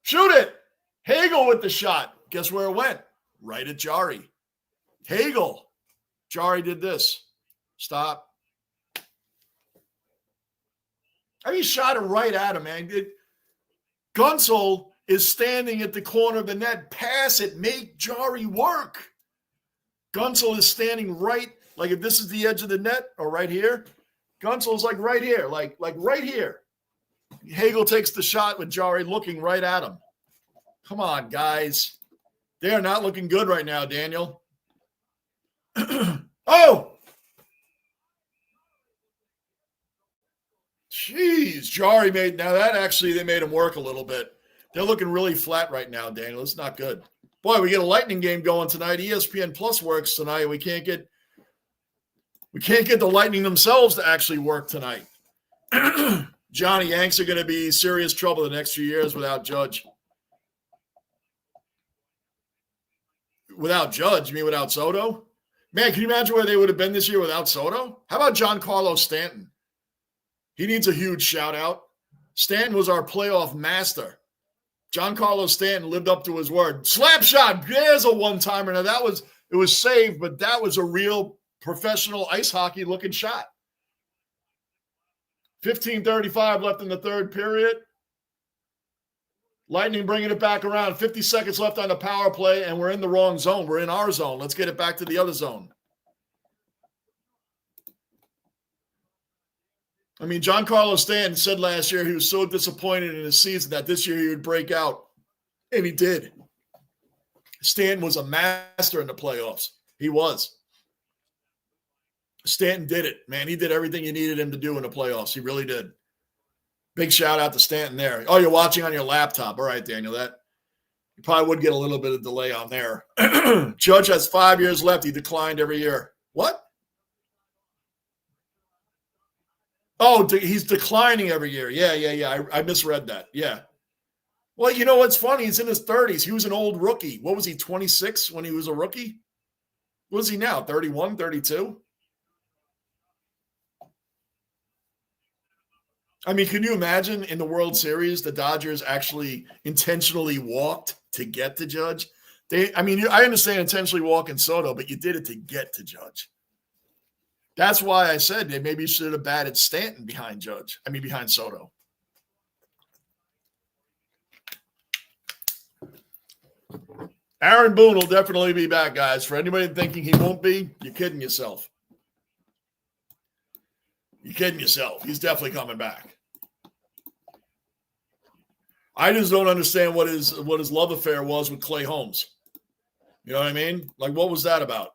Shoot it. Hagel with the shot. Guess where it went? Right at Jarry. Hagel. Jarry did this. Stop. I mean, he shot it right at him, man. Gunsel is standing at the corner of the net. Pass it. Make Jarry work. Gunsel is standing right, like if this is the edge of the net or right here, Gunsel's like right here, like right here. Hagel takes the shot with Jari looking right at him. Come on, guys. They are not looking good right now, Daniel. Oh! Jeez, Jari made, now that actually, they made him work a little bit. They're looking really flat right now, Daniel. It's not good. Boy, we get a Lightning game going tonight. ESPN Plus works tonight. We can't get the Lightning themselves to actually work tonight. Johnny Yanks are going to be serious trouble the next few years without Judge. Without Judge? You mean without Soto? Man, can you imagine where they would have been this year without Soto? How about Giancarlo Stanton? He needs a huge shout-out. Stanton was our playoff master. Giancarlo Stanton lived up to his word. Slap shot. There's a one-timer. Now, it was saved, but that was a real professional ice hockey-looking shot. 15:35 left in the third period. Lightning bringing it back around. 50 seconds left on the power play, and we're in the wrong zone. We're in our zone. Let's get it back to the other zone. I mean, Giancarlo Stanton said last year he was so disappointed in his season that this year he would break out, and he did. Stanton was a master in the playoffs. He was. Stanton did it, man. He did everything you needed him to do in the playoffs. He really did. Big shout out to Stanton there. Oh, you're watching on your laptop. All right, Daniel. That you probably would get a little bit of delay on there. Judge has 5 years left. He declined every year. What? Oh, he's declining every year. Yeah. I misread that. Yeah. Well, you know what's funny? He's in his 30s. He was an old rookie. What was he, 26 when he was a rookie? What is he now, 31, 32? I mean, can you imagine in the World Series, the Dodgers actually intentionally walked to get to Judge? I understand intentionally walking Soto, but you did it to get to Judge. That's why I said they maybe should have batted Stanton behind Soto. Aaron Boone will definitely be back, guys. For anybody thinking he won't be, you're kidding yourself. You're kidding yourself. He's definitely coming back. I just don't understand what his love affair was with Clay Holmes. You know what I mean? Like, what was that about?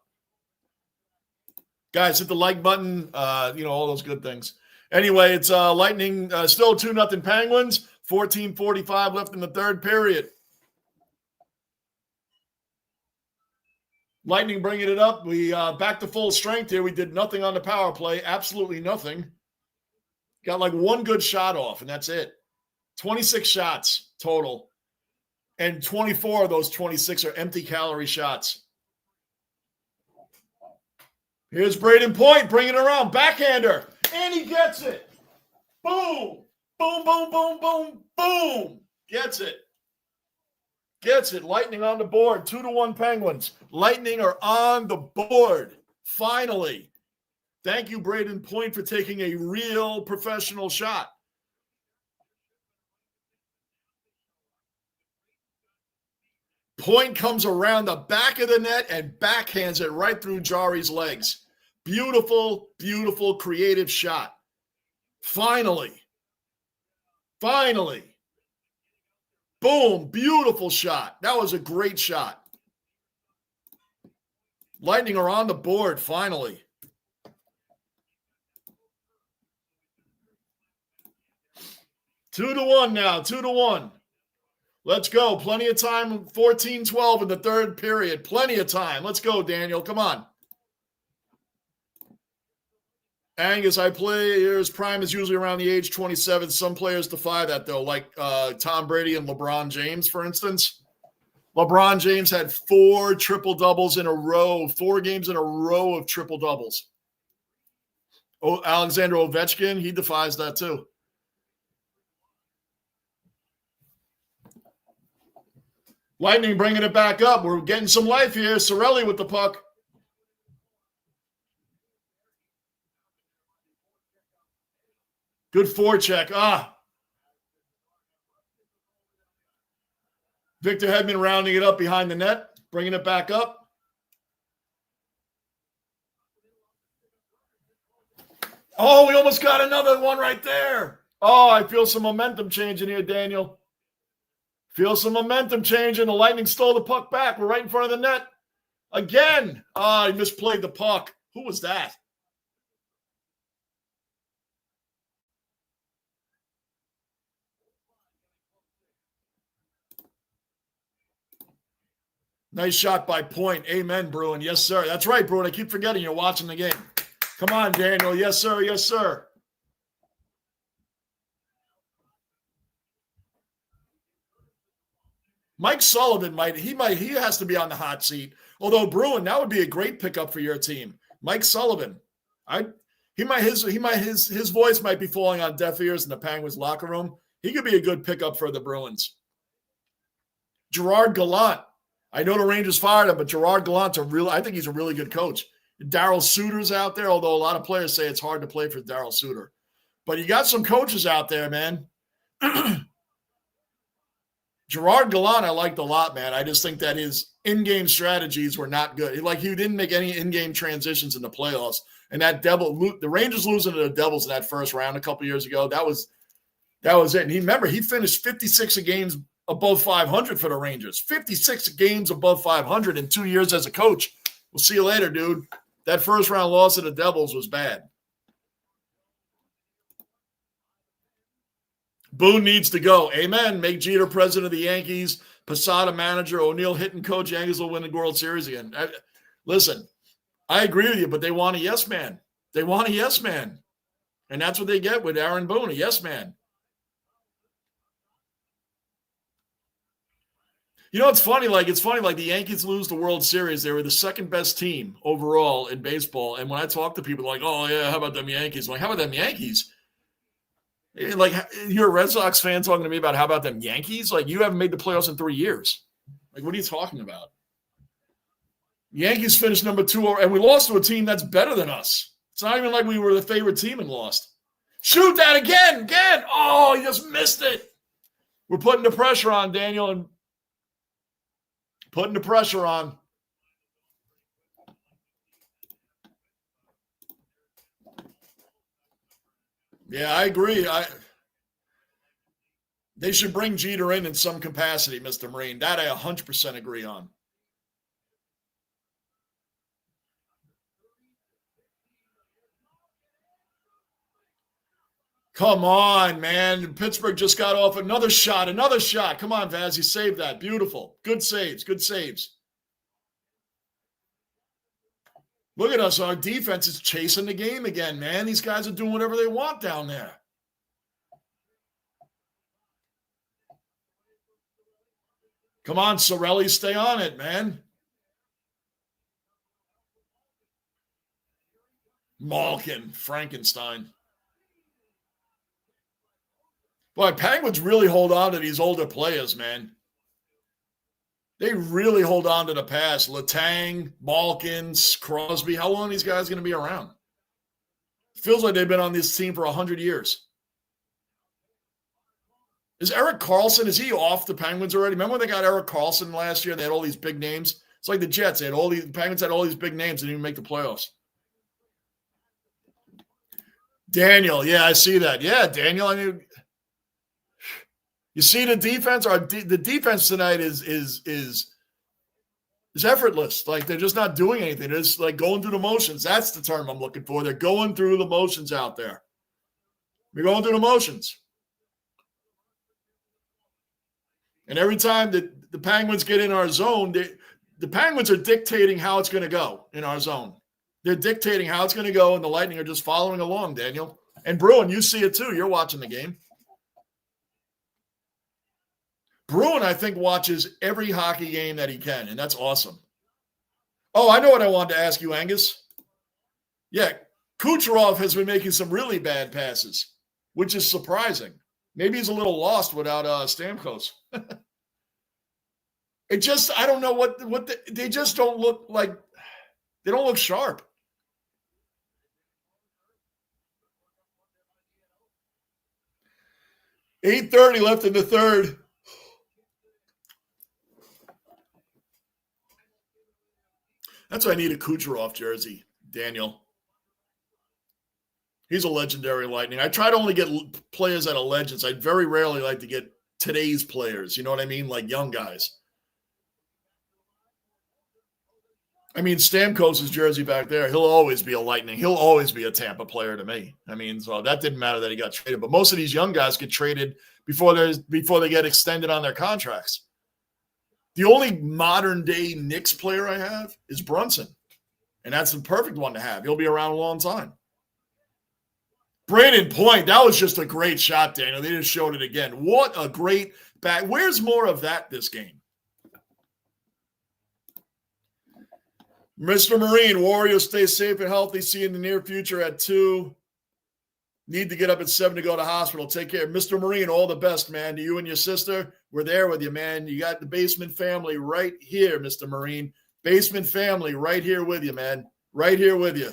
Guys, hit the like button, all those good things. Anyway, it's Lightning still 2-0 Penguins, 14:45 left in the third period. Lightning bringing it up. We back to full strength here. We did nothing on the power play, absolutely nothing. Got like one good shot off, and that's it. 26 shots total, and 24 of those 26 are empty calorie shots. Here's Braden Point bringing it around. Backhander. And he gets it. Boom. Boom, boom, boom, boom, boom. Gets it. Gets it. Lightning on the board. 2-1 Penguins. Lightning are on the board. Finally. Thank you, Braden Point, for taking a real professional shot. Point comes around the back of the net and backhands it right through Jari's legs. Beautiful, beautiful, creative shot. Finally. Boom, beautiful shot. That was a great shot. Lightning are on the board, finally. Two to one now, 2-1. Let's go. Plenty of time. 14-12 in the third period. Plenty of time. Let's go, Daniel. Come on. Angus, players' prime is usually around the age 27. Some players defy that, though, like Tom Brady and LeBron James, for instance. LeBron James had 4 triple-doubles in a row, 4 games in a row of triple-doubles. Alexander Ovechkin, he defies that, too. Lightning bringing it back up. We're getting some life here. Cirelli with the puck. Good forecheck. Victor Hedman rounding it up behind the net. Bringing it back up. Oh, we almost got another one right there. Oh, I feel some momentum changing here, Daniel. Feel some momentum changing. The Lightning stole the puck back. We're right in front of the net. Again. Oh, he misplayed the puck. Who was that? Nice shot by Point. Amen, Bruin. Yes, sir. That's right, Bruin. I keep forgetting you're watching the game. Come on, Daniel. Yes, sir. Yes, sir. Mike Sullivan he has to be on the hot seat. Although Bruin, that would be a great pickup for your team. Mike Sullivan. His voice might be falling on deaf ears in the Penguins locker room. He could be a good pickup for the Bruins. Gerard Gallant. I know the Rangers fired him, but Gerard Gallant's I think he's a really good coach. Darryl Suter's out there, although a lot of players say it's hard to play for Darryl Suter. But you got some coaches out there, man. Gerard Gallant I liked a lot, man. I just think that his in-game strategies were not good. Like, he didn't make any in-game transitions in the playoffs. And the Rangers losing to the Devils in that first round a couple years ago, that was it. And he finished 56 games above 500 for the Rangers. 56 games above 500 in 2 years as a coach. We'll see you later, dude. That first round loss to the Devils was bad. Boone needs to go. Amen. Make Jeter president of the Yankees. Posada manager. O'Neill hitting coach. Yankees will win the World Series again. Listen, I agree with you, but they want a yes man. They want a yes man. And that's what they get with Aaron Boone, a yes man. You know, it's funny. Like the Yankees lose the World Series. They were the second best team overall in baseball. And when I talk to people, like, oh, yeah, how about them Yankees? I'm like, how about them Yankees? Like, you're a Red Sox fan talking to me about how about them Yankees? Like, you haven't made the playoffs in 3 years. Like, what are you talking about? Yankees finished number 2, and we lost to a team that's better than us. It's not even like we were the favorite team and lost. Shoot that again. Oh, he just missed it. We're putting the pressure on, Daniel, and putting the pressure on. Yeah, I agree. They should bring Jeter in some capacity, Mr. Marine. That I 100% agree on. Come on, man. Pittsburgh just got off another shot. Come on, Vaz. You saved that. Beautiful. Good saves. Look at us. Our defense is chasing the game again, man. These guys are doing whatever they want down there. Come on, Sorelli, stay on it, man. Malkin, Frankenstein. Boy, Penguins really hold on to these older players, man. They really hold on to the past. Letang, Malkins, Crosby. How long are these guys going to be around? It feels like they've been on this team for 100 years. Is Erik Karlsson, is he off the Penguins already? Remember when they got Erik Karlsson last year? They had all these big names. It's like the Jets. The Penguins had all these big names. They didn't even make the playoffs. Daniel, yeah, I see that. Yeah, Daniel, I mean, you see the defense? The defense tonight is effortless. Like, they're just not doing anything. They're just like going through the motions. That's the term I'm looking for. They're going through the motions out there. They're going through the motions. And every time the Penguins get in our zone, the Penguins are dictating how it's going to go in our zone. They're dictating how it's going to go, and the Lightning are just following along, Daniel. And Bruin, you see it too. You're watching the game. Bruin, I think, watches every hockey game that he can, and that's awesome. Oh, I know what I wanted to ask you, Angus. Yeah, Kucherov has been making some really bad passes, which is surprising. Maybe he's a little lost without Stamkos. I don't know they just don't look like, they don't look sharp. .8:30 left in the third. That's why I need a Kucherov jersey, Daniel. He's a legendary Lightning. I try to only get players out of legends. I very rarely like to get today's players. You know what I mean? Like young guys. I mean, Stamkos' jersey back there, he'll always be a Lightning. He'll always be a Tampa player to me. I mean, so that didn't matter that he got traded. But most of these young guys get traded before they get extended on their contracts. The only modern-day Knicks player I have is Brunson. And that's the perfect one to have. He'll be around a long time. Brayden Point, that was just a great shot, Daniel. They just showed it again. What a great back. Where's more of that this game? Mr. Marine, Warriors stay safe and healthy. See you in the near future at 2. Need to get up at 7 to go to hospital. Take care. Mr. Marine, all the best, man. To you and your sister, we're there with you, man. You got the Basement family right here, Mr. Marine. Basement family right here with you, man. Right here with you.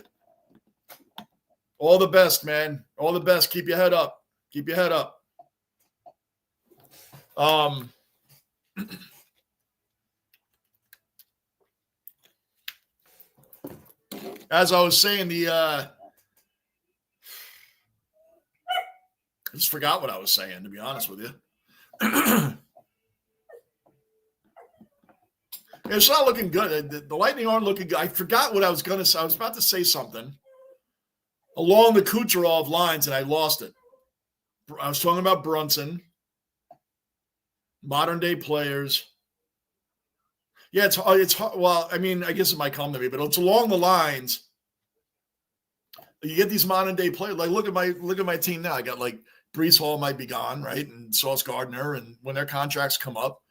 All the best, man. All the best. Keep your head up. Keep your head up. As I was saying, I just forgot what I was saying, to be honest with you. It's not looking good. The Lightning aren't looking good. I forgot what I was going to say. I was about to say something along the Kucherov lines, and I lost it. I was talking about Brunson, modern-day players. Yeah, it's well, I mean, I guess it might come to me, but it's along the lines. You get these modern-day players. Like, look at my team now. I got, like, Breece Hall might be gone, right? And Sauce Gardner, and when their contracts come up.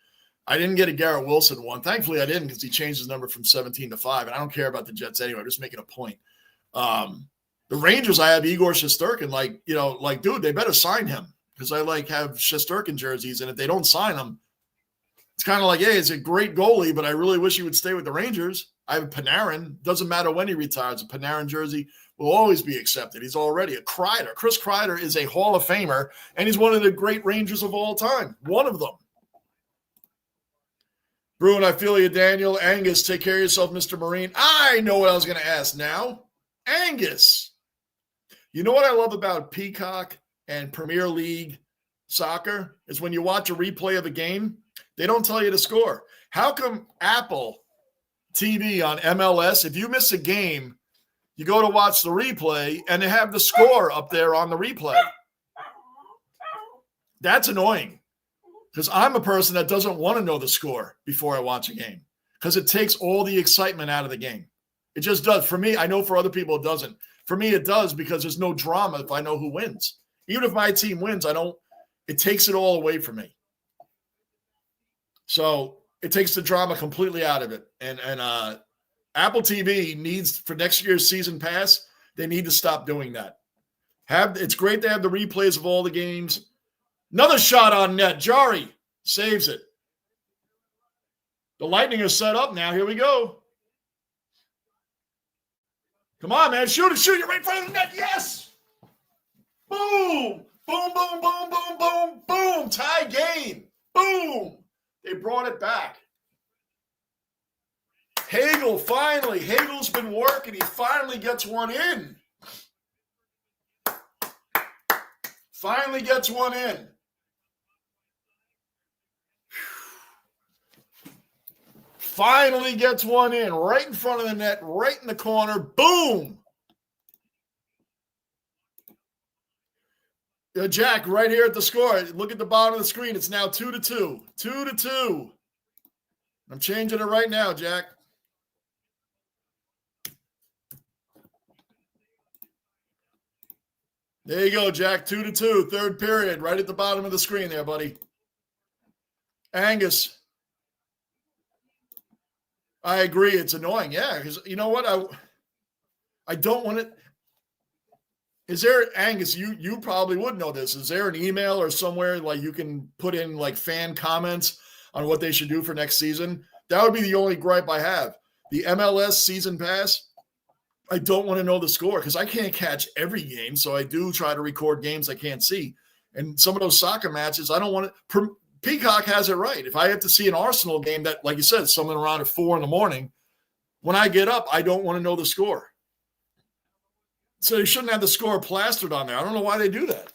I didn't get a Garrett Wilson one. Thankfully, I didn't because he changed his number from 17 to 5, and I don't care about the Jets anyway. I'm just making a point. The Rangers, I have Igor Shesterkin. Dude, they better sign him because I, have Shesterkin jerseys, and if they don't sign him, it's kind of like, hey, it's a great goalie, but I really wish he would stay with the Rangers. I have Panarin. Doesn't matter when he retires. A Panarin jersey will always be accepted. He's already a Kreider. Chris Kreider is a Hall of Famer, and he's one of the great Rangers of all time. One of them. Bruin, I feel you, Daniel. Angus, take care of yourself, Mr. Marine. I know what I was going to ask now. Angus, you know what I love about Peacock and Premier League soccer is when you watch a replay of a game, they don't tell you the score. How come Apple TV on MLS, if you miss a game, you go to watch the replay and they have the score up there on the replay? That's annoying. Because I'm a person that doesn't want to know the score before I watch a game because it takes all the excitement out of the game. It just does. For me, I know for other people it doesn't. For me, it does because there's no drama if I know who wins. Even if my team wins, it takes it all away from me. So it takes the drama completely out of it. And Apple TV needs, for next year's season pass, they need to stop doing that. It's great to have the replays of all the games. Another shot on net. Jari saves it. The Lightning are set up now. Here we go. Come on, man. Shoot it. You're right in front of the net. Yes. Boom. Boom, boom, boom, boom, boom, boom. Tie game. Boom. They brought it back. Hagel, finally. Hagel's been working. He finally gets one in. Finally gets one in. Finally gets one in right in front of the net, right in the corner. Boom. Jack, right here at the score. Look at the bottom of the screen. It's now 2-2. 2-2. I'm changing it right now, Jack. There you go, Jack. 2-2. Third period. Right at the bottom of the screen there, buddy. Angus. I agree. It's annoying. Yeah, because you know what? I don't want it. Is there, Angus, you probably would know this. Is there an email or somewhere like you can put in like fan comments on what they should do for next season? That would be the only gripe I have. The MLS season pass, I don't want to know the score because I can't catch every game. So I do try to record games I can't see. And some of those soccer matches, I don't want to. Peacock has it right. If I have to see an Arsenal game that, like you said, someone around at 4 a.m, when I get up, I don't want to know the score. So you shouldn't have the score plastered on there. I don't know why they do that.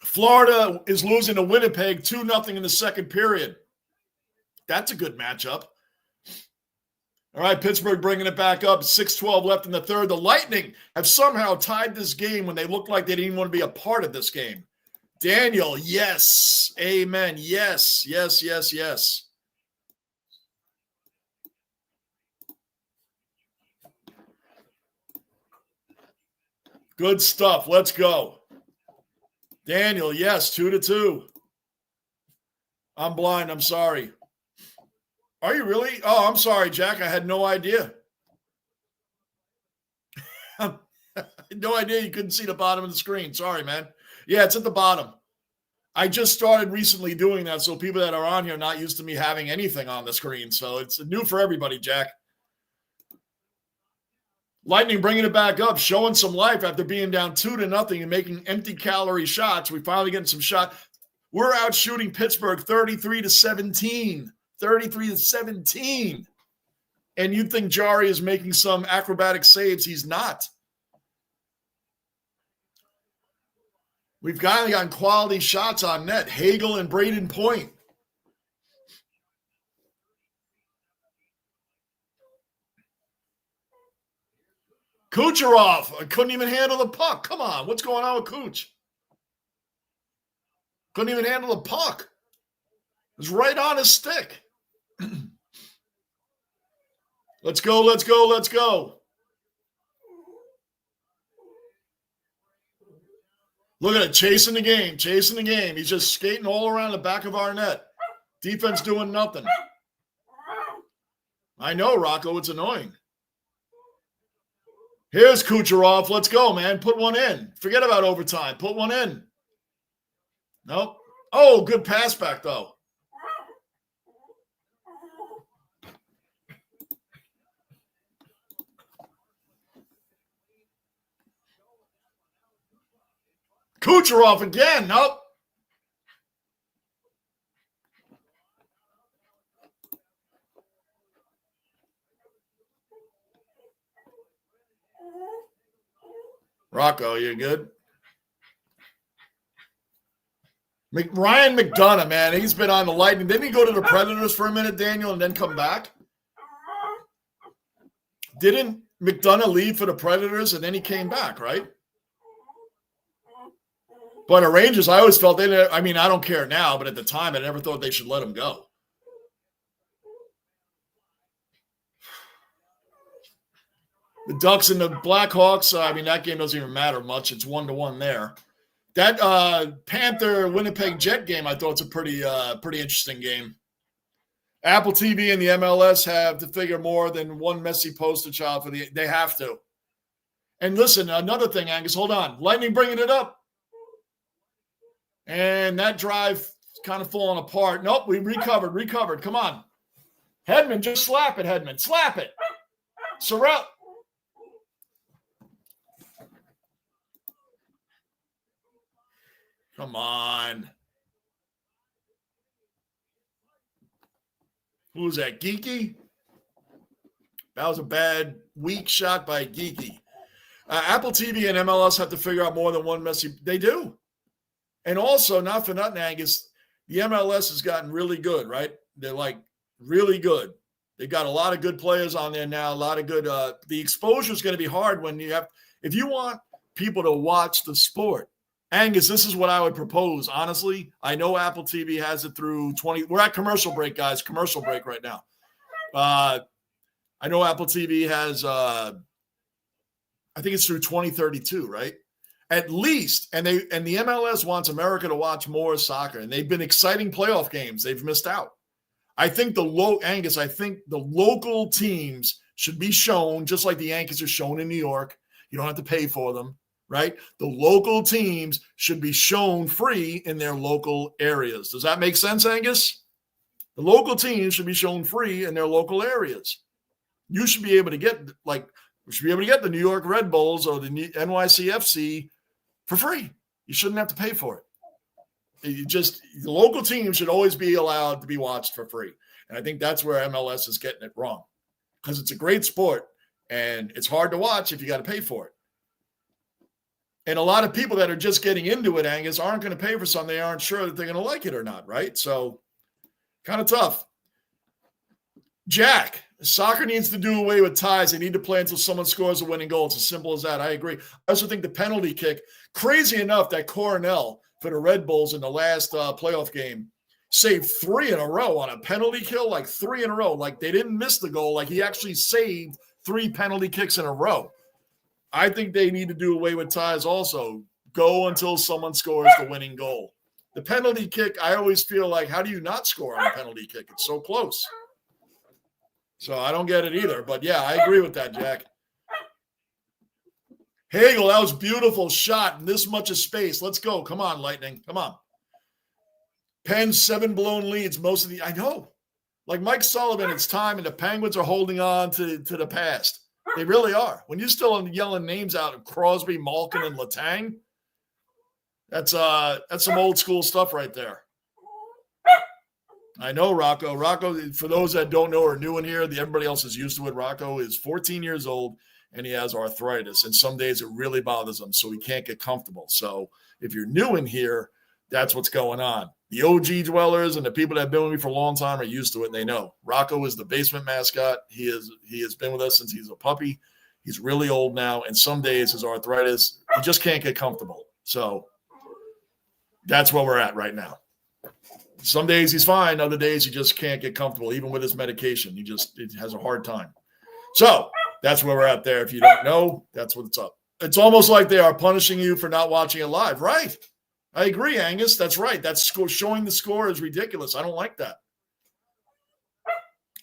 Florida is losing to Winnipeg 2-0 in the second period. That's a good matchup. All right, Pittsburgh bringing it back up. 6:12 left in the third. The Lightning have somehow tied this game when they looked like they didn't even want to be a part of this game. Daniel, yes. Amen. Yes, yes, yes, yes. Good stuff. Let's go. Daniel, yes, 2-2. I'm blind. I'm sorry. Are you really? Oh, I'm sorry, Jack. I had no idea. No idea you couldn't see the bottom of the screen. Sorry, man. Yeah, it's at the bottom. I just started recently doing that, so people that are on here are not used to me having anything on the screen. So it's new for everybody, Jack. Lightning bringing it back up, showing some life after being down 2-0 and making empty calorie shots. We finally getting some shot. We're out shooting Pittsburgh 33-17. 33-17. And you'd think Jari is making some acrobatic saves. He's not. We've gotten quality shots on net. Hagel and Braden Point. Kucherov, I couldn't even handle the puck. Come on, what's going on with Kuch? Couldn't even handle the puck. It was right on his stick. Let's go, let's go, let's go. Look at it, chasing the game, chasing the game. He's just skating all around the back of our net. Defense doing nothing. I know, Rocco, it's annoying. Here's Kucherov. Let's go, man. Put one in. Forget about overtime. Put one in. Nope. Oh, good pass back, though. Kucherov again. Nope. Rocco, you good? Ryan McDonough, man, he's been on the Lightning. Didn't he go to the Predators for a minute, Daniel, and then come back? Didn't McDonough leave for the Predators and then he came back, right? But the Rangers, I always felt I don't care now, but at the time, I never thought they should let him go. The Ducks and the Blackhawks, that game doesn't even matter much. It's 1-1 there. That Panther-Winnipeg Jet game, I thought, it's a pretty interesting game. Apple TV and the MLS have to figure more than one messy poster child for they have to. And listen, another thing, Angus, hold on. Lightning bringing it up. And that drive kind of falling apart. Nope, we recovered. Come on. Hedman, just slap it, Hedman. Slap it. Sorrell. Come on. Who's that, Geeky? That was a bad, weak shot by Geeky. Apple TV and MLS have to figure out more than one messy. They do. And also, not for nothing, Angus, the MLS has gotten really good, right? They're like really good. They've got a lot of good players on there now, a lot of good. The exposure is going to be hard when if you want people to watch the sport. Angus, this is what I would propose. Honestly, I know Apple TV has it through 20. We're at commercial break, guys. Commercial break right now. I know Apple TV has, I think it's through 2032, right? At least, and the MLS wants America to watch more soccer, and they've been exciting playoff games. They've missed out. I think the local teams should be shown, just like the Yankees are shown in New York. You don't have to pay for them, right? The local teams should be shown free in their local areas. Does that make sense, Angus? The local teams should be shown free in their local areas. You should be able to get the New York Red Bulls or the NYCFC for free. You shouldn't have to pay for it. The local team should always be allowed to be watched for free. And I think that's where MLS is getting it wrong. because it's a great sport and it's hard to watch if you got to pay for it. And a lot of people that are just getting into it, Angus, aren't going to pay for something they aren't sure that they're going to like it or not, right? So kind of tough. Jack, soccer needs to do away with ties. They need to play until someone scores a winning goal. It's as simple as that. I agree. I also think the penalty kick, crazy enough that Coronel for the Red Bulls in the last playoff game saved 3 in a row on a penalty kill, like 3 in a row. Like they didn't miss the goal. Like he actually saved 3 penalty kicks in a row. I think they need to do away with ties also. Go until someone scores the winning goal. The penalty kick, I always feel like, how do you not score on a penalty kick? It's so close. So I don't get it either. But, yeah, I agree with that, Jack. Hagel, that was beautiful shot in this much of space. Let's go. Come on, Lightning. Come on. Pens, 7 blown leads. Most of the – I know. Like Mike Sullivan, it's time, and the Penguins are holding on to the past. They really are. When you're still yelling names out of Crosby, Malkin, and Letang, that's some old school stuff right there. I know Rocco. Rocco, for those that don't know or are new in here, everybody else is used to it. Rocco is 14 years old, and he has arthritis. And some days it really bothers him, so he can't get comfortable. So if you're new in here, that's what's going on. The OG dwellers and the people that have been with me for a long time are used to it, and they know. Rocco is the basement mascot. He has been with us since he's a puppy. He's really old now, and some days his arthritis, he just can't get comfortable. So that's where we're at right now. Some days he's fine. Other days he just can't get comfortable, even with his medication. He has a hard time. So that's where we're at there. If you don't know, that's what's up. It's almost like they are punishing you for not watching it live, right? I agree, Angus. That's right. That's showing the score is ridiculous. I don't like that.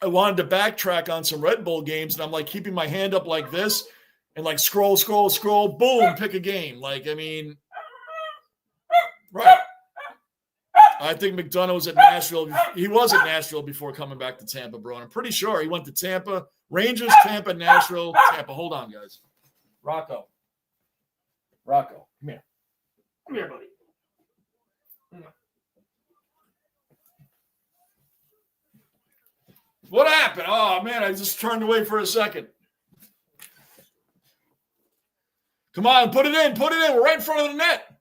I wanted to backtrack on some Red Bull games, and I'm like keeping my hand up like this and like scroll, boom, pick a game. Like, I mean, right. I think McDonough was at Nashville. He was at Nashville before coming back to Tampa, bro. And I'm pretty sure he went to Tampa, Rangers, Tampa, Nashville, Tampa. Hold on, guys. Rocco, come here. Come here, buddy. What happened? Oh, man, I just turned away for a second. Come on, put it in. We're right in front of the net.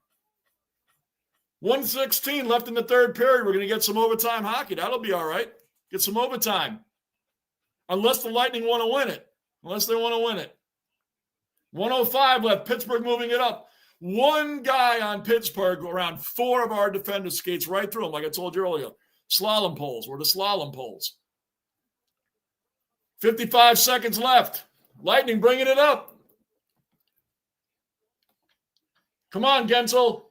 1:16 left in the third period. We're going to get some overtime hockey. That'll be all right. Get some overtime. Unless the Lightning want to win it. Unless they want to win it. 1:05 left. Pittsburgh moving it up. One guy on Pittsburgh, around 4 of our defenders, skates right through them, like I told you earlier. Slalom poles. We're the slalom poles. 55 seconds left. Lightning bringing it up. Come on, Gensel.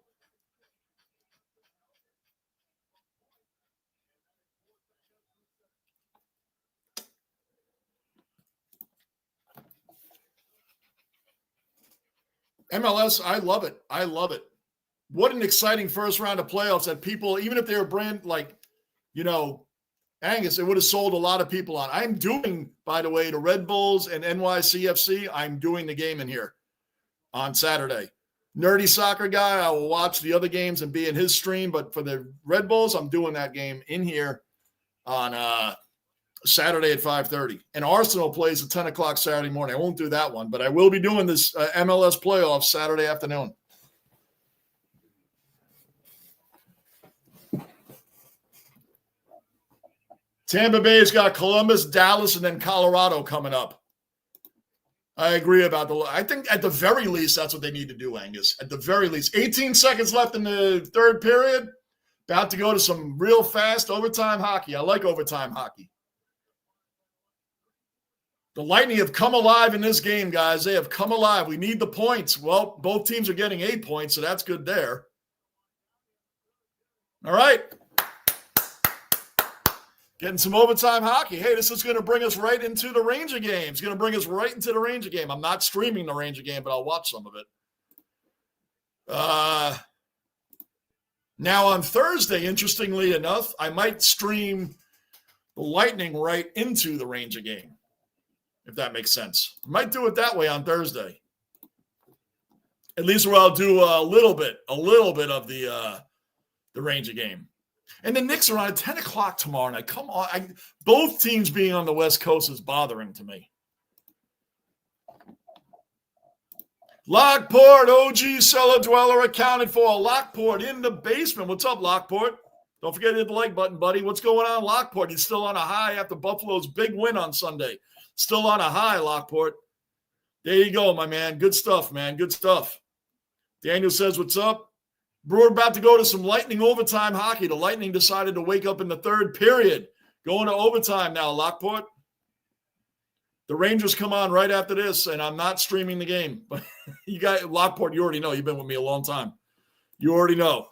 MLS, I love it. I love it. What an exciting first round of playoffs that people, even if they were brand like, Angus, it would have sold a lot of people on. I'm doing, by the way, the Red Bulls and NYCFC. I'm doing the game in here on Saturday. Nerdy soccer guy, I will watch the other games and be in his stream. But for the Red Bulls, I'm doing that game in here on Saturday at 5:30. And Arsenal plays at 10 o'clock Saturday morning. I won't do that one, but I will be doing this MLS playoffs Saturday afternoon. Tampa Bay's got Columbus, Dallas, and then Colorado coming up. I agree about I think at the very least, that's what they need to do, Angus. At the very least. 18 seconds left in the third period. About to go to some real fast overtime hockey. I like overtime hockey. The Lightning have come alive in this game, guys. They have come alive. We need the points. Well, both teams are getting 8 points, so that's good there. All right. Getting some overtime hockey. Hey, this is going to bring us right into the Ranger game. It's going to bring us right into the Ranger game. I'm not streaming the Ranger game, but I'll watch some of it. Now on Thursday, interestingly enough, I might stream the Lightning right into the Ranger game, if that makes sense. I might do it that way on Thursday. At least where I'll do a little bit of the Ranger game. And the Knicks are on at 10 o'clock tomorrow night. Come on. Both teams being on the West Coast is bothering to me. Lockport, OG cellar dweller accounted for. Lockport in the basement. What's up, Lockport? Don't forget to hit the like button, buddy. What's going on, Lockport? He's still on a high after Buffalo's big win on Sunday. Still on a high, Lockport. There you go, my man. Good stuff, man. Good stuff. Daniel says, what's up? Brewer about to go to some Lightning overtime hockey. The Lightning decided to wake up in the third period. Going to overtime now, Lockport. The Rangers come on right after this, and I'm not streaming the game. But you got Lockport, you already know. You've been with me a long time. You already know.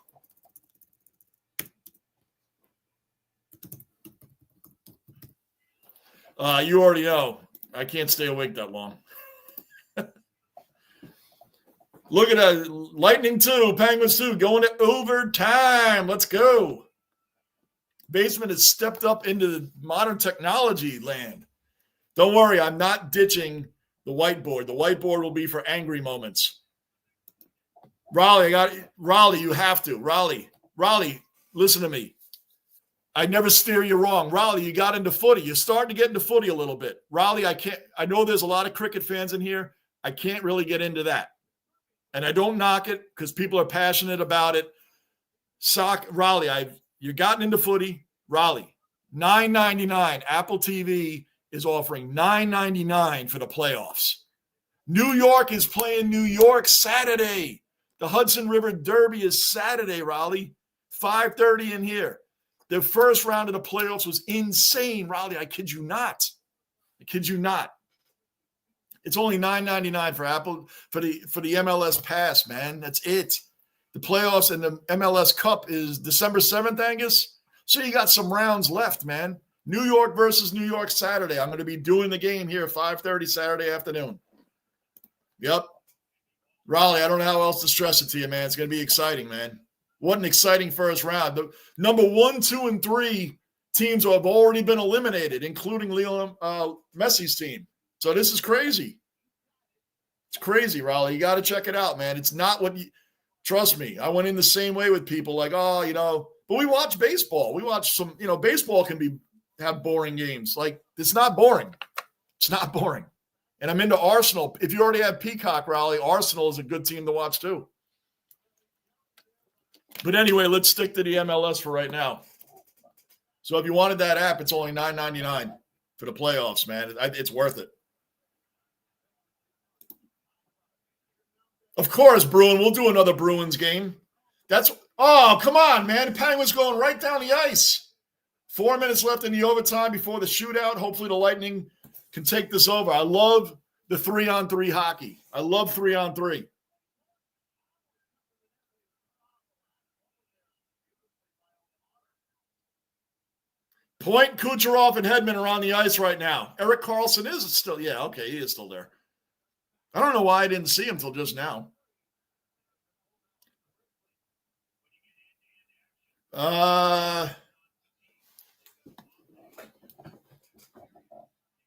You already know. I can't stay awake that long. Look at that. Lightning 2, Penguins 2, going to overtime. Let's go. Basement has stepped up into the modern technology land. Don't worry, I'm not ditching the whiteboard. The whiteboard will be for angry moments. Raleigh, you have to. Raleigh, listen to me. I never steer you wrong. Raleigh, you got into footy. You're starting to get into footy a little bit. Raleigh, I know there's a lot of cricket fans in here. I can't really get into that. And I don't knock it because people are passionate about it. Raleigh, you've gotten into footy. Raleigh, $9.99. Apple TV is offering $9.99 for the playoffs. New York is playing New York Saturday. The Hudson River Derby is Saturday, Raleigh. 5:30 in here. The first round of the playoffs was insane, Raleigh. I kid you not. It's only $9.99 for Apple for the MLS Pass, man. That's it. The playoffs and the MLS Cup is December 7th, Angus. So you got some rounds left, man. New York versus New York Saturday. I'm going to be doing the game here 5:30 Saturday afternoon. Yep. Raleigh, I don't know how else to stress it to you, man. It's going to be exciting, man. What an exciting first round. The number 1, 2, and 3 teams have already been eliminated, including Lionel Messi's team. So this is crazy. It's crazy, Raleigh. You got to check it out, man. It's not what you – trust me. I went in the same way with people like, but we watch baseball. We watch some – baseball can have boring games. Like, it's not boring. It's not boring. And I'm into Arsenal. If you already have Peacock, Raleigh, Arsenal is a good team to watch too. But anyway, let's stick to the MLS for right now. So if you wanted that app, it's only $9.99 for the playoffs, man. It's worth it. Of course, Bruin. We'll do another Bruins game. Come on, man. The Penguins going right down the ice. 4 minutes left in the overtime before the shootout. Hopefully the Lightning can take this over. I love the 3-on-3 hockey. I love 3-on-3. Point, Kucherov, and Hedman are on the ice right now. Erik Karlsson is still, he is still there. I don't know why I didn't see him till just now.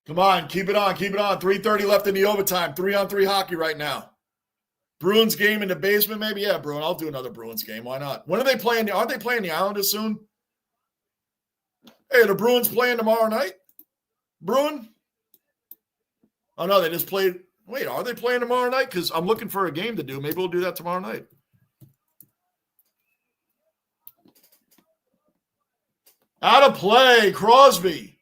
Come on, keep it on. 3:30 left in the overtime. 3-on-3 hockey right now. Bruins game in the basement, maybe? Yeah, Bruin. I'll do another Bruins game. Why not? When are they playing? Aren't they playing the Islanders soon? Hey, the Bruins playing tomorrow night? Bruin? Oh, no, they just played. Wait, are they playing tomorrow night? Because I'm looking for a game to do. Maybe we'll do that tomorrow night. Out of play, Crosby.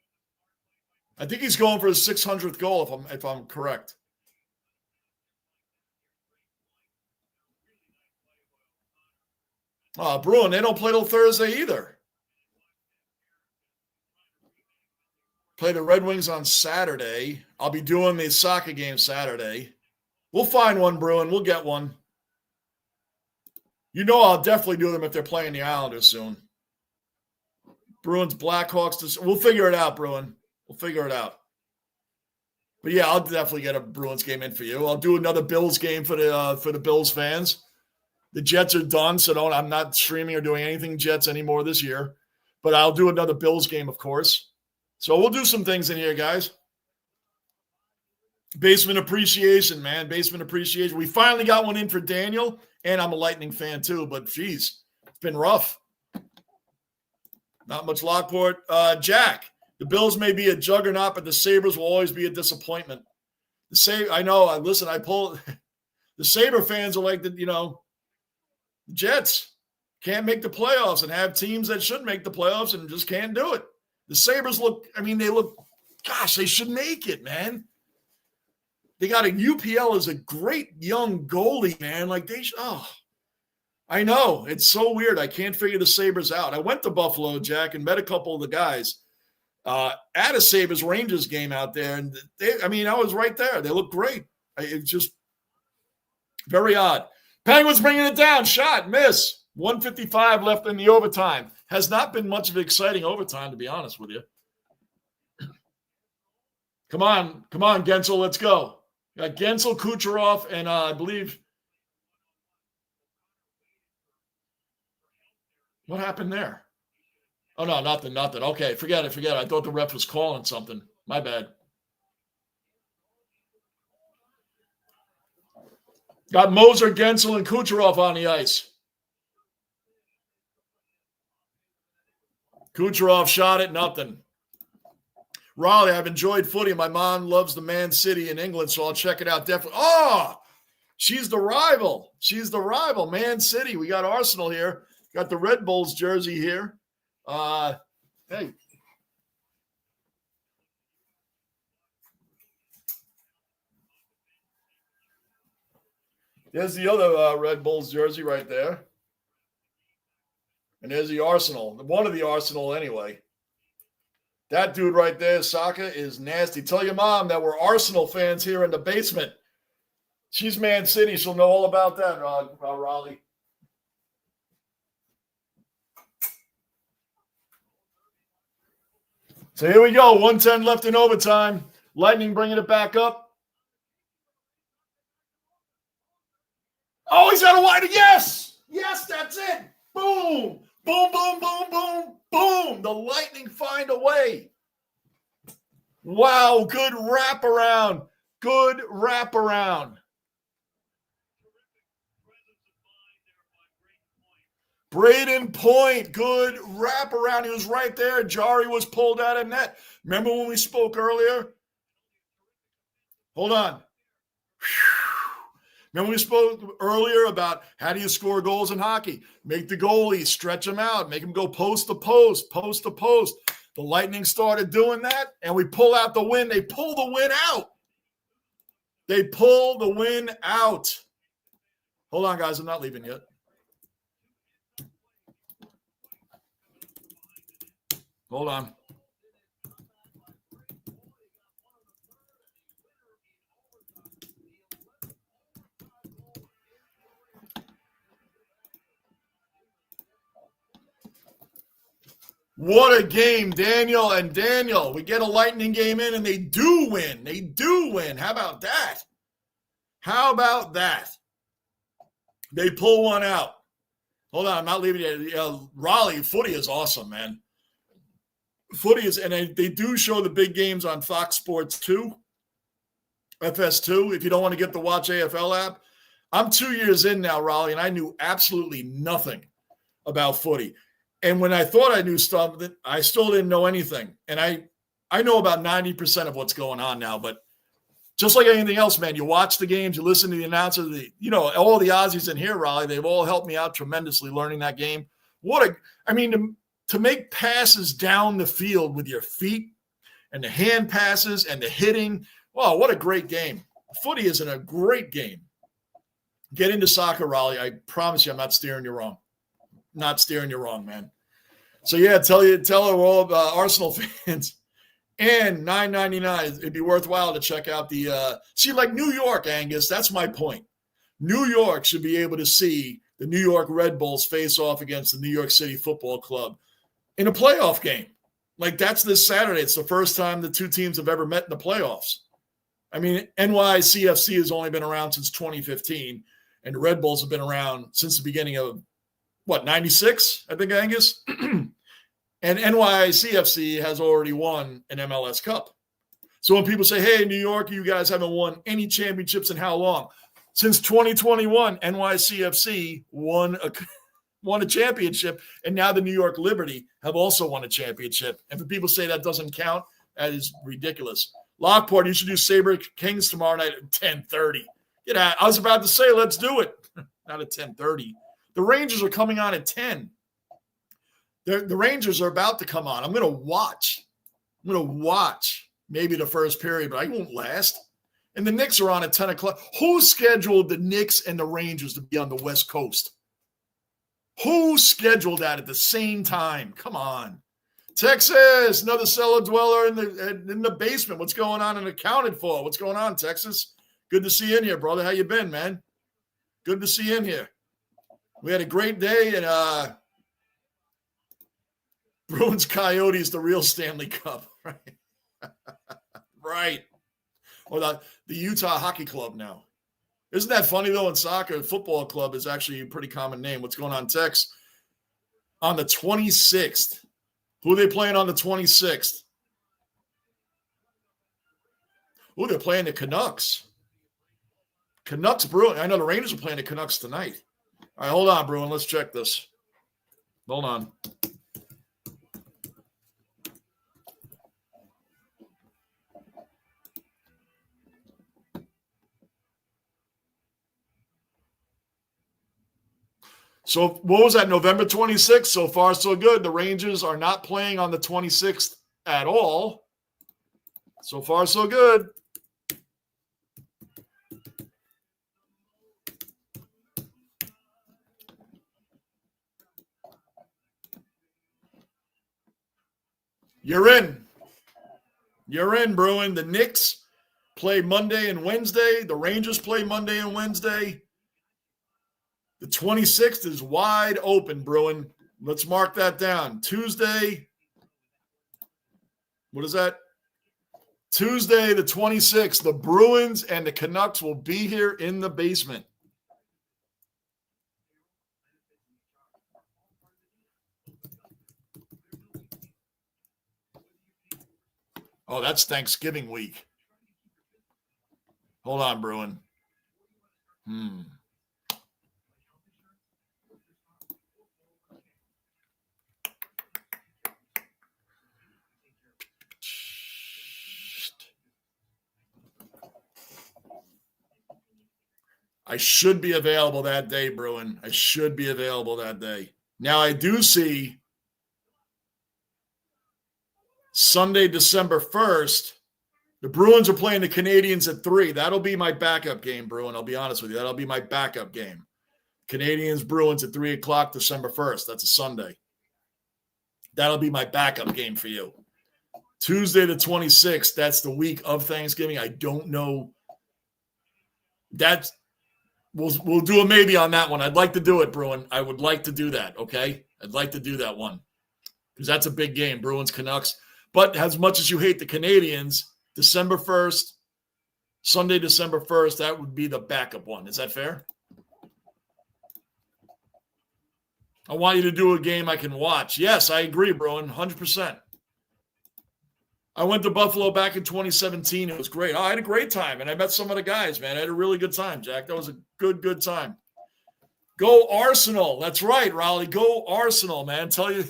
I think he's going for his 600th goal, if I'm correct. Bruin, they don't play till Thursday either. Play the Red Wings on Saturday. I'll be doing the soccer game Saturday. We'll find one, Bruin. We'll get one. I'll definitely do them if they're playing the Islanders soon. Bruins, Blackhawks. We'll figure it out, Bruin. We'll figure it out. But yeah, I'll definitely get a Bruins game in for you. I'll do another Bills game for the Bills fans. The Jets are done, so I'm not streaming or doing anything Jets anymore this year. But I'll do another Bills game, of course. So we'll do some things in here, guys. Basement appreciation, man. Basement appreciation. We finally got one in for Daniel, and I'm a Lightning fan too. But geez, it's been rough. Not much Lockport. Jack, the Bills may be a juggernaut, but the Sabres will always be a disappointment. I know. Listen, the The Sabre fans are like the Jets can't make the playoffs and have teams that should make the playoffs and just can't do it. The Sabres they should make it, man. They got a UPL as a great young goalie, man. I know. It's so weird. I can't figure the Sabres out. I went to Buffalo, Jack, and met a couple of the guys at a Sabres Rangers game out there. And I was right there. They look great. It's just very odd. Penguins bringing it down. Shot, miss. 1:55 left in the overtime. Has not been much of an exciting overtime, to be honest with you. Come on, Gensel, let's go. Got Gensel, Kucherov, and I believe. What happened there? Oh, no, nothing. Okay, forget it. I thought the ref was calling something. My bad. Got Moser, Gensel, and Kucherov on the ice. Kucherov shot it, nothing. Raleigh, I've enjoyed footy. My mom loves the Man City in England, so I'll check it out definitely. Oh, she's the rival. Man City. We got Arsenal here. Got the Red Bulls jersey here. Hey. There's the other Red Bulls jersey right there. And there's the Arsenal. One of the Arsenal anyway. That dude right there, Saka, is nasty. Tell your mom that we're Arsenal fans here in the basement. She's Man City. She'll know all about that, Raleigh. So here we go. 1:10 left in overtime. Lightning bringing it back up. Oh, he's got a wide. Yes. Yes, that's it. Boom. Boom, boom, boom, boom, boom. The Lightning find a way. Wow, good wraparound. Braden Point, good wraparound. He was right there. Jari was pulled out of net. Remember when we spoke earlier? Hold on. Remember we spoke earlier about how do you score goals in hockey? Make the goalie, stretch them out, make them go post to post. The Lightning started doing that, and we pull out the win. They pull the win out. Hold on, guys. I'm not leaving yet. Hold on. What a game, Daniel and Daniel. We get a Lightning game in, and they do win. How about that? They pull one out. Hold on, I'm not leaving yet. Raleigh, footy is awesome, man. Footy is, and they do show the big games on Fox Sports 2, FS2, if you don't want to get the Watch AFL app. I'm 2 years in now, Raleigh, and I knew absolutely nothing about footy. And when I thought I knew stuff, I still didn't know anything. And I know about 90% of what's going on now. But just like anything else, man, you watch the games, you listen to the announcers, all the Aussies in here, Raleigh, they've all helped me out tremendously learning that game. To make passes down the field with your feet and the hand passes and the hitting, wow, what a great game. Footy is a great game. Get into soccer, Raleigh. I promise you I'm not steering you wrong. Not steering you wrong, man. So yeah, tell her all Arsenal fans and $9.99. It'd be worthwhile to check out the like New York, Angus. That's my point. New York should be able to see the New York Red Bulls face off against the New York City Football Club in a playoff game. Like that's this Saturday. It's the first time the two teams have ever met in the playoffs. I mean, NYCFC has only been around since 2015, and the Red Bulls have been around since the beginning of 96, I think, Angus? And NYCFC has already won an MLS Cup. So when people say, hey, New York, you guys haven't won any championships in how long? Since 2021, NYCFC won a championship, and now the New York Liberty have also won a championship. And for people to say that doesn't count, that is ridiculous. Lockport, you should do Sabre Kings tomorrow night at 10:30. Get out. I was about to say, let's do it. Not at 10:30. The Rangers are coming on at 10. The Rangers are about to come on. I'm going to watch. Maybe the first period, but I won't last. And the Knicks are on at 10 o'clock. Who scheduled the Knicks and the Rangers to be on the West Coast? Who scheduled that at the same time? Come on. Texas, another cellar dweller in the basement. What's going on and accounted for? What's going on, Texas? Good to see you in here, brother. How you been, man? Good to see you in here. We had a great day, and Bruins Coyotes, the real Stanley Cup, right? Right. Or the Utah Hockey Club now. Isn't that funny, though, in soccer? Football club is actually a pretty common name. What's going on, Tex? On the 26th. Who are they playing on the 26th? Oh, they're playing the Canucks. Canucks, Bruin. I know the Rangers are playing the Canucks tonight. All right, hold on, Bruin. Let's check this. Hold on. So what was that, November 26th? So far, so good. The Rangers are not playing on the 26th at all. So far, so good. You're in. You're in, Bruin. The Knicks play Monday and Wednesday. The Rangers play Monday and Wednesday. The 26th is wide open, Bruin. Let's mark that down. Tuesday. What is that? Tuesday, the 26th. The Bruins and the Canucks will be here in the basement. Oh, that's Thanksgiving week. Hold on, Bruin. I should be available that day, Bruin. I should be available that day. Now, I do see Sunday, December 1st, the Bruins are playing the Canadians at 3. That'll be my backup game, Bruin. I'll be honest with you. That'll be my backup game. Canadians, Bruins at 3 o'clock, December 1st. That's a Sunday. That'll be my backup game for you. Tuesday, the 26th, that's the week of Thanksgiving. I don't know. We'll do a maybe on that one. I'd like to do it, Bruin. I would like to do that, okay? I'd like to do that one because that's a big game, Bruins, Canucks. But as much as you hate the Canadians, December 1st, Sunday, December 1st, that would be the backup one. Is that fair? I want you to do a game I can watch. Yes, I agree, Bruin, 100%. I went to Buffalo back in 2017. It was great. I had a great time, and I met some of the guys, man. I had a really good time, Jack. That was a good time. Go Arsenal. That's right, Raleigh. Go Arsenal, man. Tell you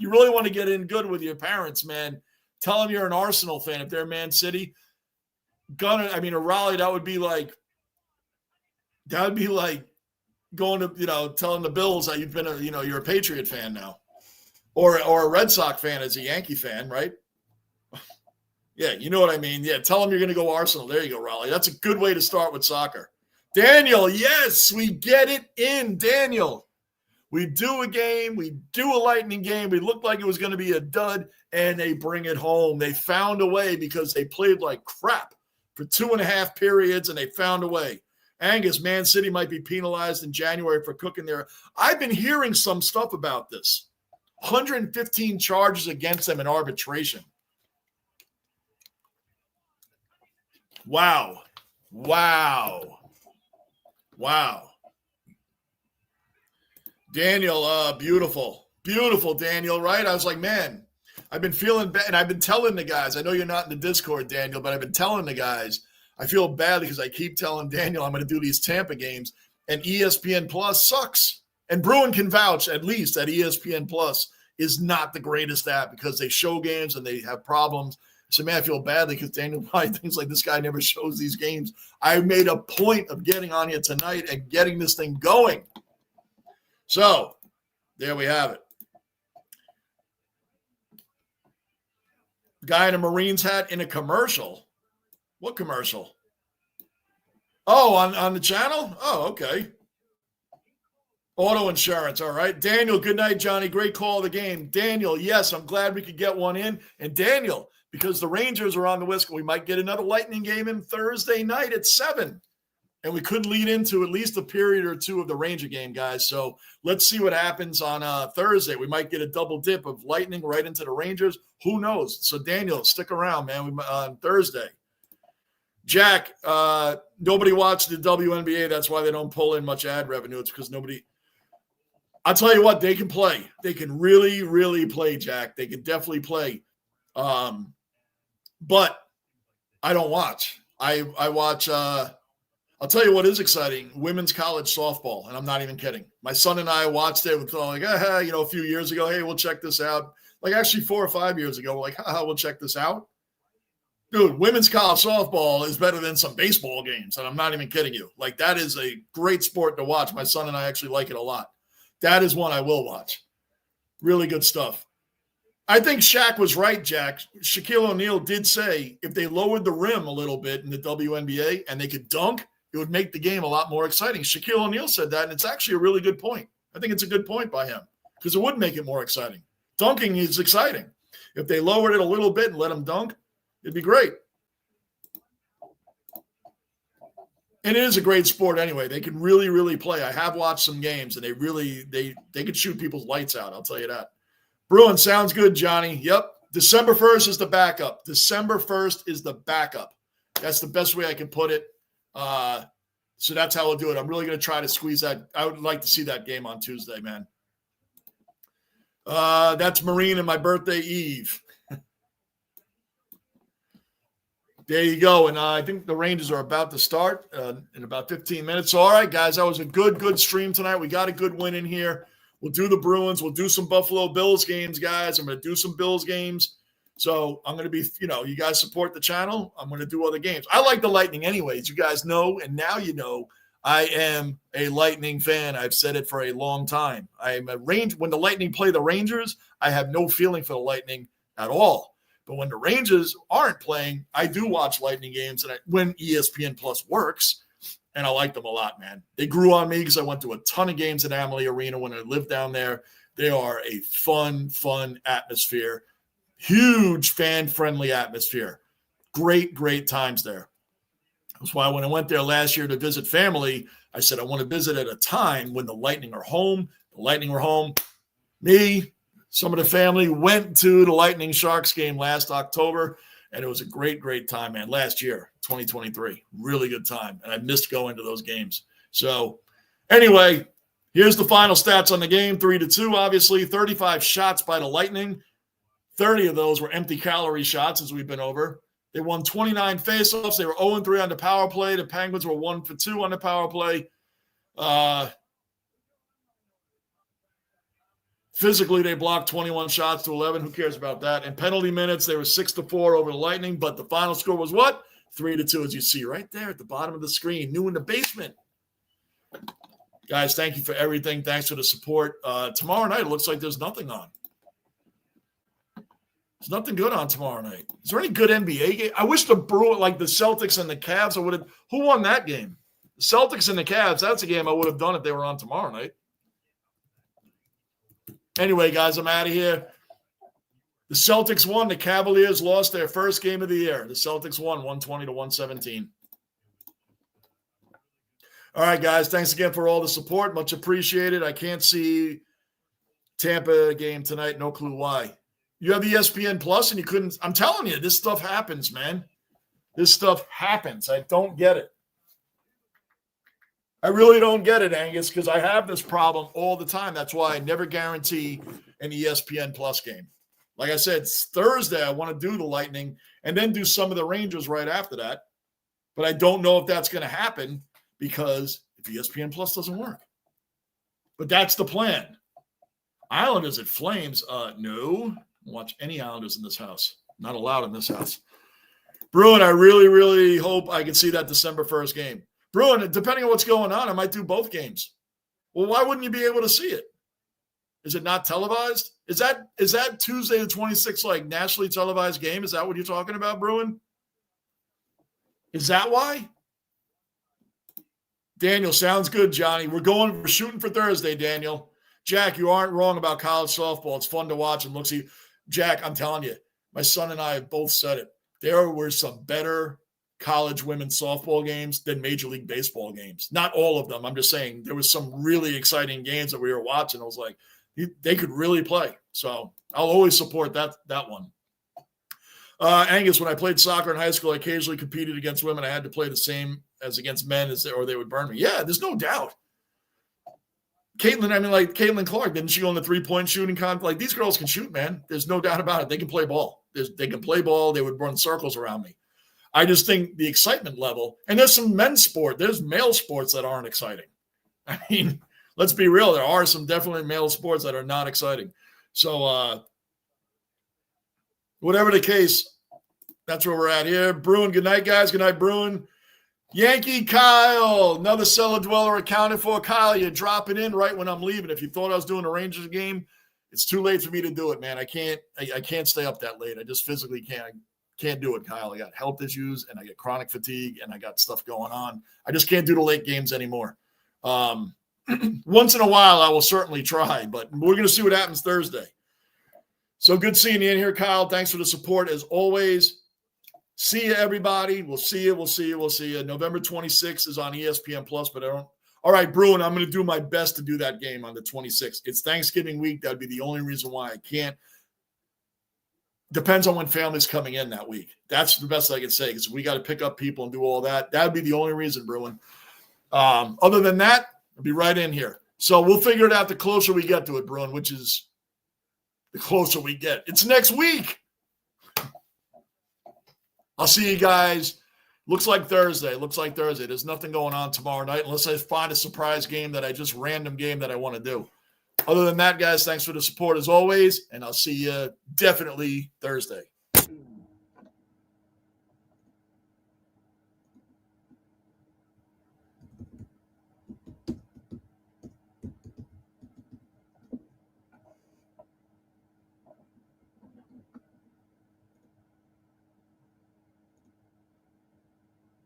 really want to get in good with your parents, man. Tell them you're an Arsenal fan. If they're Man City, a Raleigh, that would be like going to, telling the Bills that you've been you're a Patriot fan now, or a Red Sox fan as a Yankee fan, right? Yeah, you know what I mean. Yeah, tell them you're going to go Arsenal. There you go, Raleigh. That's a good way to start with soccer. Daniel, yes, we get it in, Daniel. We do a game. We do a lightning game. We looked like it was going to be a dud, and they bring it home. They found a way because they played like crap for 2.5 periods, and they found a way. Angus, Man City might be penalized in January for cooking there. I've been hearing some stuff about this. 115 charges against them in arbitration. Wow. Daniel, beautiful, Daniel, right? I was like, man, I've been feeling bad, and I've been telling the guys, I know you're not in the Discord, Daniel, but I've been telling the guys, I feel bad because I keep telling Daniel I'm going to do these Tampa games, and ESPN Plus sucks. And Bruin can vouch, at least, that ESPN Plus is not the greatest app because they show games and they have problems. So, man, I feel badly because Daniel probably thinks like this guy never shows these games. I made a point of getting on here tonight and getting this thing going. So, there we have it. Guy in a Marines hat in a commercial. What commercial? Oh, on the channel? Oh, okay. Auto insurance, all right. Daniel, good night, Johnny. Great call of the game. Daniel, yes, I'm glad we could get one in. And Daniel, because the Rangers are on the West, we might get another Lightning game in Thursday night at 7. And we could lead into at least a period or two of the Ranger game, guys. So let's see what happens on Thursday. We might get a double dip of Lightning right into the Rangers. Who knows? So, Daniel, stick around, man, on Thursday. Jack, nobody watched the WNBA. That's why they don't pull in much ad revenue. It's because nobody – I'll tell you what, they can play. They can really, really play, Jack. They can definitely play. But I don't watch. I watch I'll tell you what is exciting, women's college softball, and I'm not even kidding. My son and I watched it with like, a few years ago, hey, we'll check this out. Like actually 4 or 5 years ago, we're like, we'll check this out. Dude, women's college softball is better than some baseball games, and I'm not even kidding you. Like that is a great sport to watch. My son and I actually like it a lot. That is one I will watch. Really good stuff. I think Shaq was right, Jack. Shaquille O'Neal did say if they lowered the rim a little bit in the WNBA and they could dunk, it would make the game a lot more exciting. Shaquille O'Neal said that, and it's actually a really good point. I think it's a good point by him because it would make it more exciting. Dunking is exciting. If they lowered it a little bit and let them dunk, it'd be great. And it is a great sport anyway. They can really, really play. I have watched some games, and they could shoot people's lights out. I'll tell you that. Bruin, sounds good, Johnny. Yep. December 1st is the backup. December 1st is the backup. That's the best way I can put it. So that's how we'll do it. I'm really going to try to squeeze that. I would like to see that game on Tuesday, man. That's Marine and my birthday eve. There you go. And I think the Rangers are about to start in about 15 minutes. So, all right, guys, that was a good stream tonight. We got a good win in here. We'll do the Bruins. We'll do some Buffalo Bills games, guys. I'm going to do some Bills games. So I'm going to be, you guys support the channel. I'm going to do other games. I like the Lightning anyways. You guys know, and now you know, I am a Lightning fan. I've said it for a long time. I'm a when the Lightning play the Rangers, I have no feeling for the Lightning at all. But when the Rangers aren't playing, I do watch Lightning games, and when ESPN Plus works, and I like them a lot, man. They grew on me because I went to a ton of games at Amalie Arena when I lived down there. They are a fun atmosphere. Huge fan-friendly atmosphere. Great times there. That's why when I went there last year to visit family, I said I want to visit at a time when the Lightning are home. The Lightning were home. Me, some of the family went to the Lightning Sharks game last October, and it was a great time, man. Last year, 2023, really good time, and I missed going to those games. So anyway, here's the final stats on the game, 3-2, obviously. 35 shots by the Lightning. 30 of those were empty calorie shots, as we've been over. They won 29 faceoffs. They were 0-3 on the power play. The Penguins were 1-for-2 on the power play. Physically, they blocked 21 shots to 11. Who cares about that? And penalty minutes, they were 6-4 over the Lightning, but the final score was what? 3-2, as you see right there at the bottom of the screen. New in the basement. Guys, thank you for everything. Thanks for the support. Tomorrow night, it looks like there's nothing on. There's nothing good on tomorrow night. Is there any good NBA game? I wish the Bruins, like the Celtics and the Cavs, I would have. Who won that game? The Celtics and the Cavs. That's a game I would have done if they were on tomorrow night. Anyway, guys, I'm out of here. The Celtics won. The Cavaliers lost their first game of the year. The Celtics won 120-117. All right, guys. Thanks again for all the support. Much appreciated. I can't see Tampa game tonight. No clue why. You have ESPN Plus and you couldn't. I'm telling you, this stuff happens, man. This stuff happens. I don't get it. I really don't get it, Angus, because I have this problem all the time. That's why I never guarantee an ESPN Plus game. Like I said, Thursday, I want to do the Lightning and then do some of the Rangers right after that. But I don't know if that's going to happen because if ESPN Plus doesn't work. But that's the plan. Islanders at Flames, no. Watch any Islanders in this house. Not allowed in this house. Bruin, I really, really hope I can see that December 1st game. Bruin, depending on what's going on, I might do both games. Well, why wouldn't you be able to see it? Is it not televised? Is that Tuesday the 26th like nationally televised game? Is that what you're talking about, Bruin? Is that why? Daniel, sounds good, Johnny. We're shooting for Thursday, Daniel. Jack, you aren't wrong about college softball. It's fun to watch and look. See, Jack, I'm telling you, my son and I have both said it. There were some better college women's softball games than Major League Baseball games. Not all of them. I'm just saying there was some really exciting games that we were watching. I was like, they could really play. So I'll always support that one. Angus, when I played soccer in high school, I occasionally competed against women. I had to play the same as against men or they would burn me. Yeah, there's no doubt. Caitlin Clark, didn't she go in the three-point shooting contest? Like, these girls can shoot, man. There's no doubt about it. They can play ball. They can play ball. They would run circles around me. I just think the excitement level, and there's some men's sport. There's male sports that aren't exciting. I mean, let's be real. There are some definitely male sports that are not exciting. So whatever the case, that's where we're at here. Bruin, good night, guys. Good night, Bruin. Yankee Kyle, another cellar dweller accounted for. Kyle, you're dropping in right when I'm leaving. If you thought I was doing a Rangers game, it's too late for me to do it, man. I can't stay up that late. I just physically can't. I can't do it, Kyle. I got health issues, and I get chronic fatigue, and I got stuff going on. I just can't do the late games anymore. Once in a while, I will certainly try, but we're going to see what happens Thursday. So good seeing you in here, Kyle. Thanks for the support, as always. See you, everybody. We'll see you. November 26th is on ESPN Plus, but I don't. All right, Bruin, I'm going to do my best to do that game on the 26th. It's Thanksgiving week. That'd be the only reason why I can't. Depends on when family's coming in that week. That's the best I can say, because we got to pick up people and do all that. That'd be the only reason, Bruin. Other than that, I'll be right in here. So we'll figure it out the closer we get to it, Bruin, which is the closer we get. It's next week. I'll see you guys. Looks like Thursday. There's nothing going on tomorrow night unless I find a surprise game random game that I want to do. Other than that, guys, thanks for the support as always, and I'll see you definitely Thursday.